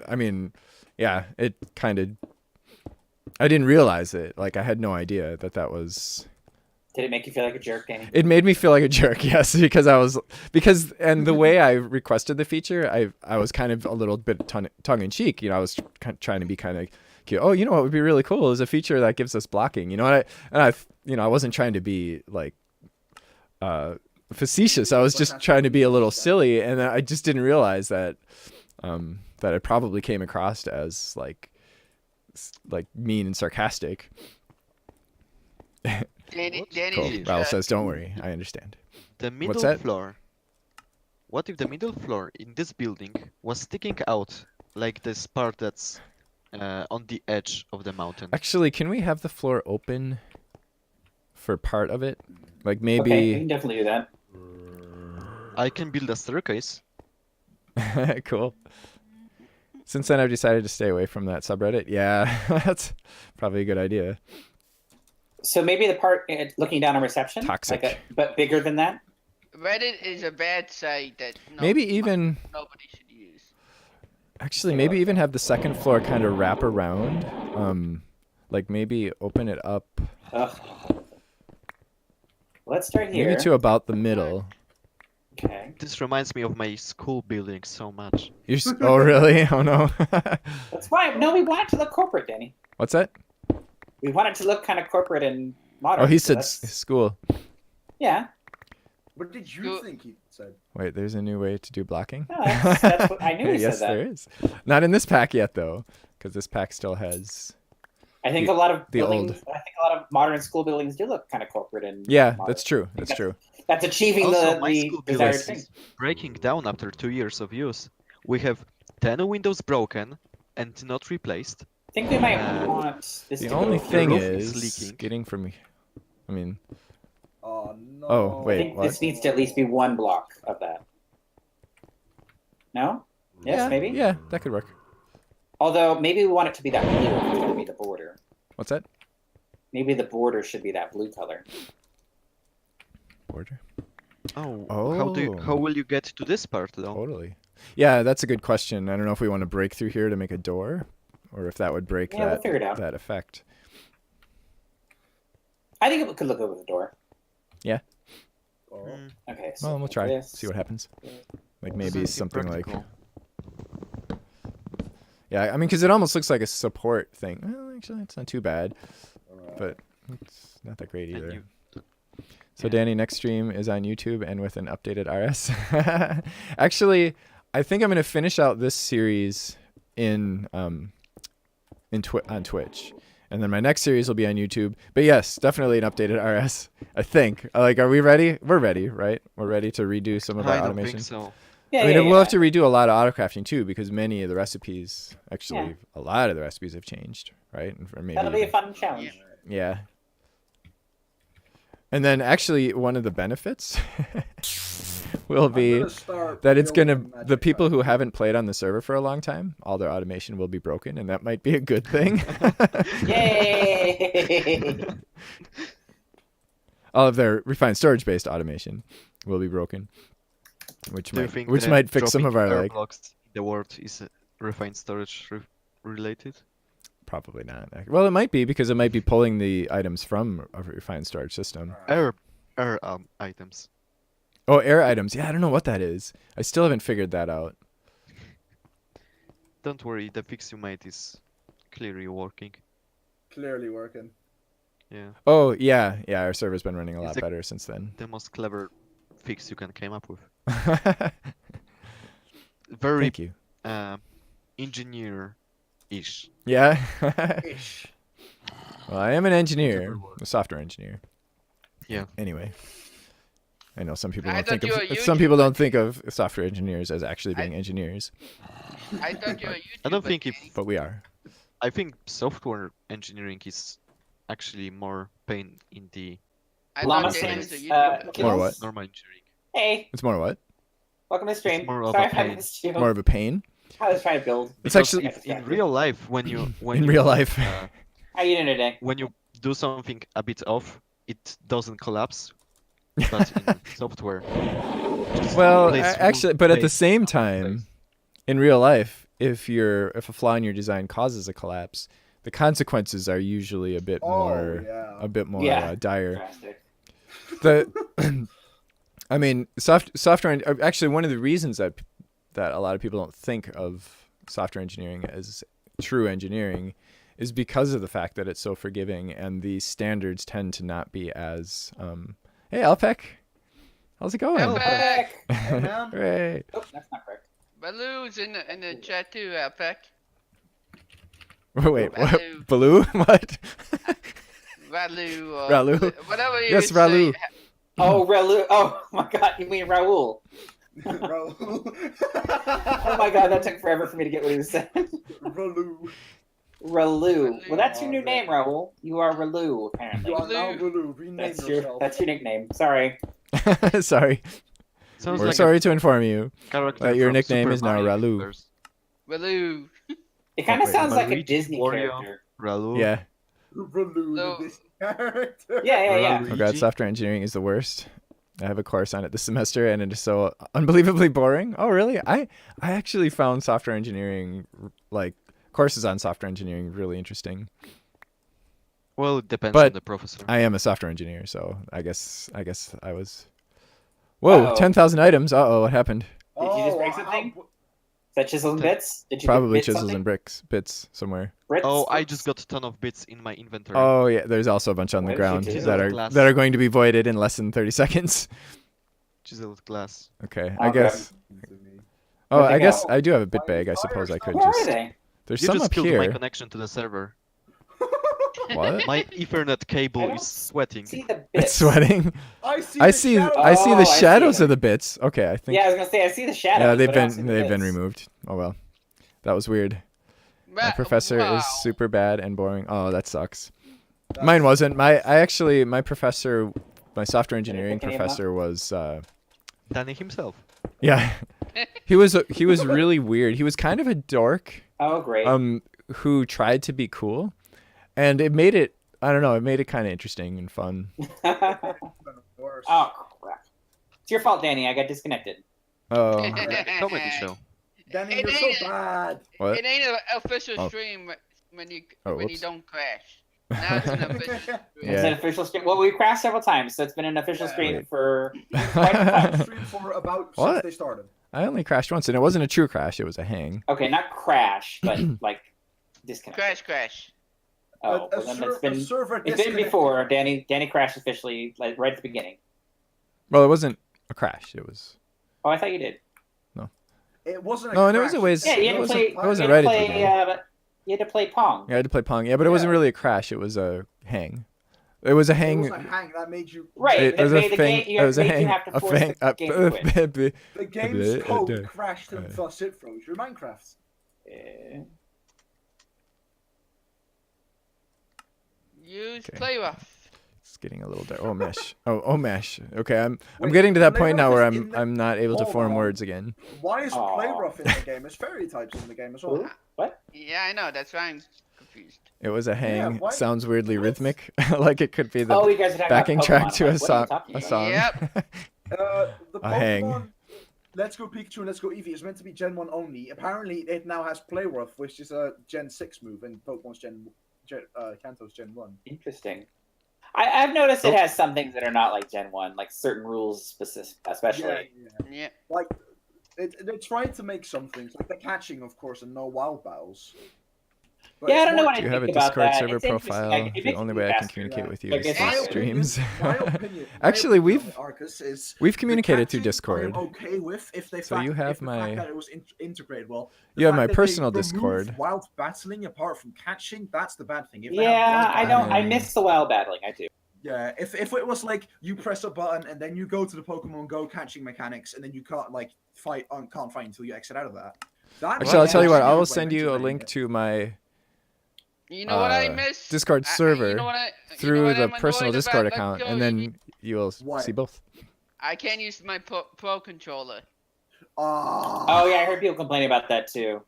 I mean, yeah, it kind of, I didn't realize it. Like, I had no idea that was. Did it make you feel like a jerk, Danny? It made me feel like a jerk, yes, because and the way I requested the feature, I was kind of a little bit tongue in cheek. You know, I was trying to be kind of cute. Oh, you know what would be really cool is a feature that gives us blocking. You know, and I wasn't trying to be like facetious. I was just trying to be a little silly, and I just didn't realize that that it probably came across as like mean and sarcastic. Danny, Cool. should Raul try. says, "Don't worry, I understand." The What's middle that? floor. What if the middle floor in this building was sticking out like this part that's on the edge of the mountain. Actually, can we have the floor open for part of it? Like Okay, we maybe. can definitely do that. I can build a staircase. Cool. Since then, I've decided to stay away from that subreddit. Yeah, that's probably a good idea. So maybe the part looking down on reception, Toxic. but bigger than that. Reddit is a bad site that Maybe even. nobody should use. Actually, maybe even have the second floor kind of wrap around. Like maybe open it up. Ugh. Let's start here. Maybe to about the middle. Okay. This reminds me of my school building so much. Oh, really? Oh, no. That's why. No, we want it to look corporate, Danny. What's that? We want it to look kind of corporate and modern. Oh, he so said that's- school. Yeah. What did you Go- think he said? Wait, there's a new way to do blocking? No, that's what I knew he Yes, said that. there is. Not in this pack yet, though, because this pack still has. I think The- a lot of the buildings. old. I think a lot of modern school buildings do look kind of corporate and. Yeah, modern. that's true. That's true. That's achieving Also, my the school desired building thing. is breaking down after 2 years of use. We have 10 windows broken and not replaced. I think we might Uh, want this The to only go. thing roof is is leaking. getting from. I mean, Oh no. Oh, I wait, think what? this needs to at least be one block of that. No? Yes, yeah, maybe? Yeah, that could work. Although maybe we want it to be that blue if it's going to be the border. What's that? Maybe the border should be that blue color. Border. How will you get to this part though? Totally. Yeah, that's a good question. I don't know if we want to break through here to make a door, or if that would break Yeah, we'll that figure it out. that effect. I think it could look over the door. Oh. Mm, Okay, so Well, we'll try. this. See what happens. Like maybe seems something like. impractical. Yeah, I mean, because it almost looks like a support thing. Well, actually, it's not too bad, but it's not that great And either. you- So yeah. Danny, next stream is on YouTube and with an updated RS. Actually, I think I'm gonna finish out this series on Twitch, and then my next series will be on YouTube. But yes, definitely an updated RS. I think. Like, are we ready? We're ready, right? We're ready to redo some of our I don't automation. think so. Yeah, I mean, yeah, we'll yeah. have to redo a lot of autocrafting too, because many of the recipes, actually, Yeah. a lot of the recipes have changed, right? And for maybe That'll be a even- fun challenge. yeah. And then actually one of the benefits will I'm be gonna start that it's gonna building the magic people who items. haven't played on the server for a long time, all their automation will be broken, and that might be a good thing. Yay! All of their refined storage based automation will be broken, which Do you might think which that might fix some of dropping our air like blocks in the world is refined storage related? probably not. Well, it might be because it might be pulling the items from a refined storage system. Air items. Oh, air items. Yeah, I don't know what that is. I still haven't figured that out. Don't worry, the fix you made is clearly working. Clearly working. Yeah, Oh, yeah. Yeah, our server's been running a lot It's a- better since then. the most clever fix you can came up with. Very Thank you. engineer-ish. Yeah. Ish. Well, I am an engineer, a software engineer. Yeah. Anyway, I know some people I don't think thought you were some people YouTuber. don't think of software engineers as actually being engineers, I thought you were a YouTuber. I don't think if but we are. I think software engineering is actually more pain in the I Llama thought Danny was a Sans, YouTuber. More what? normal engineering. Hey, It's more what? welcome to the stream. more of Sorry a if I pain. missed you. More of a pain I was trying to build. It's Because actually- if in real life when you in real life. How you doing today? when you do something a bit off, it doesn't collapse. But in software, just Well, place actually, will but at the place same place. time, in real life, if a flaw in your design causes a collapse, the consequences are usually a bit more Yeah. dire. Drastic. The I mean, software. Actually, one of the reasons that a lot of people don't think of software engineering as true engineering is because of the fact that it's so forgiving, and the standards tend to not be as. Hey, Alpec, how's it going? Alpec! Back. Hey, man. Hooray! Oh, that's not correct. Baloo's in the chat too, Alpec. Wait, what? Ralu. Baloo? What? Ralu. Ralu. Whatever you Yes, say. Ralu. Oh, Raul. Oh my God, you mean Raul? Raul. Oh my God, that took forever for me to get what he was saying. Ralu. Ralu. Well, that's your new Oh, name, man. Raul. You are Ralu, apparently. You are now Ralu. Lulu. Rename That's yourself. your nickname. Sorry. Sorry. Sounds We're like sorry to inform you. a character that your from nickname Super is now Mario Ralu. Universe. Baloo. It kind of wait, sounds like a Luigi, Disney Wario. character. Ralu. Yeah. Ralu, No. this character. Yeah. Oh god, software engineering is the worst. I have a course on it this semester, and it is so unbelievably boring. Oh really? I actually found software engineering, like courses on software engineering, really interesting. Well, it depends But on the professor. I am a software engineer, so I guess I was. Whoa, Uh-oh. 10,000 items. Uh-oh, what happened? Did you just break how- something? Is that chisels and bits? Did you Probably bit chisels something? and bits somewhere. Brits? Oh, I just got a ton of bits in my inventory. Oh yeah, there's also a bunch on the What did you ground do? that are Glass. going to be voided in less than 30 seconds. Chiseled glass. Okay, I Okay. guess. Oh, Where'd I they guess go? I do have a bit bag. I suppose I could Where are just. they? There's You some just up killed my here. connection to the server. What? My Ethernet cable don't is sweating. See the bits. It's sweating. I see. I the see. shadow. I see Oh, I the see shadows them. of the bits. Okay, I think. Yeah, I was gonna say I see the shadows. Yeah, they've but I don't see been the they've been bits. removed. Oh well, that was weird. My Wow. professor Wow. is super bad and boring. Oh, that sucks. That's- Mine wasn't. My professor, my software engineering pick any of them up? professor was. Danny himself. Yeah, he was really weird. He was kind of a dork. Oh, great. Who tried to be cool, and it made it. I don't know. It made it kind of interesting and fun. oh crap! It's your fault, Danny. I got disconnected. Oh, Comedy show. Danny, It you're so ain't- bad. what? It ain't an official Oh. stream when you Oh, when you whoops. don't crash. Now it's an official stream. It's an official stream. Well, we've crashed several times, so it's been an official Yeah. stream Wait. for quite some time. Stream for about What? since they started. I only crashed once, and it wasn't a true crash. It was a hang. Okay, not crash, but like disconnect. Crash. Oh, well, then A server it's been disconnected. before. Danny crashed officially, like right at the beginning. Well, it wasn't a crash. It was. Oh, I thought you did. It wasn't. No, a and it was crash. a ways- Yeah, you it had to wasn't- play. it wasn't you had right to at the play. beginning. You had to play Pong. Yeah, I had to play Pong. Yeah, but it wasn't Yeah. really a crash. It was a hang. It was a It hang. was a hang that made you. Right. It that was a made the thing. game- you It was a made you hang. have to A force thing. the game to quit. The game's code crashed and thus it froze your Minecraft. Use Okay. play rough. It's getting a little dark. Oh mesh. Oh mesh. Okay, I'm getting to that point now where Playrough is in the- I'm not able to Hold form on. words again. Why is Aw. play rough in the game? It's fairy types in the game as well. Who? What? Yeah, I know. That's why I'm confused. It was a hang. why- Sounds weirdly what? rhythmic, like it could be the Oh, you guys are talking backing about track Pokemon. to a Like, what are song. you talking A about? song. Yep. The A hang. Pokemon Let's Go Pikachu and Let's Go Eevee is meant to be Gen 1 only. Apparently, it now has Play Rough, which is a Gen 6 move in Pokemon's Kanto's Gen 1. Interesting. I've noticed Oh. it has some things that are not like Gen 1, like certain rules specific, especially. Yeah. Like, they tried to make some things, like the catching, of course, and no wild battles. But Yeah, I it's don't know more- what Do I you have a think about Discord that. server It's interesting. profile? Like, it The makes only me way I can faster. communicate Yeah. with you Like, is it's through my streams. My opinion, Actually, my we've- opinion on Arcus is We've the communicated through catching Discord. I'm okay with if they So you have if the fact my- that it was integrated well. You have fact my that they personal removed Discord. Wild battling apart from catching, that's the bad thing. If they have Yeah, wild I don't. I battling- miss the wild battling. I do. Yeah, if it was like you press a button and then you go to the Pokemon Go catching mechanics and then you can't like can't fight until you exit out of that. Actually, I'll tell you what. I will That's send you a integrating link it. to my You know what I Uh, miss? Discord server you know through what the I'm personal annoyed Discord about? account, Let's and go, then you'll What? see both. I can't use my pro controller. Ah. Oh yeah, I heard people complaining about that too.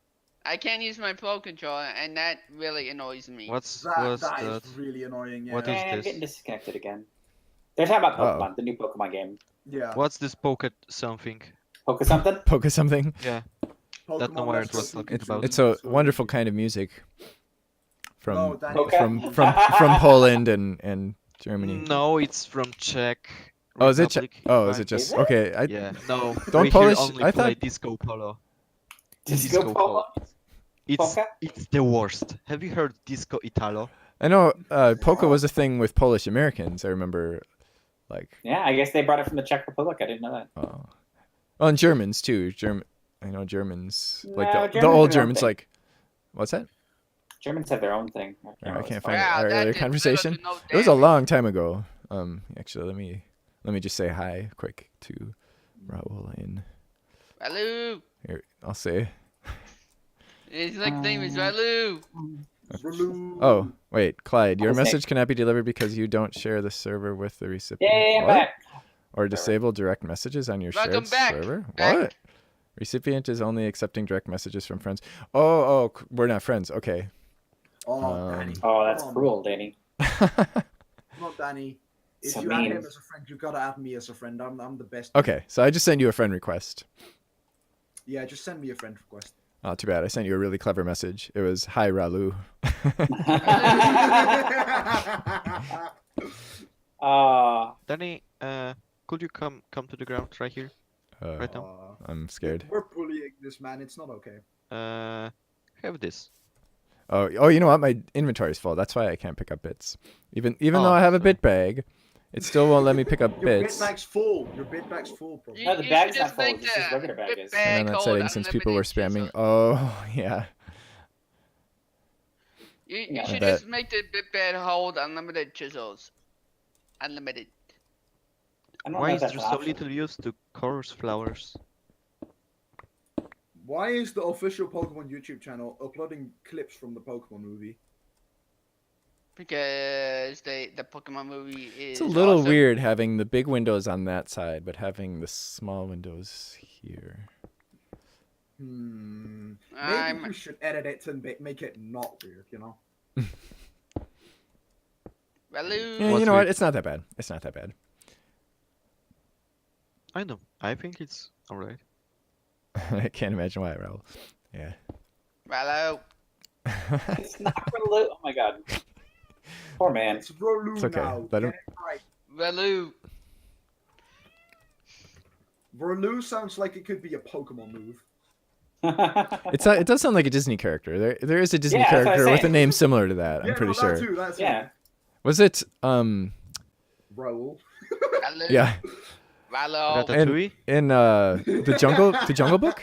I can't use my pro controller, and that really annoys me. What's that that? is really annoying. Yeah. What is And I'm this? getting disconnected again. They're talking about Uh-oh. Pokemon, the new Pokemon game. Yeah. What's this pocket something? Poke something. Poke something. Yeah. That no Pokemon word Let's Go was talking Pikachu about. and It's a Let's Go wonderful Eevee. kind of music from No, Danny, Okay. from Poland and Germany. No, it's from Czech. Oh, is it? Republic, Oh, if is I- it just Is it? okay? I, Yeah. No. Don't we Polish- Here only I play thought- disco polo. Disco Polo. It's Polka? it's the worst. Have you heard disco italo? I know polka was a thing with Polish Americans. I remember, like, Yeah, I guess they brought it from the Czech Republic. I didn't know that. oh, well, and Germans too. I know Germans, like No, the Germans old have their own Germans, thing. like, what's that? Germans have their own thing. I can't it's find Wow, our that earlier did conversation. little to no It was a damage. long time ago. Actually, let me just say hi quick to Raul in Ralu. here. I'll say His nickname is Ralu. Zulu. Oh, wait, Clyde, your I'll say- message cannot be delivered because you don't share the server with the recipient. Yay, I'm What? back. Or disable direct messages on your Welcome shared back. server? Back. What? Recipient is only accepting direct messages from friends. Oh, we're not friends. Okay. Oh, Danny. Oh, that's Come on. cruel, Danny. Not Danny. If So you add mean. him as a friend, you gotta add me as a friend. I'm the best. Okay, so I just sent you a friend request. Yeah, just send me a friend request. Oh, too bad. I sent you a really clever message. It was, hi, Ralu. Danny, could you come to the ground right here, right now? I'm scared. We're bullying this man. It's not okay. Have this. Oh, you know what? My inventory's full. That's why I can't pick up bits. Even though Oh, I have a so- bit bag, it still won't let me pick up Your bits. bit bag's full. Your bit bag's full, bro. No, the You bag's should not just full, make just his the regular bag bit is. bag And on that hold setting, since people were unlimited spamming. chisel. Oh, yeah. You Yeah, I should bet. just make the bit bag hold unlimited chisels. Unlimited. I don't Why know is if there that's an so option. little use to coarse flowers? Why is the official Pokemon YouTube channel uploading clips from the Pokemon movie? Because the Pokemon movie is It's a little awesome. weird having the big windows on that side, but having the small windows here. Maybe I'm we should edit it to make it not weird, you know? Baloo. Yeah, What's you know what? weird? It's not that bad. It's not that bad. I know. I think it's alright. I can't imagine why, Raul. Yeah. Baloo. It's not Relu. Oh my god. Poor man. It's Rolu It's okay. now. Let Get him- it right. Baloo. Rolu sounds like it could be a Pokemon move. It does sound like a Disney character. There is a Disney Yeah, that's what I character was with a saying. name similar to that. I'm Yeah, pretty no, sure. That too, that too. Yeah. Was it Raul. Baloo. yeah, Baloo. Ratatouille? in the Jungle Book?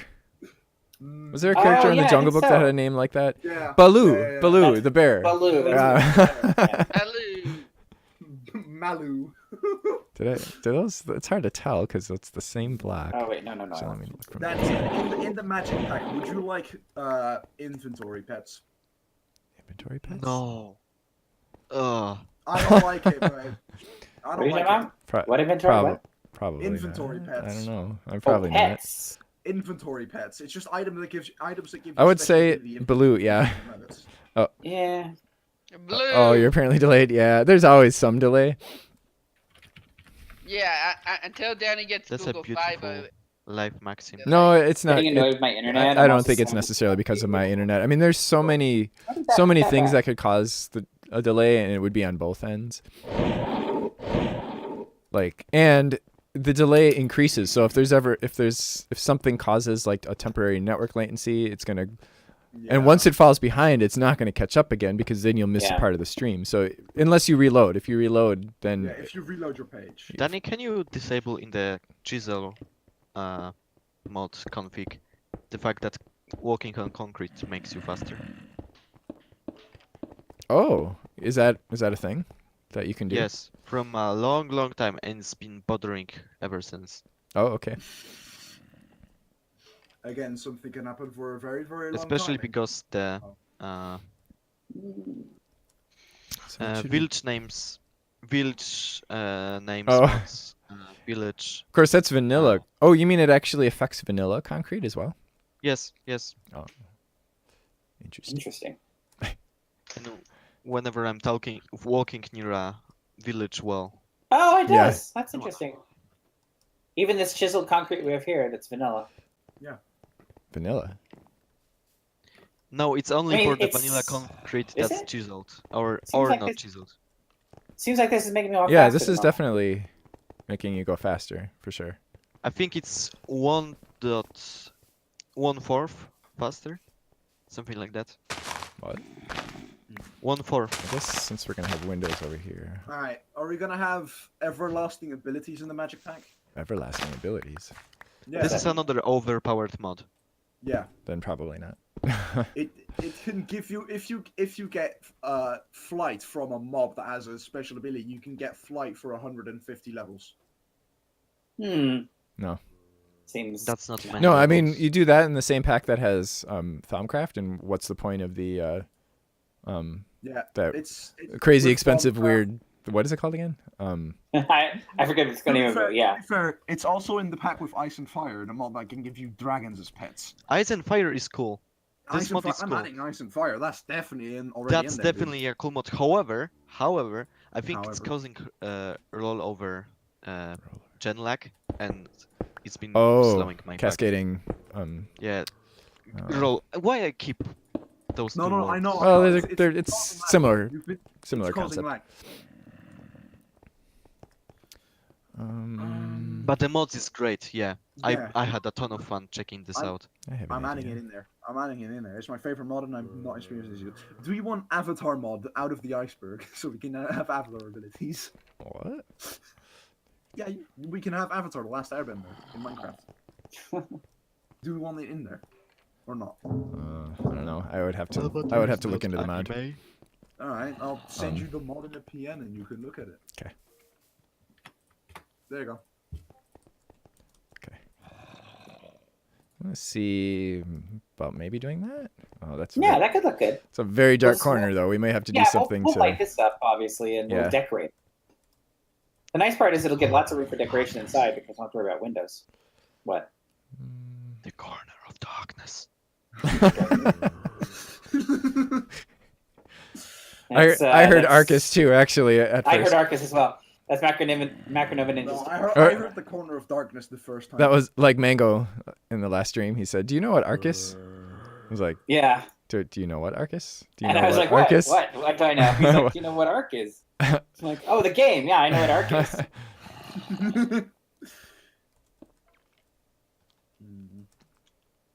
Was there a Oh, character in yeah, the I Jungle think Book that so. had a name like that? Yeah. Baloo, Yeah. Baloo, That's- the bear. Baloo. Yeah. Baloo. Malu. It's hard to tell because it's the same block. Oh wait, no. So let me look from That's in the magic pack. Would you like inventory pets? inventory pets. No. Ugh. I don't like it, but I What are don't you like talking it. about? What inventory? Probably, What? probably Inventory not. I pets. don't know. I'm Oh, probably not. pets. Inventory pets. It's just items that give you. I would special say ability if- Baloo. Yeah. Yeah. Blue. Oh, you're apparently delayed. Yeah, there's always some delay. Yeah, until Danny gets That's a Google beautiful Fiber. life maxim. No, it's not. Getting annoyed with my internet. I I'm don't also think it's saying- necessarily because of my internet. I mean, there's so many things that could cause a delay, and it would be on both ends. And the delay increases. So if something causes like a temporary network latency, it's gonna. Yeah. And once it falls behind, it's not going to catch up again because then you'll miss a Yeah. part of the stream. So unless you reload, if you reload, then Yeah, if you reload your page. Danny, can you disable in the chisel mod config the fact that walking on concrete makes you faster? oh, is that a thing that you can do? Yes, from a long time, and it's been bothering ever since. Oh, okay. Again, something can happen for a very, very long Especially time. because the So it should be- village names, Oh. mods, village. Of course, that's vanilla. Oh, you mean it actually affects vanilla concrete as well? Yes. Interesting. Interesting. And whenever I'm walking near a village wall, Oh, it Yeah. does. That's interesting. Even this chiseled concrete we have here, that's vanilla. Vanilla. no, it's only I mean, for the it's- vanilla concrete is that's it? chiseled or Seems like not it's- chiseled. Seems like this is making me walk Yeah, faster this than is normal. definitely making you go faster for sure. I think it's 1.1/4 faster, something like that. What? 1/4. I guess since we're gonna have windows over here, Alright, are we gonna have everlasting abilities in the magic pack? everlasting abilities, Yeah. This is another overpowered mod. Yeah. then probably not. It can give you if you get flight from a mob that has a special ability, you can get flight for 150 levels. No. Seems. That's not many No, I mean levels. you do that in the same pack that has Thaumcraft, and what's the point of the Yeah, that it's crazy with expensive Modpack. weird. What is it called again? I forget what's To going be to fair, but yeah. to be fair, it's also in the pack with Ice and Fire, the mod that can give you dragons as pets. Ice and Fire is cool. This Ice and mod Fire, is I'm cool. adding Ice and Fire. That's definitely already That's in there. definitely a cool mod. However, I think it's However. causing rollover gen lag, and it's been Oh, slowing my back. cascading. Yeah, Oh. Why I keep those No, two no, mods? I know. Well, I know. it's causing lag. similar It's similar causing concept. lag. But the mods is great. Yeah, Yeah. I had a ton of fun checking this out. I have an I'm adding idea. it in there. I'm adding it in there. It's my favorite mod, and I'm not experienced this yet. Do you want Avatar mod out of the iceberg so we can have Avatar abilities? What? Yeah, we can have Avatar, the Last Airbender, in Minecraft. Do we want it in there or not? I don't know. I would have to look into the mod. All right, I'll send Um, you the mod in the PN, and you can look at it. 'Kay. There you go. Let's see about maybe doing that. Oh, that's Yeah, that could look good. it's a very dark Let's- corner though. We may have to do Yeah, something we'll to. light this up, obviously, and Yeah. we'll decorate. The nice part is it'll get lots of room for decoration inside because we don't have to worry about windows. What? The corner of darkness. I heard that's- Arcus too, actually. At I first, heard Arcus as well. That's Macronova No, Ninjas. I heard the corner of darkness the first time. that was like Mango in the last stream. He said, "Do you know what Arcus?" I was like, Yeah. "Do you know what Arcus? Do you And know I was what like, Arcus?" what? What do I know? He's like, do you know what Arc is? I'm like, oh, the game. Yeah, I know what Arc is.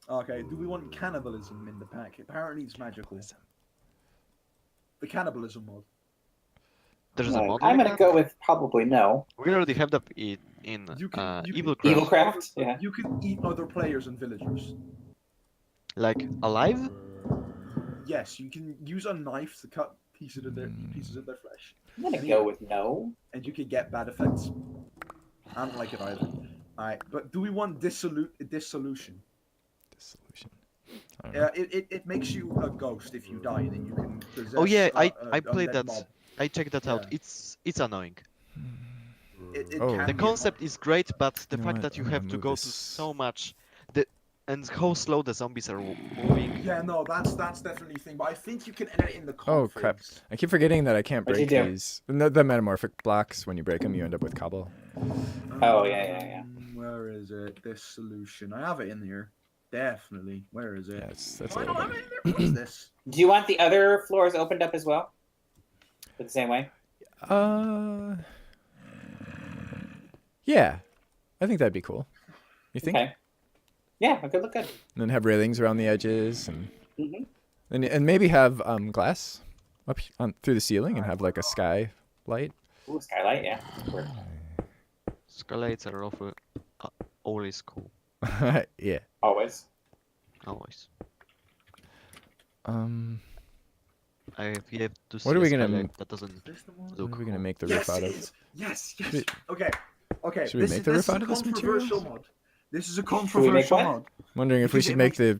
Okay, do we want cannibalism in the pack? Apparently it's magical. The cannibalism mod. There's a mod. I'm like going to that? go with probably no. We already have that in You can Evil eat Evil Craft. Craft? Yeah. You can eat other players and villagers. Like alive? Yes, you can use a knife to cut pieces of their flesh, I'm going to go with no. and you can get bad effects. I don't like it either. Alright, but do we want dissolution? Dissolution. I don't know. Yeah, it makes you a ghost if you die, and then you can possess. Oh yeah, I a played undead that. mob. I checked that out. Yeah. It's annoying. It Oh. can The be concept is great, but the You know fact what? that you I'm have gonna to move go to this. so much, and how slow the zombies are moving. Yeah, no, that's definitely a thing. But I think you can edit it in the Oh, configs. crap. I keep forgetting that I can't What'd you break do? these. The metamorphic blocks. When you break them, you end up with cobble. Oh, yeah. Where is it? This solution. I have it in here. Definitely. Where is it? Yeah, that's Oh, a I little don't bit. have it in there. What's this? Do you want the other floors opened up as well? The same way? Yeah, I think that'd be cool. You think? Okay. Yeah, it could look good. And then have railings around the edges, and Mhm. and maybe have glass up through the ceiling, and have like a sky light. Ooh, skylight, yeah. Work. Skylights are always cool. Yeah. Always. Always. What I have yet to see What are we a gonna skylight that doesn't This the one? are look we gonna cool. make the Yes, roof out it of? is. Yes, yes. Should Okay. Okay. should we make the roof out of this material? controversial mod. This is a we make controversial what? mod. Wondering if we Because should it make makes- the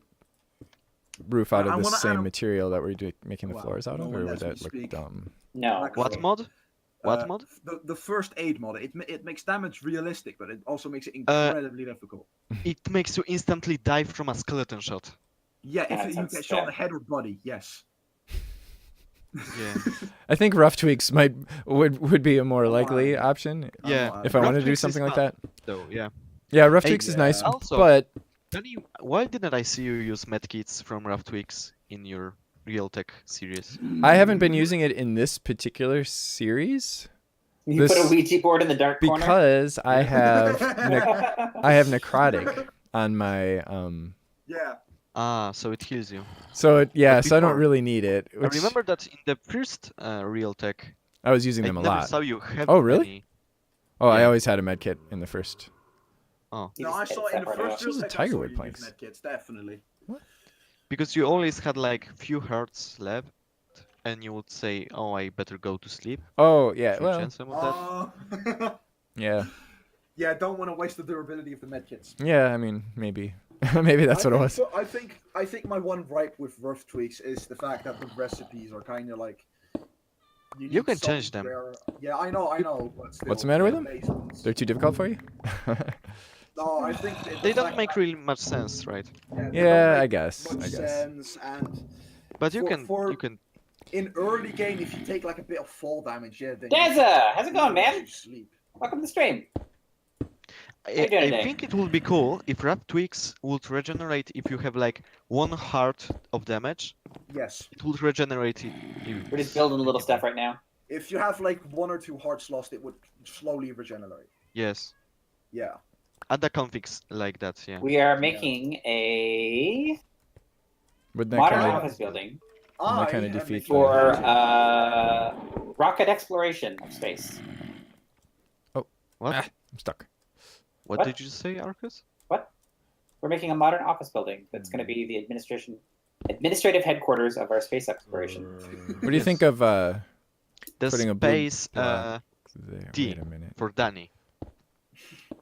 roof out I of the wanna add same a- material that we're making the Wow, floors out no of, one or would lets me that look speak. dumb? No. Like- What Okay. mod? What Uh, mod? The first aid mod. It makes damage realistic, but it also makes it incredibly difficult. It makes you instantly die from a skeleton shot. Yeah, That if you sounds get shot in the bad. head or body, yes. Yeah. I think rough tweaks would be a more Oh, likely wow. option Yeah. if I Rough wanted to do tweaks is something like fun. that. So yeah. Yeah, rough Hey, tweaks is nice, also- but Danny, why didn't I see you use medkits from Rough Tweaks in your Real Tech series? I haven't been using it in this particular series You This- put a Ouija board in the dark corner? because I have I have necrotic on my Yeah. Ah, so it heals you. so it, yeah, But so I don't before- really need it. I Which remember that in the first Real Tech, I was using I them a never lot. saw you have Oh, really? any. Oh, I yeah. always had a med kit in the first. Oh, You No, I just saw edit in the that part first out. Those are Real Tech, I Tiger saw Wood you planks. use medkits, definitely. because you always had like few hearts left, and you would say, "Oh, I better go to sleep." Oh yeah, Should you well change some of that? Uh, yeah, yeah, don't want to waste the durability of the medkits. yeah. I mean maybe Maybe that's what it was. I think my one gripe with rough tweaks is the fact that the recipes are kind of like. You need can some change them. Yeah, I know. But still, What's the matter with them? base ones. They're too difficult for you? No, I think They don't make really much sense, right? they Yeah, don't I make guess. much I guess. sense, and But you For- can. in early game, if you take like a bit of fall damage, yeah, then Deza, how's it going, man? you sleep. Welcome to the stream. you doing I today? think it would be cool if rap tweaks would regenerate if you have like 1 heart of damage. Yes, It would regenerate it. We're just building a little stuff right now. if you have like 1 or 2 hearts lost, it would slowly regenerate. Yes. Yeah. Add the configs like that, yeah. We are making a Would that modern kind of office building that kinda am defeat making for a- rocket exploration of space. What? I'm stuck. What What? did you say, Arcus? We're making a modern office building that's going to be the administrative headquarters of our space exploration. What do you think of The Putting a blue space block there? D. Wait a minute. for Danny.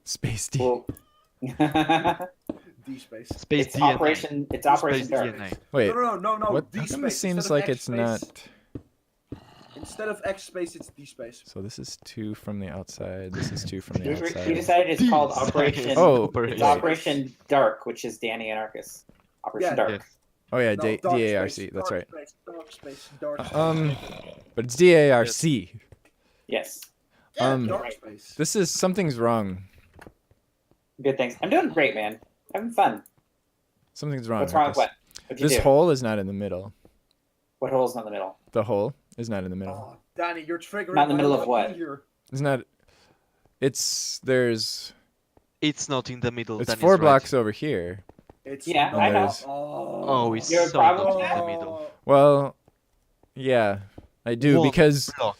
Space D. Well, D space. Space it's DNA. Operation. It's Space Operation Dark. DNA. Wait, No. what? D How space. come this seems Instead of like X it's space- not? Instead of X space, it's D space. So this is 2 from the outside. This is 2 from the We outside. decided it's called Jeez. Operation. Oh, It's wait. Operation Dark, which is Danny and Arcus. Operation Yeah. Dark. Yes. Oh yeah, No, D dark A R space, C. That's dark right. Space, dark space, dark space. But it's D A R C. Yes. Yeah, um, dark space. This is something's wrong. Good things. I'm doing great, man. Having fun. Something's wrong. What's wrong with Marcus. what? What'd you This do? hole is not in the middle. What hole's not in the middle? The hole is not in the middle. Oh, Danny, you're triggering. Not in the my middle of luck what? here. It's not. It's there's. It's not in the middle. It's Danny's 4 right. blocks over here. It's Yeah, not- I know. There's- Oh, it's You have a so problem not with in that? the middle. Well, yeah, I do One because block.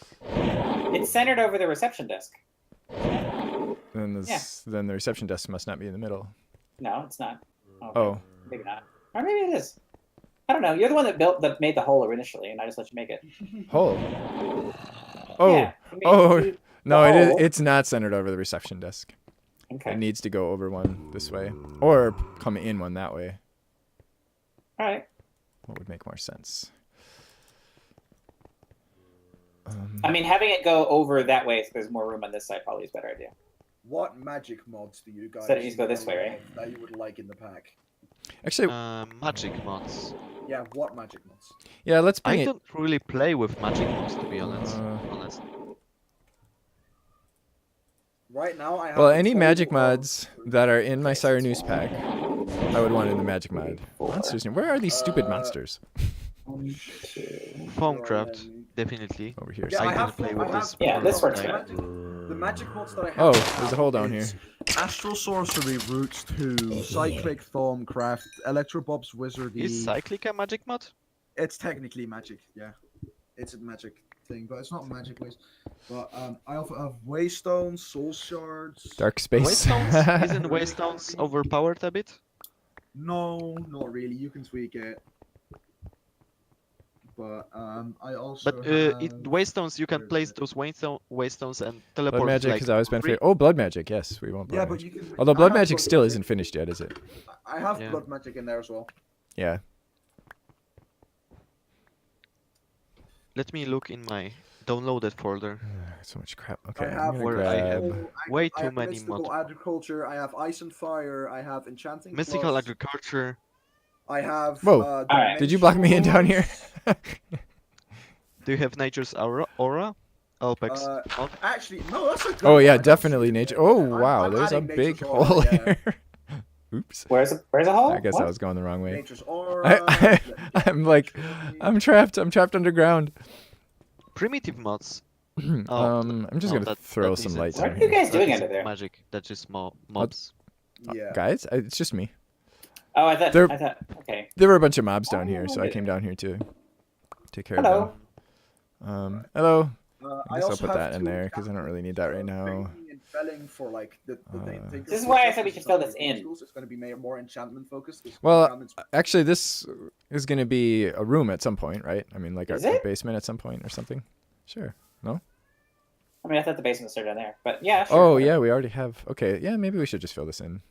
It's centered over the reception desk. then the reception desk must not be in the middle. No, it's not. Okay. Oh, Maybe not. Or maybe it is. I don't know. You're the one that made the hole initially, and I just let you make it. hole. Oh, Yeah, you made- oh. you- no, it hole. is. It's not centered over the reception desk. Okay. It needs to go over one this way, or come in one that way. All right. What would make more sense? I mean, having it go over that way so there's more room on this side probably is a better idea. What magic mods do you guys So it needs to go this way, right? that you would like in the pack? Actually, Magic mods. Yeah, what magic mods? yeah, let's I bring it. don't really play with magic mods, to be honest. Uh, Right now, I have. Well, a any total magic of- mods that are in my Sire News pack, I would want in the magic mod. Monsters. Where are these stupid monsters? 1, 2. Foamcraft, Um, definitely. Over here. Yeah, I I can have. play I with have this. Yeah, this the works magic- The magic mods that I have. Oh, now there's a hole down is Astral Sorcery, Roots 2, Cyclic Foamcraft, Electrobob's Wizardy. Is Cyclic a magic mod? It's technically magic, yeah. It's a magic thing, but it's not magic waste. But I also have Waystones, Soul Shards. Dark space. Waystones? Isn't Waystones overpowered a bit? No, not really. You can tweak it. But I also. But have... Waystones, you can place those Waystones and teleport. Blood magic like, has always been three- Oh, blood magic. Yes, we want blood Yeah, but magic. you can. Although I blood have magic blood still magic. isn't finished yet, is it? I have Yeah. blood magic in there as well. Yeah. Let me look in my downloaded folder. So much crap. Okay, I I'm have gonna where I have grab. way I too have many mystical mod. agriculture. I have ice and fire. I have enchanting. Mystical plus, agriculture. I have. Whoa. Alright. Did you block me in down here? Do you have nature's aura? Alpex. mod? Actually, no, that's a good Oh one. yeah, I don't definitely see it nature. there. Oh I'm- wow, I'm there's a adding big nature's aura, hole yeah. here. Oops. Where's a hole? I guess What? I was going the wrong way. Nature's aura. I'm like, I'm trapped. I'm trapped underground. Primitive mods. I'm just no, gonna that- throw that some isn't- lights What in are you here. guys doing That under isn't there? Magic. That's just mobs. Yeah. Guys, it's just me. Oh, I There- thought. Okay. There were a bunch of mobs down here, so I came down here to take care Hello. of them. Hello. I guess I'll also put have that in two there because I don't really need that right enchantments, now. Banging and felling for like the thing. This is why I said we should fill this in. It's going to be more enchantment focused. Well, enchantments- Actually, this is gonna be a room at some point, right? I mean, like Is a it? basement at some point or something. Sure. I mean, I thought the basement started down there, but yeah. Sure, Oh whatever. yeah, we already have. Okay, yeah, maybe we should just fill this in.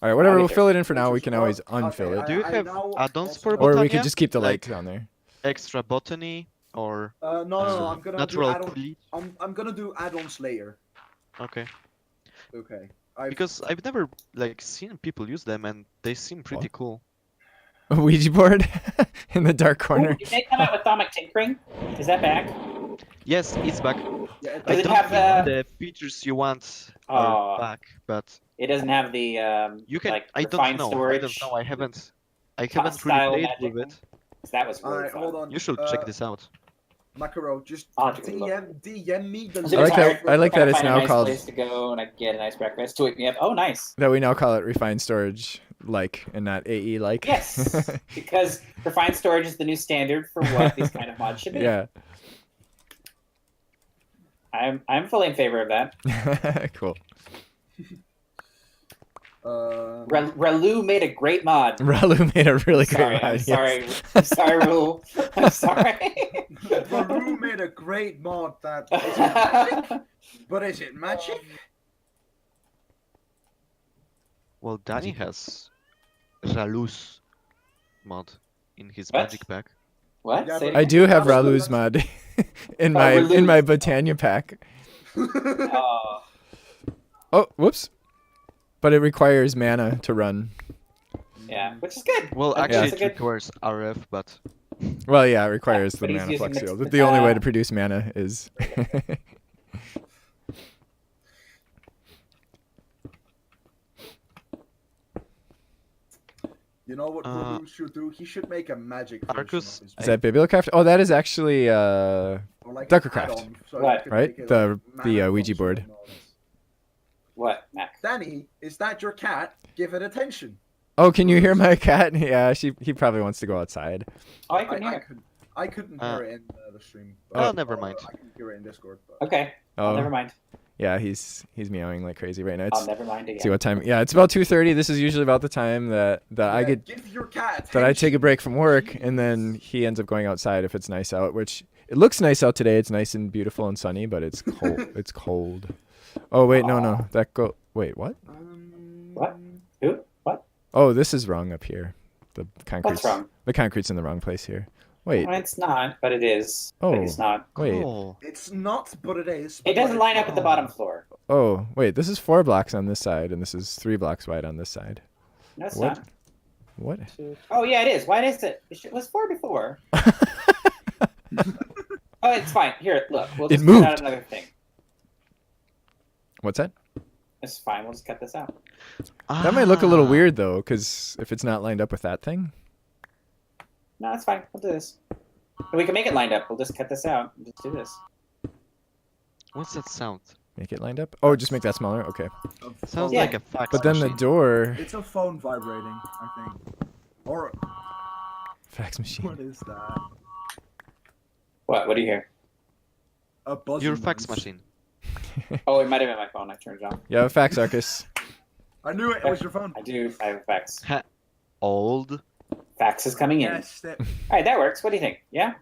All right, whatever. I'll We'll get fill it in for Which now. We is- can always okay, unfill it. Do you I have now add-ons also for have- Or we could Botania? just keep the Like lights on there. extra botany or No, I'm gonna do natural add-on. quill? I'm gonna do add-ons later. Okay. Okay. Because I've never like seen people use them and they seem pretty What? cool. A Ouija board in the dark Ooh, corner. did they come out with Thaumic Tinkering? Is that back? Yes, it's back. Yeah, Does I it don't have think the- the features you want Oh. are back, but It doesn't have the you can. like I don't refined know. storage. I don't know. I haven't really style played magic with one? it. 'Cause that was really Alright, fun. hold on. You should check this out. Macaro, just I'll have to look. DM me the I'm I super like that- tired. I like Trying that to it's find a now nice called- place to go and I get a nice breakfast to wake me up. Oh, nice. That we now call it refined storage, and not AE like. Yes, because refined storage is the new standard for what these kind of mods should be. Yeah. I'm fully in favor of that. Cool. Ralu made a great mod. Ralu made a really Sorry, great I'm mod. sorry. yes. I'm sorry, Raul. I'm sorry. Baru made a great mod that is it magic? But is it magic? Well, Danny has Ralus mod in his What? magic pack. What? Yeah, Say it but- I again? do have That's- Ralu's mod in Ralu. in my Botania pack. Oh, Oh, whoops. But it requires mana to run. yeah, which is good. Well, That's actually, a it good- requires RF, but Well, yeah, it requires but the he's mana using flex the- field. The only way to uh, produce mana is. You know what Baru should do? He should make a magic version Arcus, of his Is that Bibliocraft? Oh, that is actually or like Duckercraft. an add-on, so What? you could Right? make it The- like the, mana Ouija function board. and all this. What, Mac? Danny, is that your cat? Give it attention. Oh, can you hear my cat? Yeah, he probably wants to go outside. Oh, I can hear. I couldn't hear it in the stream. Oh, never mind. I can hear it in Discord. But... Okay. Oh, never Oh, mind. yeah, he's meowing like crazy right now. I'll It's, never mind see again. what time? Yeah, it's about 2:30. This is usually about the time that I Yeah, get give your cat that I take a attention. break from work, and then he ends up going outside if it's nice out. Which it looks nice out today. It's nice and beautiful and sunny, but it's cold. It's cold. Oh wait, no, that go. Wait, what? What? Who? What? Oh, this is wrong up here. The concrete's What's wrong? The concrete's in the wrong place here. Wait. Well, it's not, but it is. Oh. But it's not. Wait. Cool. It's not, but it is. It doesn't line up at the bottom floor. Oh, wait. This is 4 blocks on this side, and this is 3 blocks wide on this side. No, it's What? not. What? Oh, yeah, it is. Why is it? It was 4 before. Oh, it's fine. Here, look. We'll It just cut moved. out another thing. What's that? It's fine. We'll just cut this out. That might look a little Ah. weird though, because if it's not lined up with that thing. No, it's fine. We'll do this. And we can make it lined up. We'll just cut this out and just do this. What's that sound? Make it lined up. Oh, just make that smaller. Okay. Sounds Yeah. like a fax But then the machine. door. It's a phone vibrating, I think. Or Fax machine. what is that? What? What do you hear? A buzzing Your fax noise. machine. Oh, it might have been my phone. I turned it off. Yeah, fax Arcus. I knew it. It was your phone. I do. I have a fax. Old. Fax is coming in. Yes, All right, that works. What do you think? Yeah.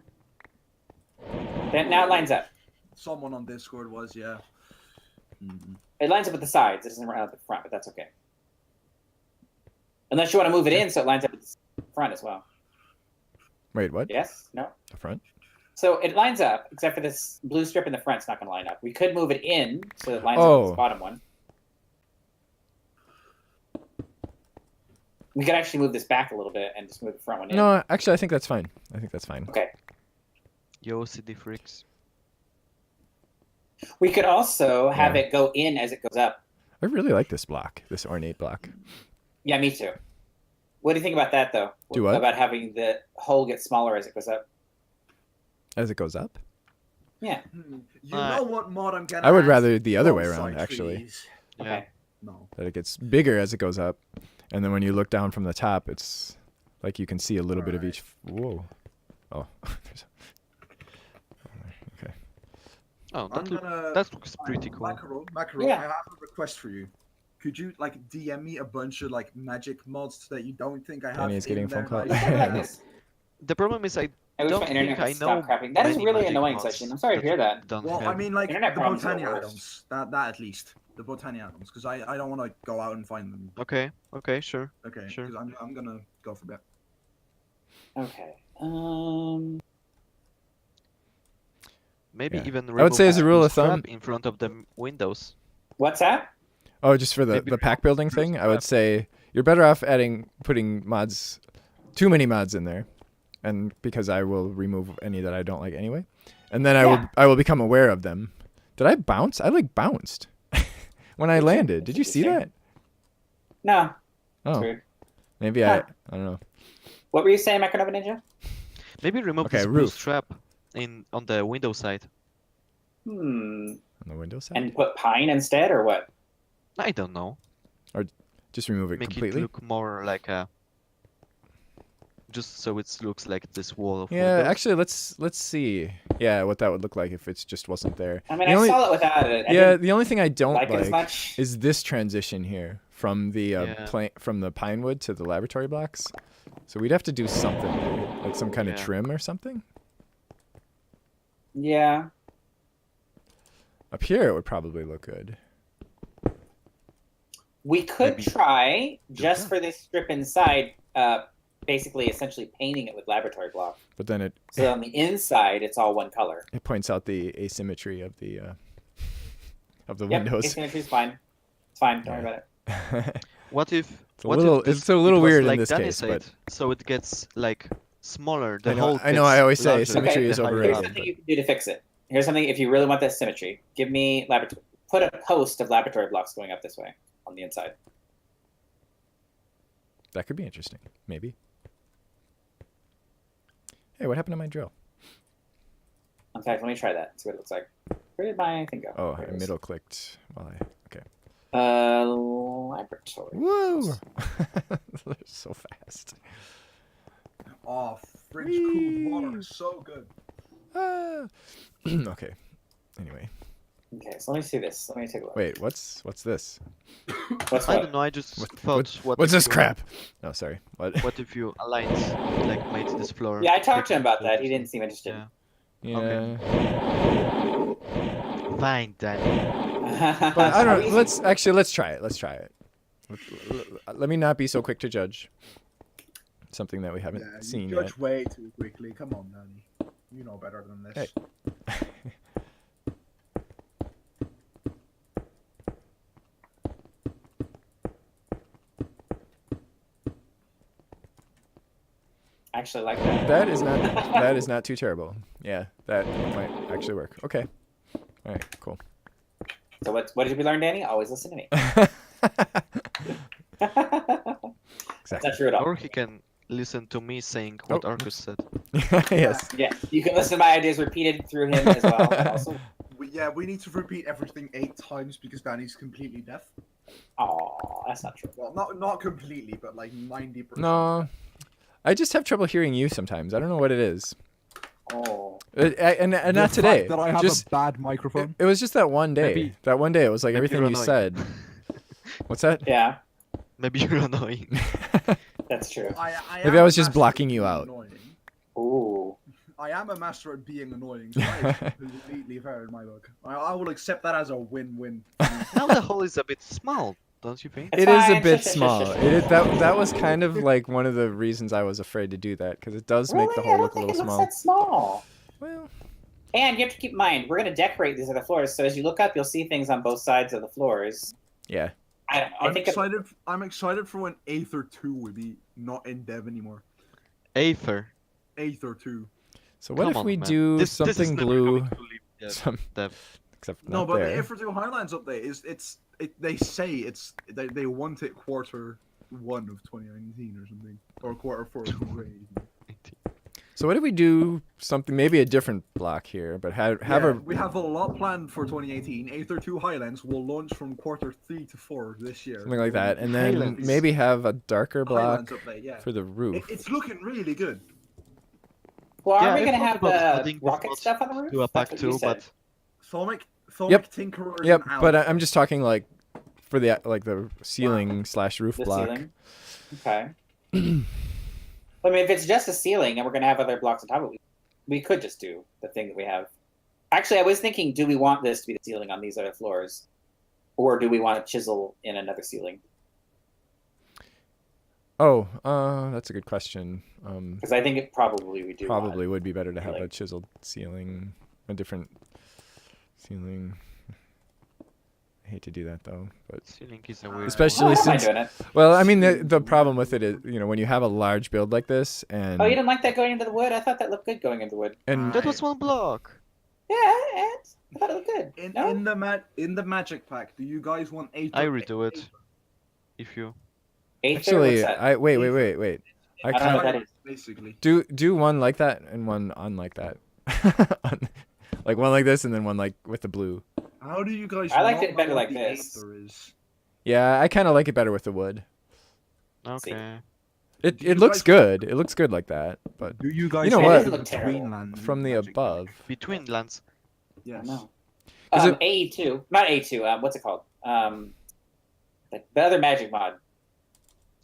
Then now it lines up. someone on Discord was, yeah. Mm-hmm. It lines up at the sides. It doesn't line up at the front, but that's okay. Unless you want to move it in so it lines up at the front as well. Wait, what? Yes? No? The front? So it lines up, except for this blue strip in the front's not going to line up. We could move it in so it lines up with Oh. this bottom one. We could actually move this back a little bit and just move the front one in. No, actually, I think that's fine. I think that's fine. Okay. Yo, CD freaks. We could also have Yeah. it go in as it goes up. I really like this block, this ornate block. Yeah, me too. What do you think about that, though? Do what? About having the hole get smaller as it goes up? As it goes up? Yeah. You know what mod I'm gonna I would add? rather the other way Roadside around, actually. trees. Yeah. Okay. No. That it gets bigger as it goes up. And then when you look down from the top, it's like you can see a little bit of Alright. each. Whoa. Oh. There's okay. Oh, I'm that, gonna. that looks pretty cool. Macaro, Yeah. I have a request for you. Could you like DM me a bunch of like magic mods that you don't think I have? Danny is getting in a phone there call. that I- Like this. The problem is I I wish don't my internet think I would stop know crapping. That is many really magic annoying, mods Session. I'm sorry to that hear that. don't Well, have. I mean, like Internet the problems are Botania worse. add-ons. That at least. the botanians, because I don't want to go out and find them. Okay, okay, sure. Okay, Sure. because I'm gonna go for that. Okay. Maybe Yeah. even I would say as a remove rule the of thumb- strap in front of the windows. What's that? Oh, just for the Maybe pack building thing, I would say you're better off putting mods, too many mods in there, and because I will remove any that I don't like anyway, and then I will become aware of them. Did I bounce? I like bounced when I landed. Did you see that? No. That's Oh, weird. maybe Huh. I don't know. What were you saying, Micronova Ninja? Maybe remove Okay, this blue roof. strap on the window side. Hmm. On the window side, And put pine instead, or what? I don't know. just remove it Make completely. it look more like a. Just so it looks like this wall of Yeah, windows. actually, let's see. Yeah, what that would look like if it just wasn't there. I mean, The I only- saw it without it. I Yeah, didn't the only thing I don't like it as like much. is this transition here from the Yeah. from the pine wood to the laboratory blocks. So we'd have to do something there, like some kind of Yeah. trim or something. Yeah. Up here, it would probably look good. We could Maybe- try, just that. for this strip inside, basically essentially painting it with laboratory block. But then So on the inside, it's all one color. it points out the asymmetry of the Yep, windows. asymmetry's fine. It's fine. Don't worry Yeah. about it. What if? It's a what little- if this, it's a little it was weird in like this Danny case, said, but- so it gets like smaller. The I know- hole. I know, I gets always say larger asymmetry the is higher overrated. Here's up. something you can do to fix it. Here's something if you really want that symmetry. Give me laboratory. Put a post of laboratory blocks going up this way on the inside. That could be interesting, maybe. Hey, what happened to my drill? In fact, let me try that. See what it looks like. Where did my thing go? Oh, There I it is. middle clicked while I. Okay. Laboratory. Woo! They're so fast. Oh, fridge Whee! cooled water is so good. Ah. Okay. Anyway, Okay, so let me see this. Let me take a look. wait. What's this? What's I what? don't know. I just What- thought. What's if this you- crap? No, sorry. What? What if you aligned, like made this floor? Yeah, I talked to him about different that. He than- didn't seem interested. Yeah. Yeah. Fine, Danny. But I don't. Let's try it. Let's try it. Let me not be so quick to judge something that we haven't Yeah, seen you yet. judge way too quickly. Come on, Danny. You know better than this. Hey. I actually like that. That is not too terrible. Yeah, that might actually work. Okay. All right. Cool. So what did we learn, Danny? Always listen to me. That's Exactly. not true at all. Or he can listen to me saying what Oh, Arcus said. Yes. Yeah, you can listen to my ideas repeated through him as well. Also, We need to repeat everything 8 times because Danny's completely deaf. oh, that's not true. Well, not completely, but like 90%. No, I just have trouble hearing you sometimes. I don't know what it is. Oh, And The not fact today. That I have Just a bad microphone. it was just that one day. Maybe- That one day, it was like maybe everything you're you annoying. said. What's that? yeah, Maybe you're annoying. that's true. Maybe I was just blocking you out. Annoying. Ooh, I am a master at being annoying, so that is completely fair in my book. I will accept that as a win-win. Now the hole is a bit small, don't you think? It's It is a fine. bit Shush, shush, small. shush, shush. It is, that was kind of like one of the reasons I was afraid to do that because it does make the Really? I hole don't look a think little it small. looks that small. Well, And you have to keep in mind, we're going to decorate these other floors, so as you look up, you'll see things on both sides of the floors. yeah. I don't know. I I'm think excited. I'm excited for when Aether 2 will be not in dev anymore. Aether. Aether 2. So what Come if on, we man. do This is something never blue? going to leave dev. Some Dev. except No, not but there. the Aether 2 Highlands update is they say they want it quarter 1 of 2019 or something, or quarter 4 of 2018. So what if we do something, maybe a different block here, but have Yeah, a we have a lot planned for 2018. Aether 2 Highlands will launch from quarter 3 to 4 this year. something like that, and then Highlands. maybe have a darker block Highlands update, yeah. for the roof. It's looking really good. Well, Yeah, are we I going to thought have about the adding this rocket mod stuff on the roof? Do a That's pack what you too, said. but Thaumic Yep. Tinkerers Yep, and but Owls. I'm just talking like for the ceiling slash roof The block. ceiling? Okay. I mean, if it's just a ceiling and we're going to have other blocks on top of it, we could just do the thing that we have. Actually, I was thinking, do we want this to be the ceiling on these other floors? or do we want to chisel in another ceiling? Oh, that's a good question. Because I think it probably we do. Probably would be better to have a ceiling. chiseled ceiling, a different ceiling. I hate to do that though, but Ceiling is a weird. especially Oh, I don't mind since doing it. well, I mean the problem with it is when you have a large build like this and Oh, you didn't like that going into the wood? I thought that looked good going into the wood. and That was 1 block. Yeah, I thought it looked good. In No? in the magic pack, do you guys want 8? I redo it. If you. Aether? actually What's that? I wait. I I don't know kind what of that is. Basically. do one like that and one unlike that. Like one like this and then one like with the blue. How do you guys? I liked not it better know like what the this. Aether is? Yeah, I kind of like it better with the wood. See. Okay. It Do you looks guys- good. It looks good like that, but Do you guys? know want what? to Look terrible. between lands in from the Magic Pack? above. Between lands. Yes. No. Is it- AE2, not A2. What's it called? The other magic mod.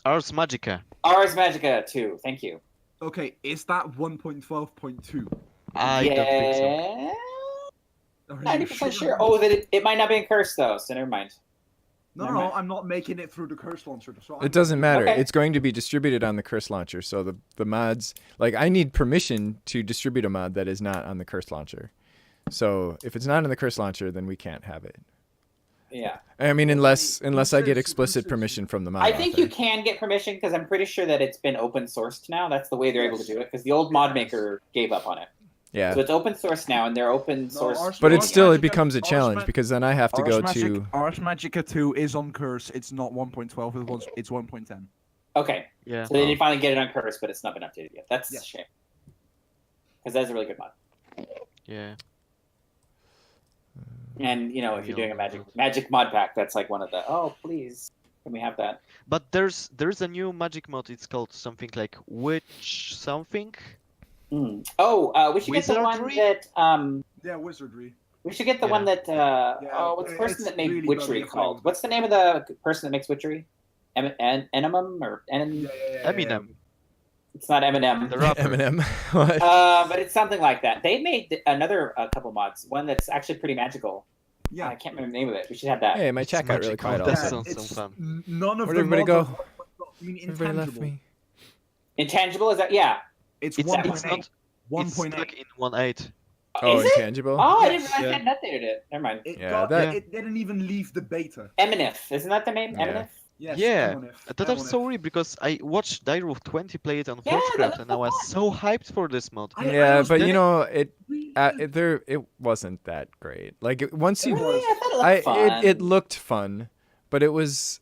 Ars Magica. Ars Magica 2. Thank you. Okay, is that 1.12.2? I don't think so. Yeah. Are you 90% sure. Oh, that it might not be in curse though, so never mind. No, Never no, mind. I'm not making it through the curse launcher. So I'm It doesn't matter. Okay. It's going to be distributed on the curse launcher. So the mods, like I need permission to distribute a mod that is not on the curse launcher. So if it's not in the curse launcher, then we can't have it. Yeah. I mean, unless I get says- explicit who says- permission from the mod I think author. you can get permission because I'm pretty sure that it's been open sourced now. That's the way they're able to do it because the old mod maker gave up on it. Yeah, So it's open source now, and they're open source. Ars- but it's Ars still it Magica- becomes a Ars challenge Ma- because then I have to go to. Ars Magica 2 is on curse. It's not 1.12. It's 1.10. Okay. Yeah. So they did finally get it on curse, but it's not been updated yet. That's Yeah. a shame. Because that's a really good mod. Yeah. And if you're doing a magic mod pack, that's like one of the please, can we have that? But there's a new magic mod. It's called something like witch something. Oh, we should get the one Wizardry? that Yeah, wizardry. we should get the Yeah. one that what's the person it's that made really witchery bugging called? me. What's the name of the person that makes witchery? Enimum or Enem? Eminem. It's not Eminem. The rapper. Eminem. What? But it's something like that. They made another couple mods. One that's actually pretty magical. Yeah. I can't remember the name of it. We should have that. Hey, my chat got really magical. quiet. That Also, sounds so fun. None of Where'd the everybody mods go? are- I mean, everybody left intangible. me. Intangible is that? Yeah. It's It's 1.8. It's not. It's 1.8. stuck in 1.8. Oh, is it? intangible. Oh, I Yes. didn't realize Yeah. they hadn't updated it. Never mind. It, Yeah, got, that- it didn't even leave the beta. Eminif. Isn't that the name? Yeah. Eminif? Yes, Yeah, Emonif, That was so Emonif. weird because I watched Direwolf 20 play it on Yeah, Forgecraft that and I was so hyped for this mod. I Yeah, was but dead- you know it wasn't that great. Like once you, Really? I thought it looked fun. it looked fun, but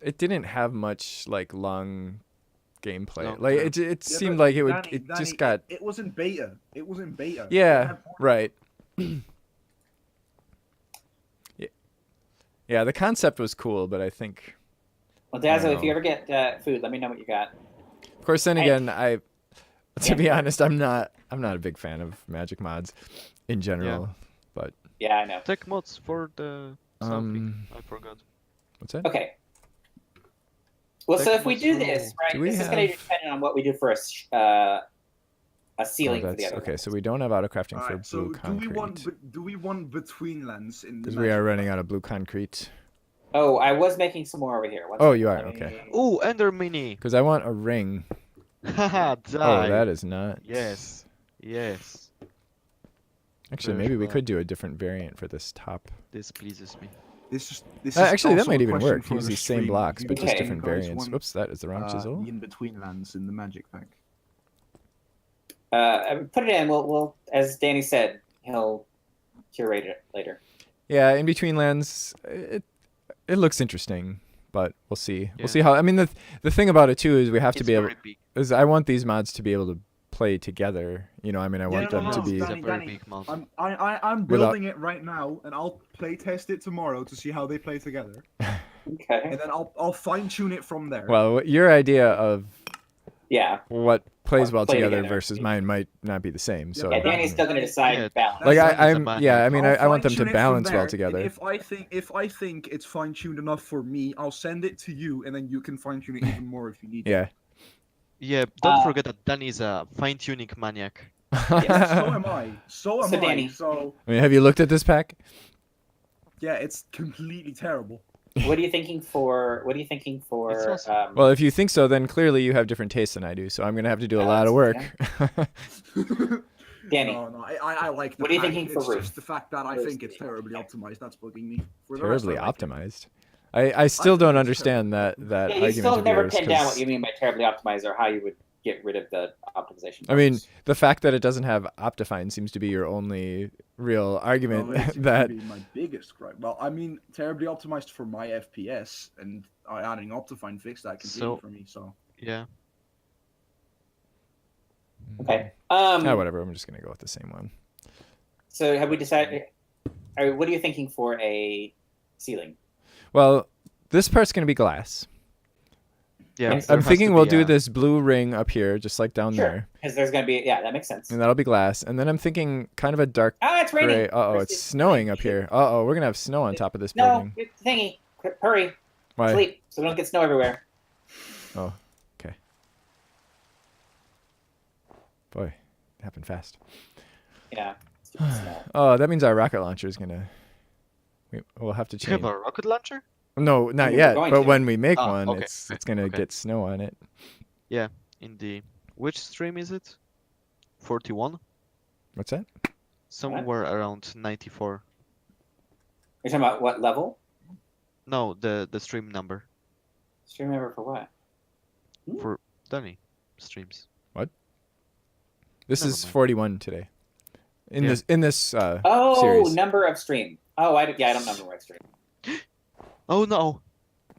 it didn't have much like long gameplay. Long Like term. it Yeah, seemed but like it would Danny, it Danny, just got It was in beta. It was in beta. yeah It had- right. Yeah, the concept was cool, but I think, Well, Dazzle, if know. you ever get food, let me know what you got. of course, then I- again, to Yeah. be honest, I'm not a big fan of magic mods in general. But Yeah, I know. Tech mods for the something. I forgot. what's that? Okay. Well, so if we do this, right, Do we this is going to be have- dependent on what we do for a Oh, ceiling for the that's other okay. one. So we don't have auto crafting for Alright, so blue concrete do we want between lands in the because we are magic running pack? out of blue concrete. Oh, I was making some more over here. One Oh, second, you are? let me- Okay. Oh, Ender Mini! Because I want a ring. Haha, Oh, die! that is not. Yes. Yes. Actually, Very maybe we fun. could do a different variant for this top. This pleases me. This is Actually, that also might a even question work. for Use the these same stream. blocks, Do but you just Okay. different guys variants. want, Whoops, that is the wrong chisel. the in between lands in the magic pack. Put it in. We'll, as Danny said, he'll curate it later. Yeah, in between lands, it looks interesting, but we'll see. Yeah. We'll see how. I mean, the thing about it too is we have to It's be able. very big. Is I want these mods to be able to play together. I mean, I want no, them no, to no, be. It's a Danny, very Danny, big mod. I'm Without- building it right now, and I'll play test it tomorrow to see how they play together, Okay. and then I'll fine tune it from there. Well, your idea of Yeah. what plays well Play together together. versus mine might not be the same. So Yeah, but Danny's still going to decide Yeah. balance. like That's I'm fine. yeah. I mean, I I'll want them to fine-tune it from balance well there, and together. If I think it's fine tuned enough for me, I'll send it to you, and then you can fine tune it even more if you need. Yeah. Yeah, don't forget that Danny is a fine-tuning maniac. Yeah, so am I. So am So, I. Danny- So I mean, have you looked at this pack? yeah, it's completely terrible. What are you thinking for? What are you thinking for? It's awesome. Well, if you think so, then clearly you have different tastes than I do. So I'm gonna have to do a lot of work. Danny. No, I like the What are you pack. thinking for It's Ruth? just the fact that I think it's terribly optimized. That's bugging me. For the rest, Terribly I like it. optimized. I still think don't it's understand that Yeah, you argument still of never yours. pinned down 'Cause, what you mean by terribly optimized or how you would get rid of the optimization. I mean, bugs. the fact that it doesn't have Optifine seems to be your only real argument. Well, it seems to that be my biggest gripe. Well, I mean, terribly optimized for my FPS, and adding Optifine fixed that completely So- for me. So Yeah. Okay. whatever. I'm just gonna go with the same one. So have we decided? What are you thinking for a ceiling? Well, this part's gonna be glass. Yeah. Yes. there I'm has thinking to we'll be do a- this blue ring up here, just like down there, Because there's going to be that makes sense. and that'll be glass. And then I'm thinking kind of a dark Ah, it's raining. gray. Uh oh, it's snowing up here. Uh oh, we're gonna have snow on top of this No, building. it's thingy. Hurry, Why? sleep, so we don't get snow everywhere. Oh, okay. Boy, it happened fast. Yeah. Stupid snow. Oh, that means our rocket launcher is gonna. We'll have to You have change. a rocket launcher? No, not We're yet. going But to. when we make Ah, one, okay, it's okay, gonna okay. get snow on it. In the which stream is it? 41? What's that? Somewhere around 94. You're talking about what level? No, the stream number Stream member for what? for Danny streams. This Never is mind. 41 today. In Yeah. this Oh, series. number of stream. Oh, I don't know what stream. Oh no!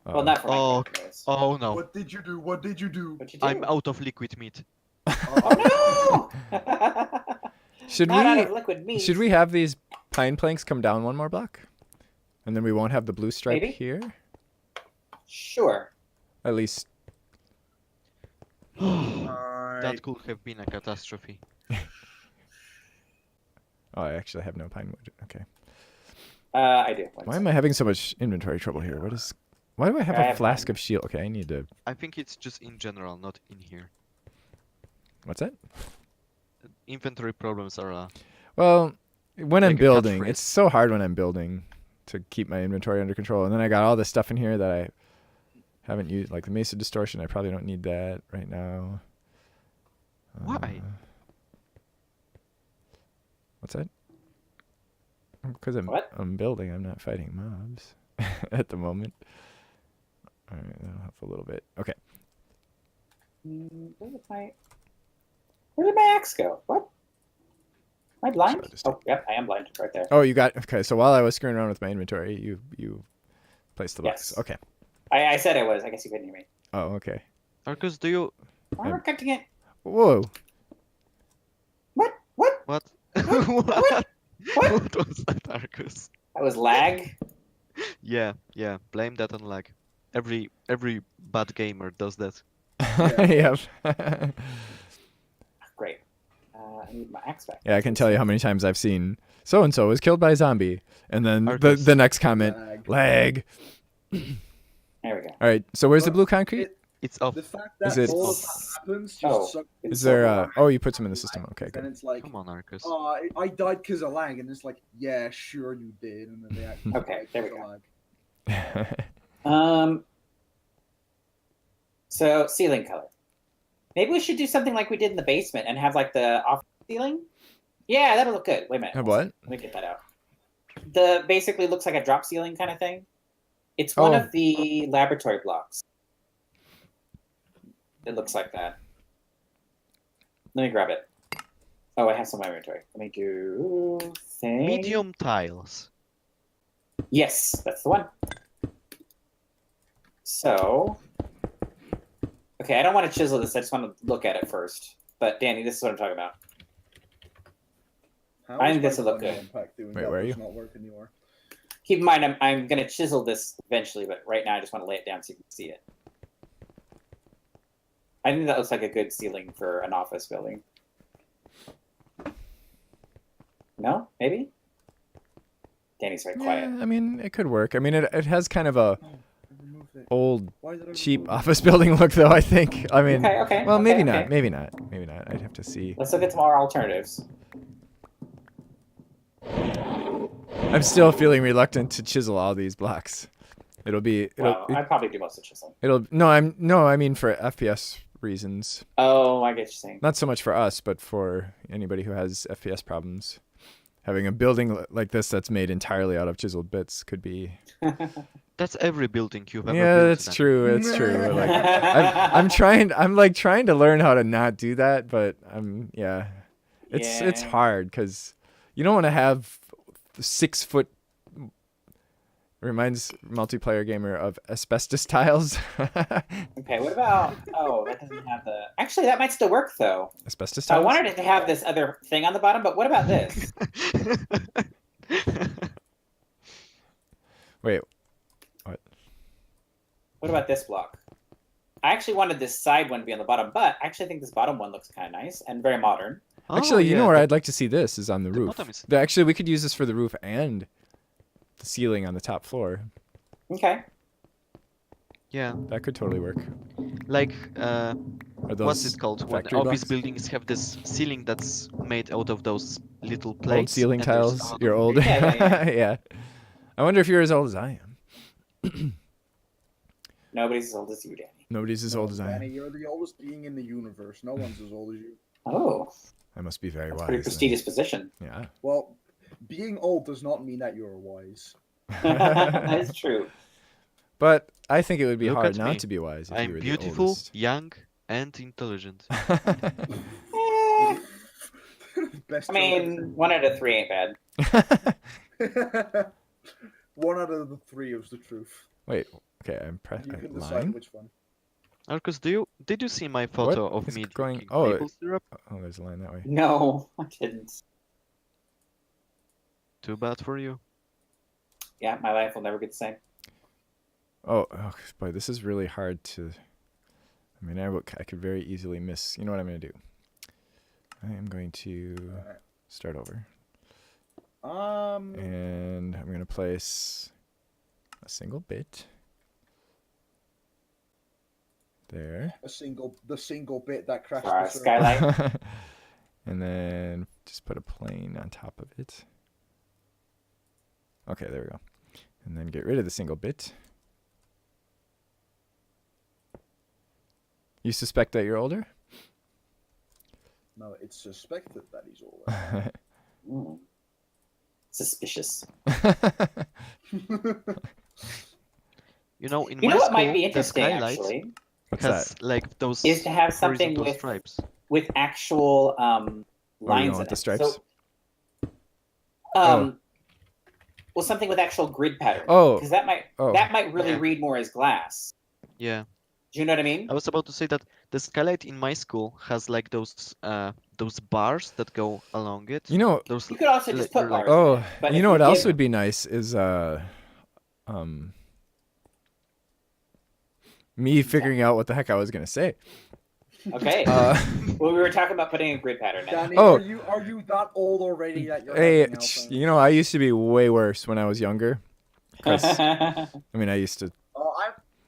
Well, not for Oh, Minecraft. anyways. Oh no! what did you do? What did you do? What'd you do? I'm out of liquid meat. Oh no! Should Not out we of liquid meat. should we have these pine planks come down one more block, and then we won't have the blue stripe Maybe. here? Sure. At least. That could have been a catastrophe. Oh, I actually have no pine wood. Okay. I do. Why am I having so much inventory trouble here? What is? Why do I have I a have flask pine. of shield? Okay, I need to. I think it's just in general, not in here. What's that? Inventory problems are Well, when I'm Like a building, catchphrase. it's so hard when I'm building to keep my inventory under control. And then I got all this stuff in here that I haven't used, like the Mesa Distortion. I probably don't need that right now. Why? What's that? Because What? I'm building. I'm not fighting mobs at the moment. All right, that'll help a little bit. Okay. Where did my axe go? What? Am I blind? Should I just Oh, yep, I am blind. Right there. Oh, you got okay. So while I was screwing around with my inventory, you placed the box. Yes. Okay. I said I was. I guess you couldn't hear me. Oh, okay. Arcus, do you We're cutting it. Whoa. What? What? what? What? What? What? What was that, Arcus? That was lag. Yeah, blame that on lag. Every bad gamer does that. Yep. Great. I need my axe back. Yeah, I can tell you how many times I've seen so and so was killed by a zombie, and then Arcus. the next comment, Lag. lag. There we go. All right. So where's the blue concrete? It's off. The fact Is that it- all of that happens just Oh. sucks. Is there? Oh, you put some in the system. Okay, Then good. it's like, Come on, Arcus. oh, I died because of lag, and it's like, yeah, sure you did, and then they actually Okay, there we died go. 'cause of lag. So ceiling color. Maybe we should do something like we did in the basement and have like the off ceiling. Yeah, that'll look good. Wait a minute. Have what? Let me get that out. The basically looks like a drop ceiling kind of thing. It's one Oh. of the laboratory blocks. It looks like that. Let me grab it. Oh, I have some in my inventory. Let me do thing. Medium tiles. Yes, that's the one. So, okay, I don't want to chisel this. I just want to look at it first. But Danny, this is what I'm talking about. How I is think this will my look good. Modpack doing? Wait, That where are does you? Not work anymore. Keep in mind, I'm going to chisel this eventually, but right now I just want to lay it down so you can see it. I think that looks like a good ceiling for an office building. No? Maybe? Danny's very quiet. Yeah, I mean, it could work. I mean, it has kind of a I removed it. old, Why did I cheap remove it? office building look, though. I think. I mean, Okay. well, okay, maybe okay. not. Maybe not. Maybe not. I'd have to see. Let's look at some more alternatives. I'm still feeling reluctant to chisel all these blocks. It'll be Well, I probably do most of chiseling. I mean for FPS reasons. Oh, I get what you're saying. Not so much for us, but for anybody who has FPS problems. Having a building like this that's made entirely out of chiseled bits could be. That's every building you've ever Yeah, built. that's then. true. It's true. Like, I'm trying to learn how to not do that, but it's Yeah. hard because you don't want to have 6 foot. Reminds multiplayer gamer of asbestos tiles. Okay, what about? Oh, that doesn't have the. Actually, that might still work though. Asbestos So I tiles. wanted it to have this other thing on the bottom, but what about this? Wait, What about this block? I actually wanted this side one to be on the bottom, but I actually think this bottom one looks kind of nice and very modern. actually, Oh, you know yeah, where the- I'd like to see this is on the the roof. bottom is- Actually, we could use this for the roof and the ceiling on the top floor. Okay. Yeah, That could totally work. like Are those what's it called when factory office blocks? buildings have this ceiling that's made out of those little Old plates. ceiling and there's tiles? a lot You're of old. big- Yeah. Yeah. I wonder if you're as old as I am. Nobody's as old as you, Danny. Nobody's as old as I Danny, am. you're the oldest being in the universe. No one's as old as you. Oh, I must be very that's a wise. pretty then. prestigious position. Yeah. Well, being old does not mean that you're wise. That is true. But I think it would be Look hard at not me. to be wise if you I'm were beautiful, the oldest. young, and intelligent. Eh, Best I mean, 1 out of 3 ain't bad. joke. 1 out of the 3 is the truth. Wait. Okay, I'm You can decide line. which one. Marcus, did you see my photo of is me going- drinking oh, maple syrup? Oh, there's a line that way. No, I didn't. Too bad for you. Yeah, my life will never be the same. Oh, boy, this is really hard to. I mean, I could very easily miss. You know what I'm going to do? I am going to Alright. start over. Um, And I'm going to place a single bit. There. the single bit that crashed Sorry, the server. skylight. And then just put a plane on top of it. Okay, there we go. And then get rid of the single bit. You suspect that you're older? No, it's suspected that he's older. Mm. Suspicious. You know, in You my know what school, might be the interesting, skylight actually, What's has that? like those is to have something horizontal with stripes. with actual lines want in the it. stripes? So, Oh. well, something with actual grid pattern. Oh. Because that might really Yeah. read more as glass. Yeah, Do you know what I mean? I was about to say that the skylight in my school has like those bars that go along it. You know, Those You could also just put they're like- bars. oh, in it, but you if know what else give- would be nice is me figuring out what the heck I was gonna say. Okay. Well, we were talking about putting a grid pattern in. Danny, Oh. are you that old already that you're Hey, having you know, I used to be way worse when I was younger. 'Cause, he I mean, I used to. Oh,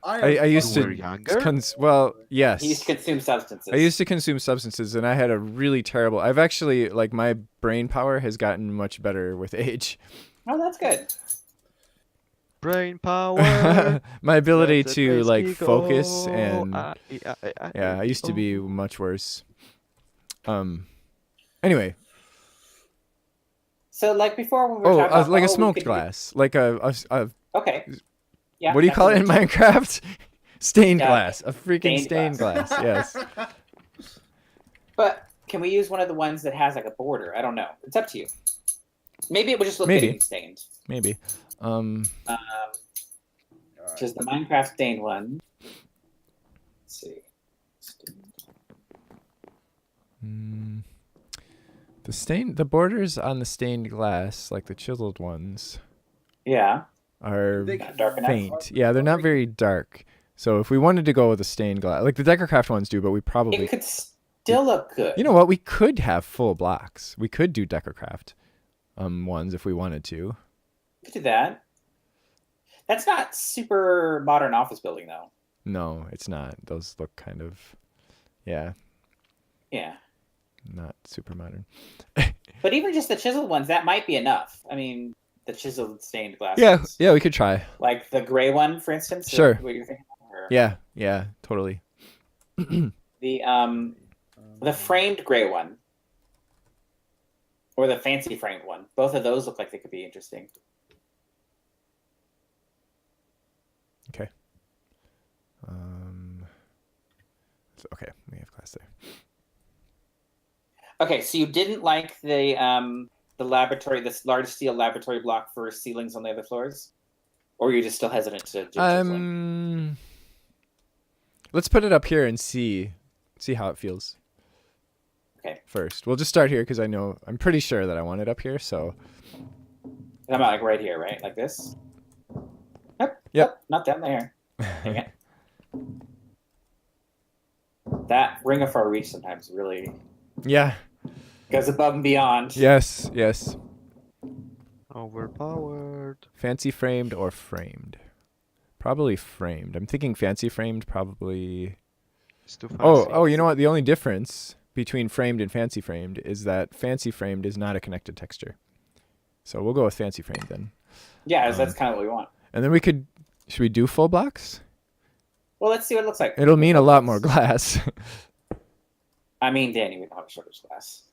I used You to. were younger? Well, yes. used to consume substances. I used to consume substances, and I had a really terrible. I've actually like my brain power has gotten much better with age. Oh, that's good. brain power. My ability Let the to bass like kick focus go. and yeah, I used to be much worse. Anyway, So, like before, when we were talking about like a we smoked could do- glass, like a Okay. Yeah. what do you that's call a it in legit- Minecraft? Stained Yeah, glass, a freaking stained stained glass. Yes. But can we use one of the ones that has like a border? I don't know. It's up to you. Maybe it would just look Maybe. getting stained. Maybe. Which is the Minecraft stained one. Let's see. The borders on the stained glass, like the chiseled ones, Yeah. are They- Not dark enough. faint. Yeah, they're not very dark. So if we wanted to go with a stained glass, like the Deckercraft ones do, but we probably, It could still look good. you know what, we could have full blocks. We could do Deckercraft ones if we wanted to. We could do that. That's not super modern office building, though. No, it's not. Those look kind of, yeah, Yeah. not super modern. But even just the chiseled ones, that might be enough. I mean, the chiseled stained glasses. Yeah, yeah, we could try. Like the gray one, for instance. Sure. What you're thinking? Or Yeah, yeah, totally. the framed gray one, or the fancy framed one. Both of those look like they could be interesting. Okay. Okay, we have class there. Okay, so you didn't like the laboratory, this large steel laboratory block for ceilings on the other floors, or you're just still hesitant to do chiseling? Let's put it up here and see how it feels. Okay. First, we'll just start here because I'm pretty sure that I want it up here. So. I'm like right here, right, like this. Yep. Yep. Not down there. Dang it. That Ring of Far Reach sometimes really Yeah. goes above and beyond. Yes. Yes. Overpowered. Fancy framed or framed? Probably framed. I'm thinking fancy framed. Probably. It's too fancy. Oh, you know what? The only difference between framed and fancy framed is that fancy framed is not a connected texture. So we'll go with fancy framed then. Yeah, that's kind of what we want. And then should we do full blocks? Well, let's see what it looks like. It'll mean a lot more glass. I mean, Danny, we don't have a shortage glass.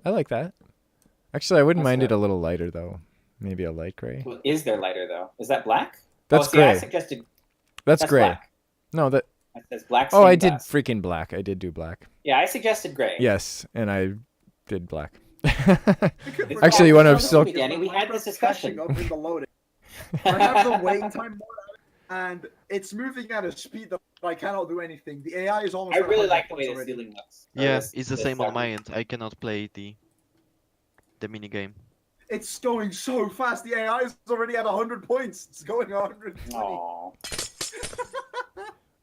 I like that. Actually, I wouldn't That's mind it fair. a little lighter though. Maybe a light gray. Well, is there lighter though? Is that black? That's see, I gray. suggested That's gray. black. No, that. It says black. Oh, I stained did glass. freaking black. I did do black. Yeah, I suggested gray. Yes, and I did black. It's Actually, all one of so silk. stupid, Danny. We had this discussion. Up in the loading. I have the wait time mode, and it's moving at a speed that I cannot do anything. The AI is almost. I at really 100 like the way points the already. ceiling looks. Or Yeah, this- it's the this same on dark- my end. I cannot play the mini game. It's going so fast. The AI is already at 100 points. It's going 120. Aw.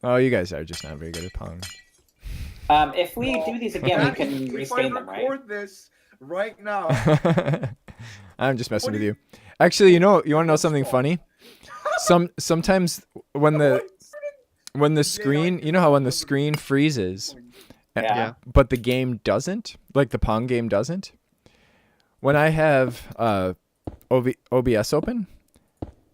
Oh, you guys are just not very good at Pong. If we do these again, we can If I restain them, right? record this right now, I'm just messing What with do you. Actually, you want to know something funny? Sometimes when the screen, you know how when the screen freezes, Yeah. but the game doesn't, like the Pong game doesn't. When I have OBS open,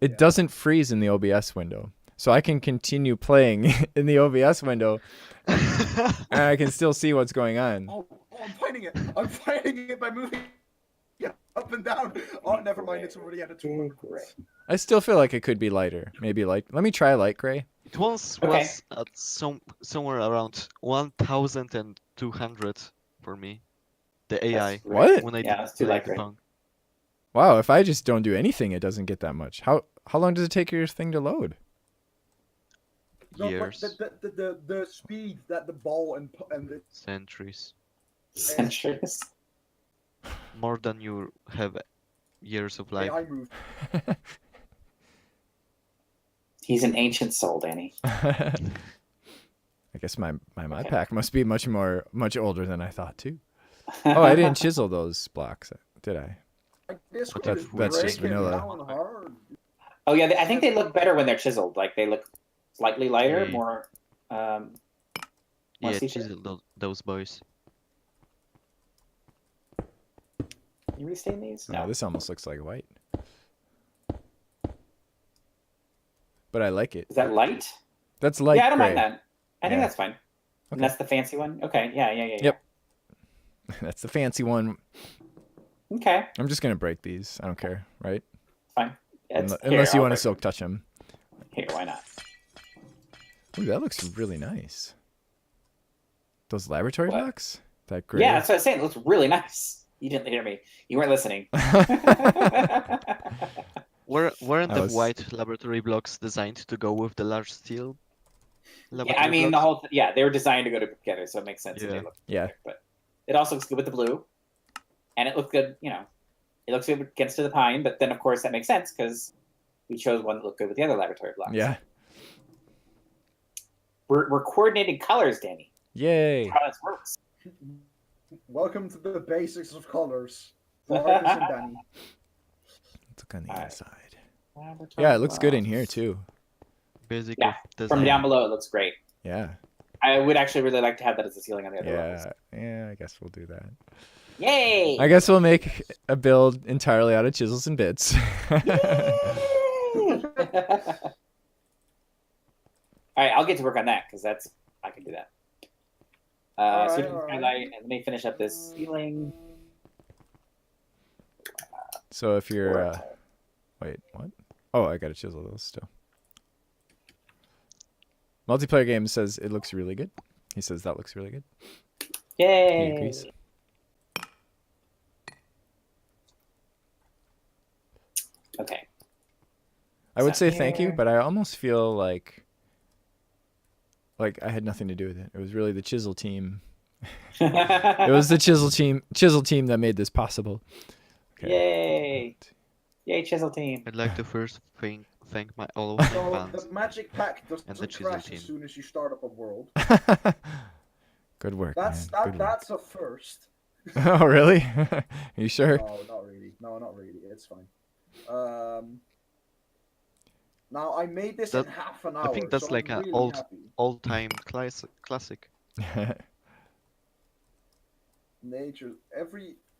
it doesn't freeze in the OBS window. So I can continue playing in the OBS window, and I can still see what's going on. Oh, I'm fighting it. I'm fighting it by moving it up and down. Oh, never mind. It's already at a 200. I still feel like it could be lighter. Maybe light. Let me try light gray. It once Okay. was at somewhere around 1,200 for me. The AI That's What? when I Yeah, did it's too play light the gray. Pong. Wow, if I just don't do anything, it doesn't get that much. How long does it take your thing to load? No, but Years, the speed that the ball and the centuries, Centuries. more than you have years of life. AI move. He's an ancient soul, Danny. I guess my Modpack must be much older than I thought too. Oh, I didn't chisel those blocks, did I? This But could that's break just it vanilla. down hard. Oh yeah, I think they look better when they're chiseled. Like they look slightly lighter, Okay. more. More Yeah, see-through. chisel those boys. You restain these? No, this almost looks like white. But I like it. Is that light? That's light yeah, I don't gray. mind that. I think Yeah. that's fine. Okay. And that's the fancy one. Okay. Yeah. Yep. That's the fancy one. Okay. I'm just gonna break these. I don't care, right? Fine. Unless you want to silk touch them. Here, why not? Ooh, that looks really nice. Those laboratory What? blocks? That gray? Yeah, that's what I was saying. It looks really nice. You didn't hear me. You weren't listening. Weren't I the was- white laboratory blocks designed to go with the large steel? Yeah, I mean the whole. Yeah, they were designed to go together, so it makes sense. That Yeah. they look Yeah. together, but it also looks good with the blue, and it looked good. You know, it looks good against the pine, but then of course that makes sense because we chose one that looked good with the other laboratory blocks. Yeah. We're coordinating colors, Danny. Yay. That's how this works. Welcome to the basics of colors. Marcus and Danny. Let's look on the Alright. inside. Laboratory Yeah, it looks good in blocks. here too. basic Yeah, of From design. down below, it looks great. Yeah. I would actually really like to have that as a ceiling on the other levels. Yeah, I guess we'll do that. Yay! I guess we'll make a build entirely out of chisels and bits. Yay! All right, I'll get to work on that because I can do that. Pseudo skylight, and let me finish up this ceiling. So if you're, wait, what? Oh, I gotta chisel those still. Multiplayer game says it looks really good. He says that looks really good. Yay! He agrees. Okay. I would So say thank you, here- but I almost feel like I had nothing to do with it. It was really the chisel team. It was the chisel team that made this possible. Yay! Yay, Chisel Team. I'd like to first thank all of my So fans. the magic pack And the doesn't chisel crash team. as soon as you start up a world. Good work, That's man. Good work. that's a first. Oh, really? Are you sure? No, not really. No, not really. It's fine. Now I made this in That- half an I hour. think that's so like I'm an really old- happy. All-time classic. Nature.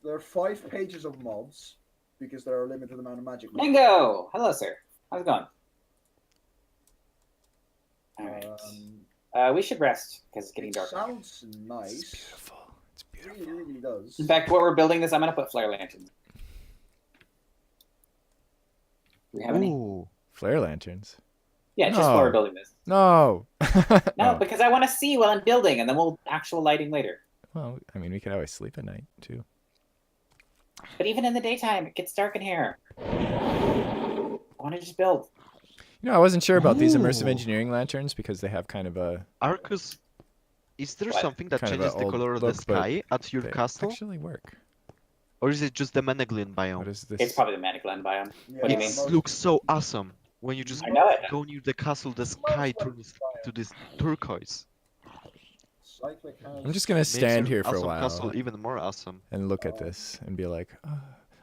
There are 5 pages of mods because there are a limited amount of magic. mods. Mango! Hello, sir. How's it going? All right. We should rest because it's getting It dark. sounds It's nice. beautiful. It's It beautiful. really does. In fact, what we're building this, I'm gonna put flare lanterns. Do we have any? Ooh, Flare lanterns. Yeah, just while we're No. building this. No. No, Oh. because I want to see while I'm building, and then we'll actual lighting later. Well, I mean, we could always sleep at night too. But even in the daytime, it gets dark in here. I want to just build. You know, I wasn't sure about these immersive Ooh. engineering lanterns because they have kind of a Arcus, is there What? something that Kind of changes a the old color of the look, but sky at your they castle? actually work. Or is it just the Meneglin biome? What is this? It's probably the Manigland biome. Yeah, What do you It mean? most- looks so awesome. When you just I know it. go near the castle, the sky turns to this turquoise. Cyclic has- I'm just gonna Makes stand your here for a awesome while castle even more awesome. and look at this and be like,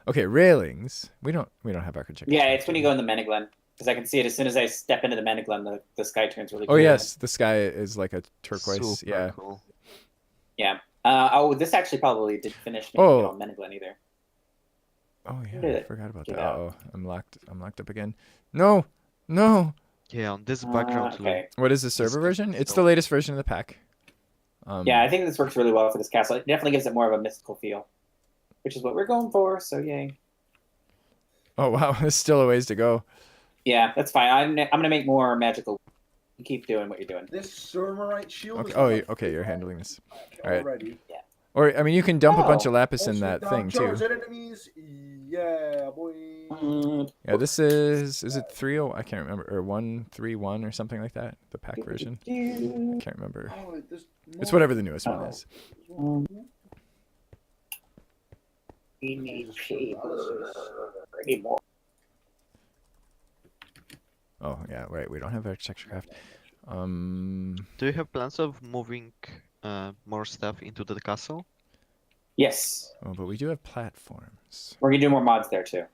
okay, railings. We don't have architecture. Yeah, it's when you go in the Manigland. Because I can see it as soon as I step into the Manigland, the sky turns really Oh cool. yes, the sky is like a turquoise. Super Yeah. cool. Yeah. This actually probably didn't finish Oh. on Manigland either. Oh yeah, Did I it forgot about get that. out? Oh, I'm locked up again. No. Yeah, on this background too. Okay. What is the server good version? It's the stuff. latest version of the pack. Yeah, I think this works really well for this castle. It definitely gives it more of a mystical feel, which is what we're going for. So yay. Oh wow, there's still a ways to go. Yeah, that's fine. I'm gonna make more magical. You keep doing what you're doing. This Surmerite shield. Okay. is Oh, on okay. You're handling this. pack Alright. already. Or I mean, you can dump a bunch Oh, of lapis in Also that down thing too. charged enemies. Yeah, boy. Yeah, this is it 30? I can't remember, or 131 or something like that. The pack version. I can't remember. Oh, there's It's more- whatever the newest one is. We need paper. We need more. Oh yeah, right. We don't have architecture craft. Do you have plans of moving more stuff into the castle? Yes, Oh, but we do have platforms. we're gonna do more mods there too.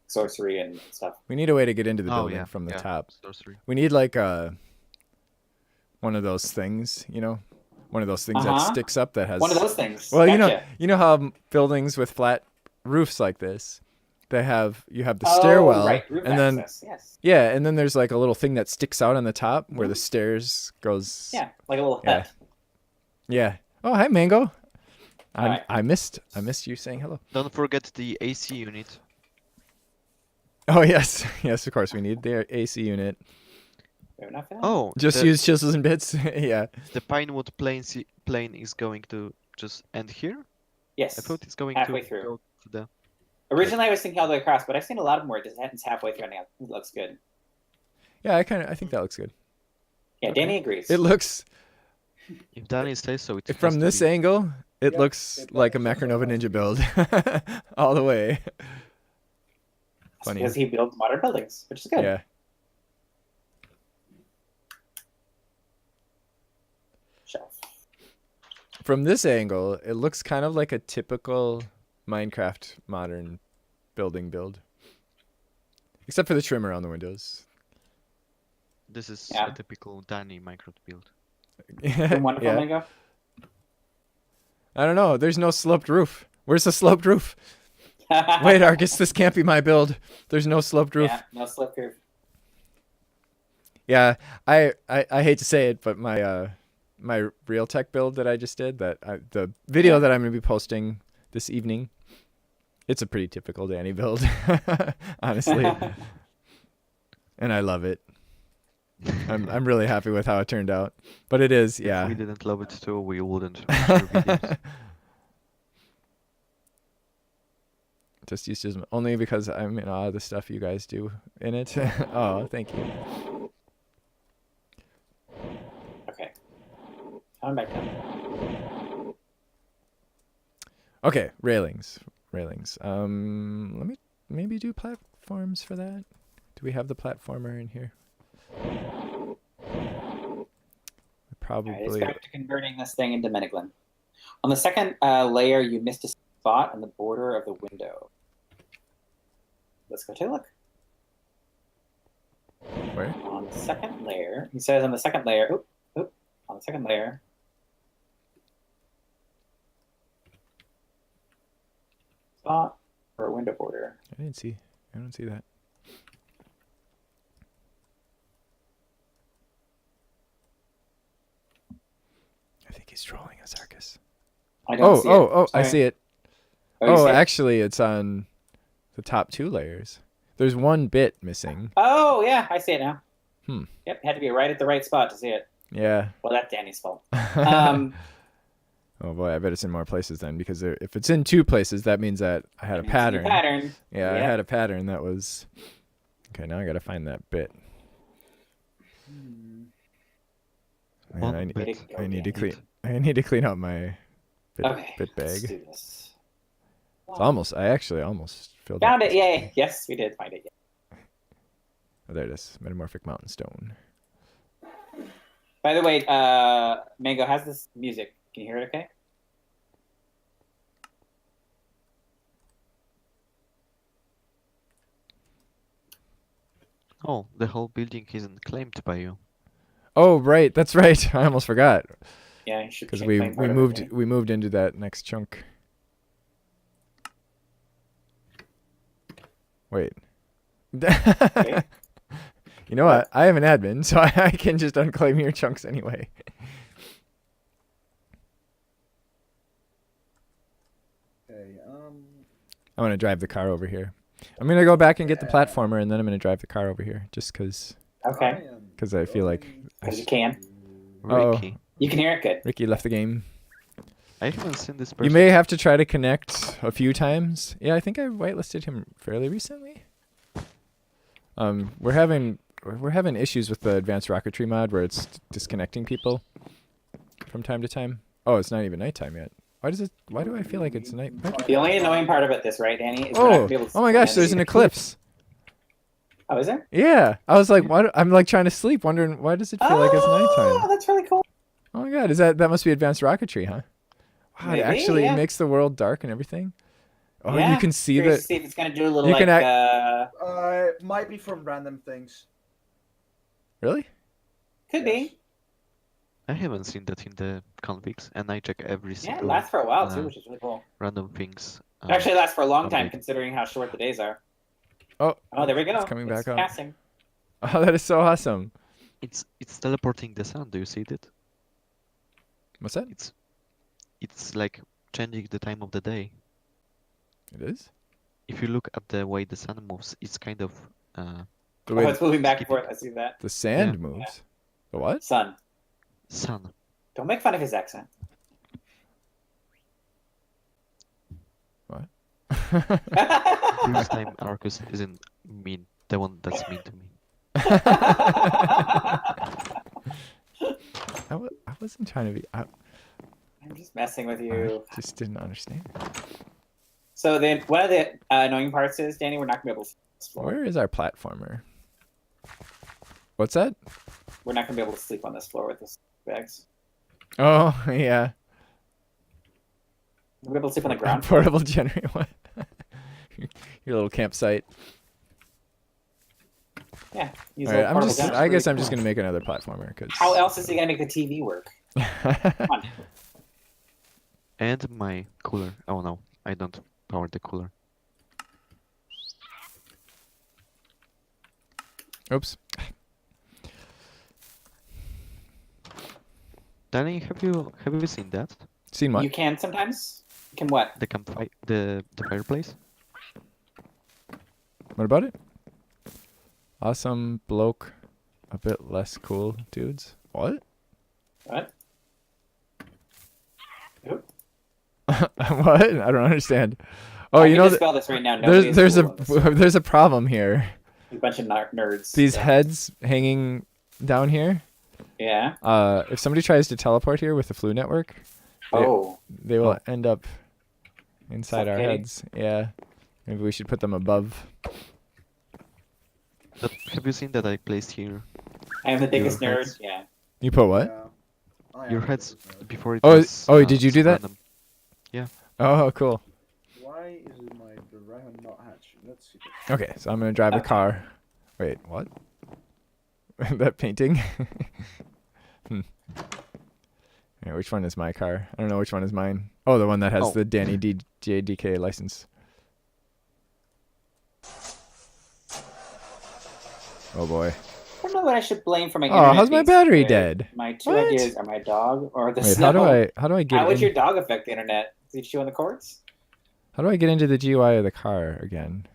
Sorcery and stuff. We need a way to get into the Oh, building yeah, from the yeah. top. Sorcery. We need like one of those things, you know, one of those things that Uh-huh. sticks up that has. One of those things. Well, Gotcha. you know how buildings with flat roofs like this, you have the Oh, stairwell, right. Roof and then access. Yes. yeah, and then there's like a little thing that sticks out on the top where the stairs goes. Yeah, like a little Yeah. hut. Yeah. Oh, hi, Mango. Alright. I missed you saying hello. Don't forget the AC unit. Oh yes, yes, of course we need the AC unit. Fair enough. Oh, Just the, use chisels and bits. Yeah. the Pinewood plane is going to just end here. Yes. I thought it's going halfway to through. go to the. Originally, I was thinking all the way across, but I've seen a lot of them where it just ends halfway through, and it looks good. Yeah, I think that looks good. Yeah, Danny agrees. It looks If Danny says so, it from has to this be. angle, it Yeah, looks it like a does. Macronova Ninja build all the way. Funny. Because he builds modern buildings, which is good. Yeah. Shelf. From this angle, it looks kind of like a typical Minecraft modern building build. Except for the trim around the windows. This is Yeah. a typical Danny Minecraft build. Been wonderful, Yeah. Mango. I don't know. There's no sloped roof. Where's the sloped roof? Wait, Arcus, this can't be my build. There's no sloped roof. Yeah, no slip curve. Yeah, I hate to say it, but my my real tech build that I just did, the video that I'm gonna be posting this evening, it's a pretty typical Danny build, honestly, and I love it. I'm really happy with how it turned out, but it is, If yeah. we didn't love it too, we wouldn't watch your videos. Just used to only because I'm in awe of the stuff you guys do in it. Oh, thank you. Okay. Coming back down. Okay, railings. Let me maybe do platforms for that. Do we have the platformer in here? Alright, it's Probably. back to converting this thing into Meneglin. On the second layer, you missed a spot on the border of the window. Let's go take a look. Where? On the second layer, he says on the second layer, on the second layer. Spot for a window border. I don't see that. I think he's trolling us, Arcus. I don't see it. I Sorry. see it. Oh, you see it? Actually, it's on the top 2 layers. There's 1 bit missing. Oh, yeah, I see it now. Hmm. Yep, had to be right at the right spot to see it. Yeah. Well, that's Danny's fault. Um, Oh boy, I bet it's in more places then, because if it's in 2 places, that means that I had a pattern. Pattern. Yeah, I Yep. had a pattern that was. Okay, now I gotta find that bit. Man, One I bit. need to Danny. clean. I need to clean out my bit, Okay, bit let's bag. do this. It's almost. I actually almost filled. Found up it! this- Yay! Yes, we did find it. Oh, there it is. Metamorphic mountain stone. By the way, Mango has this music. Can you hear it? Okay. Oh, the whole building isn't claimed by you. Oh right, that's right. I almost forgot Yeah, you should. because check we claim part of it, moved right? we moved into that next chunk. Wait. Okay. You know what? I have an admin, so I can just unclaim your chunks anyway. Okay. I want to drive the car over here. I'm gonna go back and get the platformer, and then I'm gonna drive the car over here, just because Okay. I feel like Because you can. Uh-oh. Ricky. You can hear it good. Ricky left the game. I haven't seen this You person. may have to try to connect a few times. Yeah, I think I whitelisted him fairly recently. We're having issues with the advanced rocketry mod where it's disconnecting people from time to time. Oh, it's not even nighttime yet. Why do I feel like it's night? The only annoying part about this, right, Danny? Is we're not gonna Oh, be able to oh my gosh, see there's an it. eclipse. Oh, is there? Yeah, I was like, why? I'm like trying to sleep, wondering why does it feel like it's Oh, nighttime? that's really cool. Oh my god, that must be advanced rocketry, huh? Wow, Maybe, it actually yeah. makes the world dark and everything. Oh, Yeah, you can see curious that. to see if it's gonna do a little you like. can Might be from random things. Really? Could be. I haven't seen that in the convicts, and I check every Yeah, it single lasts for a while too, uh, which is really cool. random things. It actually lasts for a long time, update. considering how short the days are. Oh, Oh, there we go. It's coming back up. Passing. oh, that is so awesome. It's teleporting the sun. Do you see it? What's that? It's like changing the time of the day. It is? If you look at the way the sun moves, it's kind of The Oh, way it's moving back and forth. I see that. the sand Yeah. moves. The what? Sun. sun. Don't make fun of his accent. What? This time Arcus isn't mean. The one that's mean to me. I wasn't trying to be. I I'm just messing with you. just didn't understand. So then, one of the annoying parts is, Danny, we're not gonna be able to sleep on this floor. Where is our platformer? What's that? We're not gonna be able to sleep on this floor with this bags. Oh yeah. We'll be able to sleep on the ground floor. Portable generator. What? Your little campsite. Yeah. Use All a right, little portable gun. I guess I'm just gonna make another platformer because. How else is he gonna make the TV work? Come on. And my cooler. Oh no, I don't power the cooler. Oops. Danny, have you seen that? Seen what? You can sometimes. You can what? The campfire, the fireplace. What about it? Awesome bloke, a bit less cool dudes. What? What? Who? What? I don't understand. Oh, I you can know, dispel this right now. Nobody there's is cool on this server. there's a problem here. A bunch of nerds. These so- heads hanging down here. Yeah. If somebody tries to teleport here with the flu network, Oh. they will end up inside our Suffocating? heads. Yeah. Maybe we should put them above. But have you seen that I placed here I am the biggest Your nerd. heads. Yeah. You put what? Yeah. I am your the heads biggest nerd. before it Oh, was? oh, did you do some that? random- Oh, cool. Why is my dragon not hatching? Let's see. Okay, so I'm gonna drive the Okay. car. Wait, what? That painting? Yeah, which one is my car? I don't know which one is mine. Oh, the one that has Oh. the Danny DK license. Oh boy. I don't know what I should blame for my. Oh, internet how's my being battery stupid. dead? My two What? ideas are my dog or the Wait, snow. how do I get How would in? your dog affect the internet? Did you chew on the cords? How do I get into the GUI of the car again?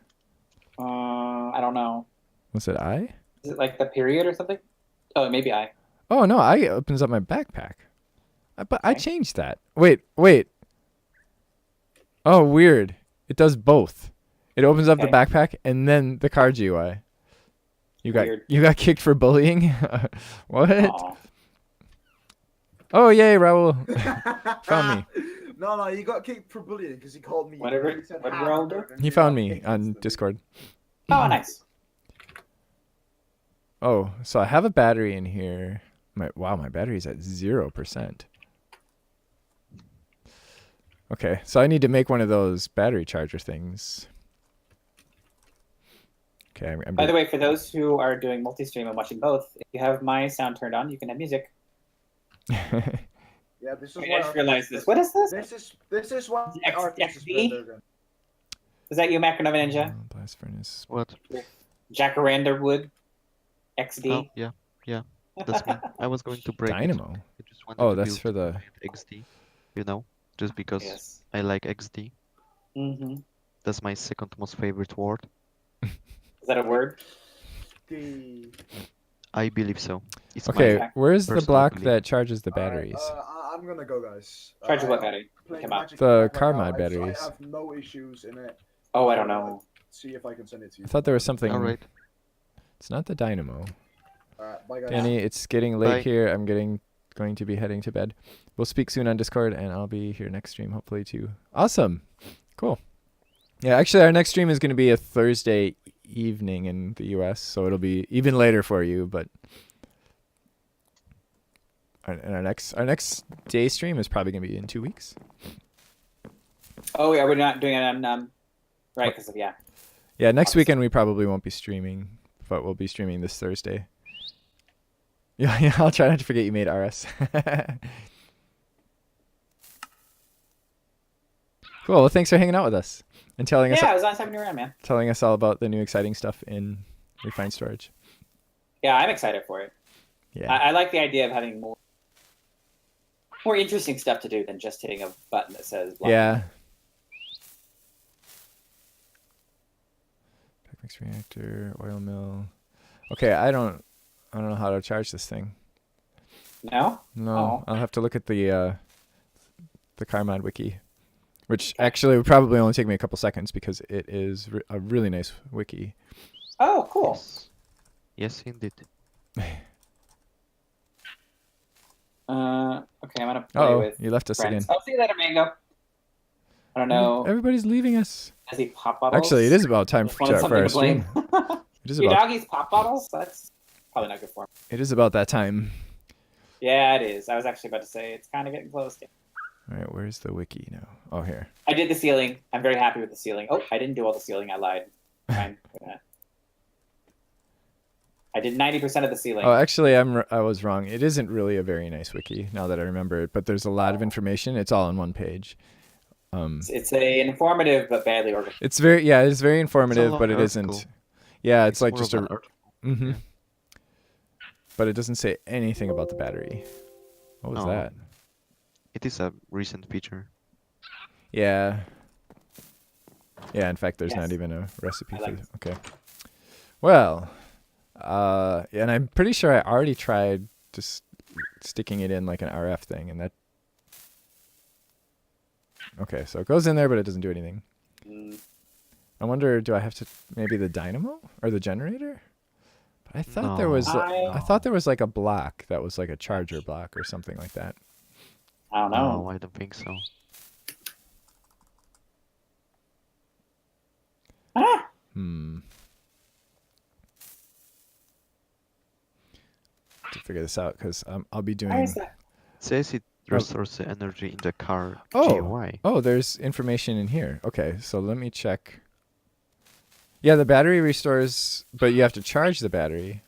I don't know. Was it I? Is it like the period or something? Oh, maybe I. Oh no, I opens up my backpack. But I Okay. changed that. Wait. Oh, weird. It does both. It opens up the Okay. backpack and then the car GUI. Weird. You got kicked for bullying? What? Aw. Oh yay, Raul. Found me. No, you got kicked for bullying because he called me. Whatever- he said what did "Ah," Raoul do? and He you found got me kicked on instantly. Discord. Oh, nice. Oh, so I have a battery in here. My battery's at 0%. Okay, so I need to make one of those battery charger things. Okay, I'm By the way, for those who are doing multi-stream and watching both, if you have my sound turned on, you can have music. Yeah, this is I why just our- realized this. What is this? This is why X- our artists XD? spread their- Is that you, Macronova Ninja? Blast furnace. What? Jacaranda Wood? XD? Oh yeah, that's me. I was going to break it. Dynamo. I just wanted Oh, to that's build for the. XD, just because Yes. I like XD. Mm-hmm. That's my second most favorite word. Is that a word? The I believe so. It's Okay, Modpack. where's the personal block belief. that charges the Alright, batteries? I'm gonna go, guys. Charge your what I'm battery? playing Come on. Magic The Impact car now. mod batteries. I have no issues in it. Oh, I don't know. See if I can send it to you. I thought there was something. All right. It's not the dynamo. Alright, bye guys. Danny, it's getting late Bye. here. I'm going to be heading to bed. We'll speak soon on Discord, and I'll be here next stream, hopefully, too. Awesome. Cool. Yeah, actually, our next stream is going to be a Thursday evening in the U.S., so it'll be even later for you, but... And our next day stream is probably going to be in 2 weeks. Oh, yeah, we're not doing it on, right, because of, yeah. Yeah, next Awesome. weekend we probably won't be streaming, but we'll be streaming this Thursday. Yeah, I'll try not to forget you made RS. Cool. Well, thanks for hanging out with us and telling Yeah, I was on 70 around, man. us all about the new exciting stuff in Refined Storage. Yeah, I'm excited for it. Yeah. I like the idea of having more interesting stuff to do than just hitting a button that says block. Yeah. Pack mix reactor, oil mill. Okay, I don't know how to charge this thing. No? No, Oh. I'll have to look at the Carmod wiki, which actually would probably only take me a couple seconds because it is a really nice wiki. Oh, cool. Yes. Yes, indeed. Okay, I'm gonna play Oh, with you left us friends. again. Oh, see you later, Mango. I don't know. Everybody's leaving us. Does he pop bottles? Actually, it is about time Just wanted for something our to blame. stream. It is Your about doggies pop bottles? That's probably not good for him. it is about that time. Yeah, it is. I was actually about to say it's kind of getting close. All right, where's the wiki now? Oh, here. I did the ceiling. I'm very happy with the ceiling. Oh, I didn't do all the ceiling. I lied. Fine. did 90% of the ceiling. Oh, actually, I was wrong. It isn't really a very nice wiki now that I remember it, but there's a lot of information. It's all on one page. It's a informative but badly organized. It's very informative, long but it article. isn't. Yeah, it's like more just of a. an article. Mm-hmm. Yeah. But it doesn't say anything about the battery. What was No. that? It is a recent feature. Yeah. Yeah, in fact, there's Yes. not even a recipe I for like it. Okay. Well, and I'm pretty sure I already tried just sticking it in like an RF thing, and that. Okay, so it goes in there, but it doesn't do anything. Mm, I wonder, do I have to maybe the dynamo or the generator? But I thought there was I thought there was like a block that was like a charger block or something like that. I don't know. No, I don't think so. Ah! Hmm. To figure this out because I'll be Why doing. is that? It says it restores the energy in the car Oh. GUI. Oh, there's information in here. Okay, so let me check. Yeah, the battery restores, but you have to charge the battery.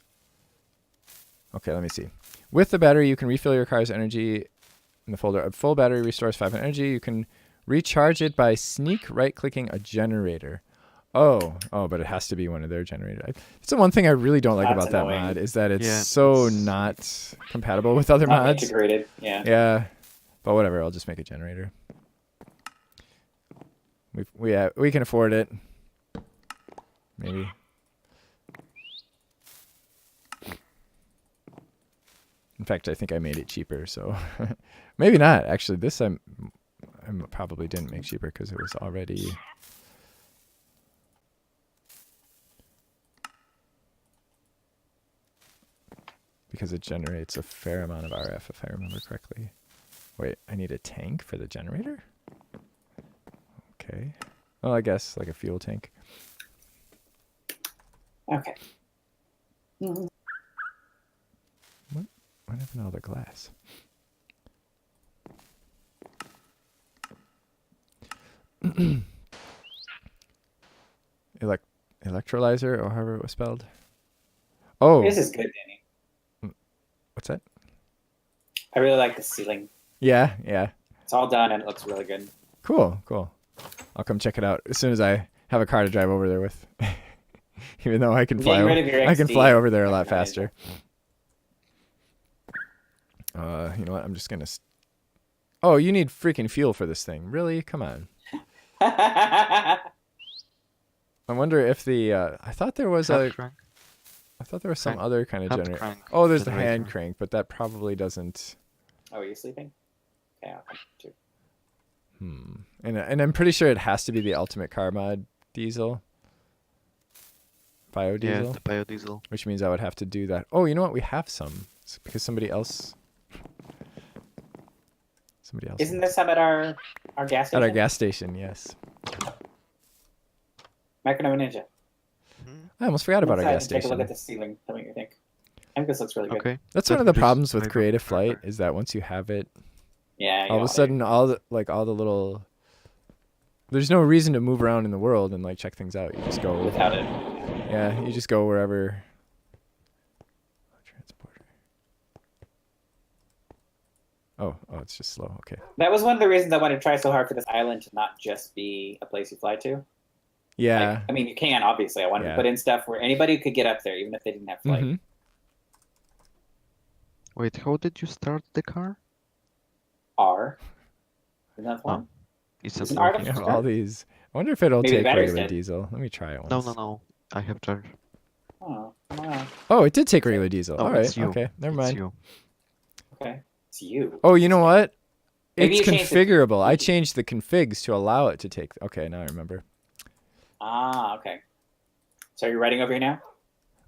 Okay, let me see. With the battery, you can refill your car's energy in the folder. A full battery restores 500 energy. You can recharge it by sneak right-clicking a generator. Oh, but it has to be one of their generators. It's the one thing I really don't like That's about that annoying. mod is that it's Yeah, so it's- not compatible with other Not mods. integrated. Yeah. Yeah, but whatever. I'll just make a generator. We can afford it. Maybe. In fact, I think I made it cheaper, so maybe not. Actually, this I probably didn't make cheaper because it was already. Because it generates a fair amount of RF, if I remember correctly. Wait, I need a tank for the generator? Okay. Well, I guess like a fuel tank. Okay. Mhm. What happened to all the glass? Electrolyzer, or however it was spelled. Oh, This is good, Danny. what's that? I really like the ceiling. Yeah. It's all done and it looks really good. Cool. I'll come check it out as soon as I have a car to drive over there with. Even though I can fly, Getting rid of your I can XD. fly over there a lot Recognize faster. You know what? I'm just gonna. Oh, you need freaking fuel for this thing. Really? Come on. I wonder if the. I thought there was Hand crank. I thought there was some Hand- other kind of hand generator. crank Oh, there's the hand generator. crank, but that probably doesn't. Oh, are you sleeping? Okay, I'll come too. And I'm pretty sure it has to be the ultimate car mod diesel. Biodiesel. Yeah, the biodiesel. Which means I would have to do that. Oh, you know what? We have some. It's because somebody else. Isn't there some at our gas station? At our gas station? Yes. Micro Ninja. I almost forgot about our Inside gas and Take a look station. at the ceiling. Tell me what you think. I think this looks really good. Okay. That's Let one of me the just problems with move Creative it Flight further. is that once you have it, Yeah. all of a sudden all the little. There's no reason to move around in the world and like check things out. You just go. without it. Yeah, you just go wherever. Transporter. Oh, it's just slow. Okay. That was one of the reasons I wanted to try so hard for this island to not just be a place you fly to. Yeah. Like, I mean, you can obviously. I wanted Yeah. to put in stuff where anybody could get up there, even if they didn't have flight. Mhm. Wait, how did you start the car? R. Isn't that Oh, one? It's It's not an art working. of- Yeah, all these. I wonder if it'll Maybe the take battery's regular dead. diesel. Let me try it No, once. no. I have charge. Oh, wow. Oh, it did take regular diesel. Oh, All right. it's you. Okay. Never It's mind. you. Okay. It's you. Oh, you know what? Maybe It's you changed the- configurable. I changed the configs to allow it to take. Okay, now I remember. Ah, okay. So you're writing over here now?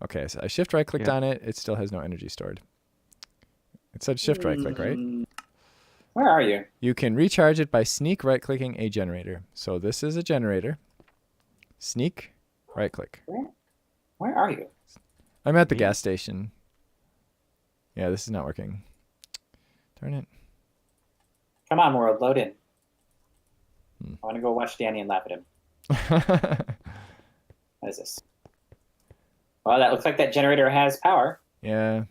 Okay, so I shift right clicked Yeah. on it. It still has no energy stored. It said shift right click, right? Where are you? You can recharge it by sneak right clicking a generator. So this is a generator. Sneak right click. Where are you? I'm at the Me? gas station. Yeah, this is not working. Darn it. Come on, world, load in. Hmm. I want to go watch Danny and laugh at him. What is this? Well, that looks like that generator has power. Yeah.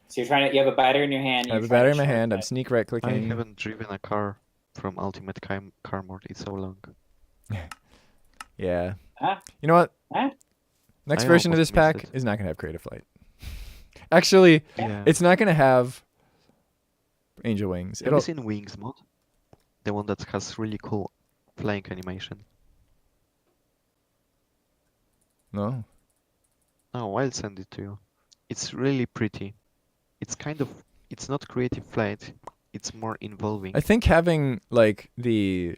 So you have a battery in your hand. I have a battery in my hand. I'm sneak right I clicking. haven't driven a car from Ultimate Car Mode. It's so long. Yeah. Huh? You know what? Huh? Next I version of almost this pack missed it. is not gonna have Creative Flight. Actually, Yeah. it's not gonna have Angel Wings. Have It'll. you seen Wings mod? The one that has really cool flying animation. No. Oh, I'll send it to you. It's really pretty. It's kind of, it's not creative flight. It's more involving. I think having like the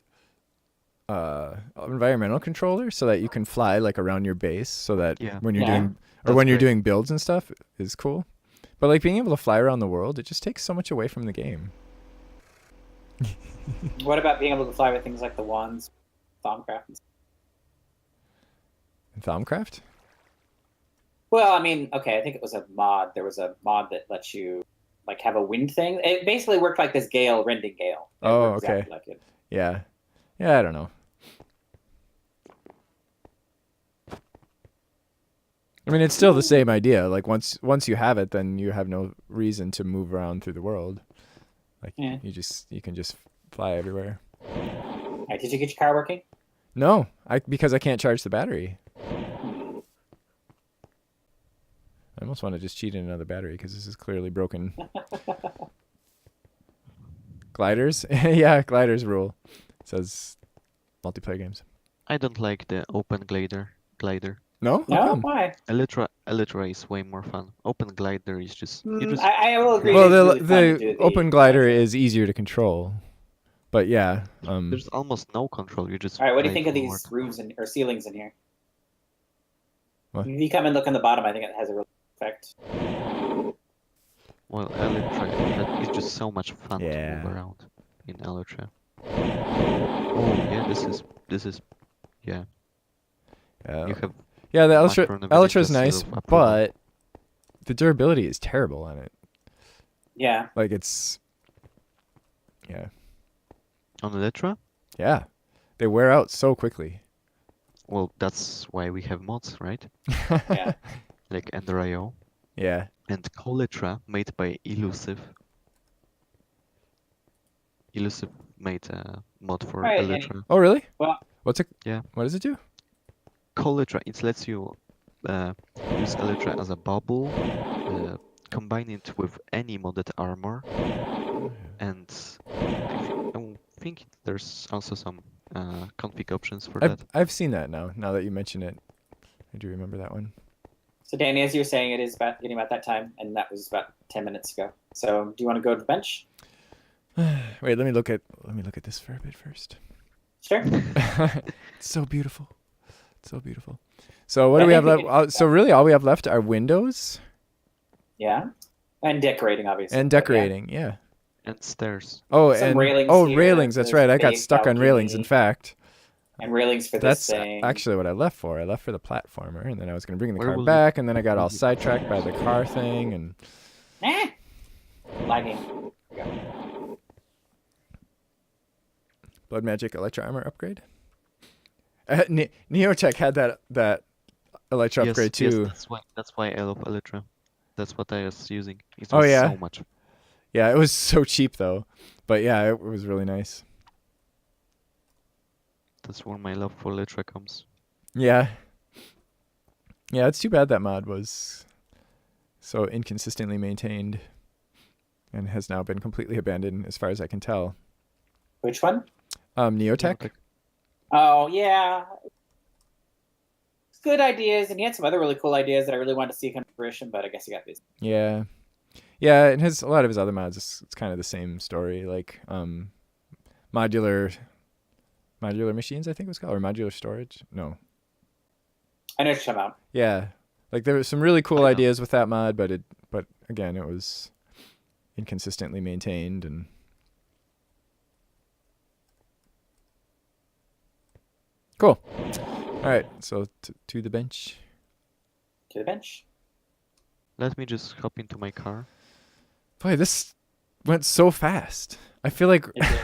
environmental controller so that you can fly like around your base, so that Yeah. when you're Yeah. doing That's when you're great. doing builds and stuff is cool. But like being able to fly around the world, it just takes so much away from the game. What about being able to fly with things like the wands, Thaumcraft? In Thaumcraft? Well, I mean, okay, I think it was a mod. There was a mod that lets you like have a wind thing. It basically worked like this gale, rending gale. It Oh, worked okay. exactly like it. Yeah. Yeah, I don't know. I mean, it's still the same idea. Like once you have it, then you have no reason to move around through the world. Like Yeah. you can just fly everywhere. All right, did you get your car working? No, because I can't charge the battery. I almost want to just cheat in another battery because this is clearly broken. Gliders? Yeah, gliders rule. It says multiplayer games. I don't like the open glider. No? How No, come? why? Elytra is way more fun. Open glider is just you just I will agree. Well, it's the really fun to do open glider is easier to control. But yeah, there's almost no control. You just All right, what do you drive think of forward. these roofs or ceilings in here? What? If you come and look on the bottom, I think it has a real effect. Well, Elytra is just so much fun to Yeah. move around in Elytra. Oh yeah, this is yeah. You have yeah, the Macro Elytra's nice, seal of approval. but the durability is terrible on it. Yeah. Like it's yeah. on Elytra. Yeah. They wear out so quickly. Well, that's why we have mods, right? Yeah. Like Ender.io Yeah. and Colytra made by Elusive. Elusive made a mod for Right, and- Elytra. Oh, really? Well- What's it? Yeah. What does it do? Colytra, it lets you use Elytra as a bubble, combine it with any modded armor, and I think there's also some config options for that. I've seen that now. Now that you mention it, I do remember that one. So, Danny, as you were saying, it is getting about that time, and that was about 10 minutes ago. So, do you want to go to the bench? Wait, let me look at this for a bit first. Sure. It's so beautiful. It's so beautiful. So what do we have left? So really, all we have left are windows Yeah. And decorating, obviously. and but yeah. decorating. Yeah. And stairs. Oh, Some and railings here, railings. That's there's right. I got base stuck on railings. In balcony. fact, And railings for that's this thing. actually what I left for. I left for the platformer, and then I was going to bring the Where car will back, and then I got all you- sidetracked by the car thing, and Lagging. Blood Magic Electro Armor upgrade. Neotech had that Electro upgrade yes, too. that's why I love Elytra. That's what I was using. It Oh, was yeah? so much. Yeah, it was so cheap though, but yeah, it was really nice. That's where my love for Elytra comes. Yeah. Yeah, it's too bad that mod was so inconsistently maintained and has now been completely abandoned as far as I can tell. Which one? Neotech? Oh, yeah. It's good ideas, and he had some other really cool ideas that I really wanted to see come to fruition, but I guess he got busy. Yeah. Yeah, and a lot of his other mods, it's kind of the same story, like modular machines, I think it was called, or modular storage. No. I know what you're talking about. Yeah. Like there were some really cool I know. ideas with that mod, but again, it was inconsistently maintained and cool. All right, so to the bench. To the bench. Let me just hop into my car. Boy, this went so fast. I feel like It did.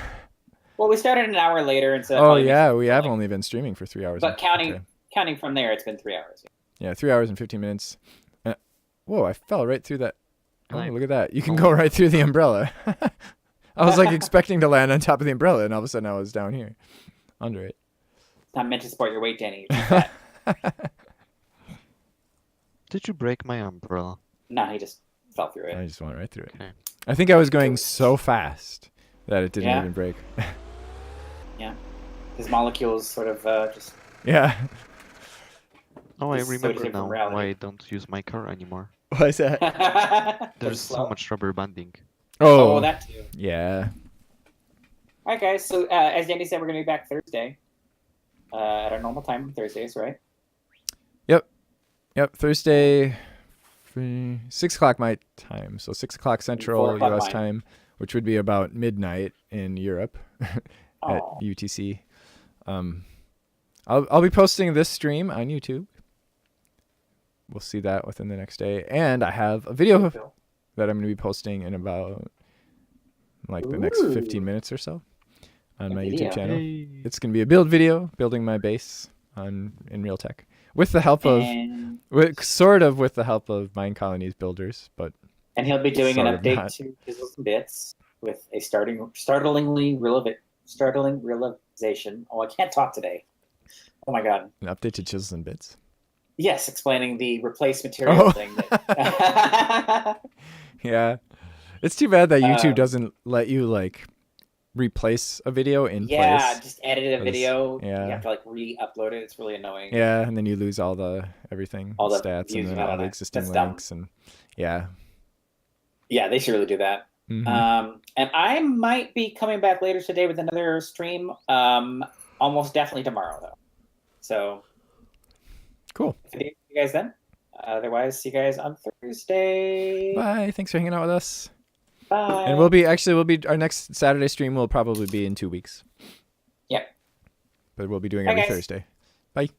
Well, we started an hour later, and so that oh probably makes yeah, it we have like- only been streaming for 3 hours. But counting Okay. counting from there, it's been 3 hours. Yeah, 3 hours and 15 minutes. Whoa, I fell right through that. Oh, And I- look at that. You can go right through the umbrella. I was like expecting to land on top of the umbrella, and all of a sudden I was down here under it. It's not meant to support your weight, Danny. You're too fat. Did you break my umbrella? No, he just fell through I it. just went right through it. Okay. I think I was going so fast that it didn't Yeah. even break. His molecules sort of just. Yeah. Oh, I This is so remember different now from reality. why I don't use my car anymore. What is that? There's so much rubber banding. Oh, that too. Yeah. All right, guys. So as Danny said, we're going to be back Thursday at our normal time on Thursdays, right? Yep. Thursday, 6 o'clock my time. So 6 o'clock Central 4 o'clock U.S. mine. time, which would be about midnight in Europe at Oh. UTC. I'll be posting this stream on YouTube. We'll see that within the next day. And I have a video that I'm going to be posting in about like the next 15 minutes or so on A my video. YouTube channel. Yay. It's going to be a build video, building my base in Realtek. With the help of, And sort of with the help of Mine Colonies builders, but he'll be doing an Sort of update not. to Chisels and Bits with a startling realization. Oh, I can't talk today. Oh my god. an update to Chisels and Bits. Yes, explaining the replace material Oh. thing. That... Yeah. It's too bad that YouTube Um, doesn't let you like replace a video in yeah, place. just edited a Because- video. yeah. You have to like re-upload it. It's really annoying. Yeah, and then you lose all the everything, All the stats, views and then and all all the that. existing That's dumb. links, and yeah. Yeah, they should really do that. Mhm. And I might be coming back later today with another stream. Almost definitely tomorrow though. So Cool. see you guys then. Otherwise, see you guys on Thursday. Bye. Thanks for hanging out with us. Bye. And we'll be our next Saturday stream will probably be in 2 weeks. Yep. But we'll be doing Bye, every guys. Thursday. Bye.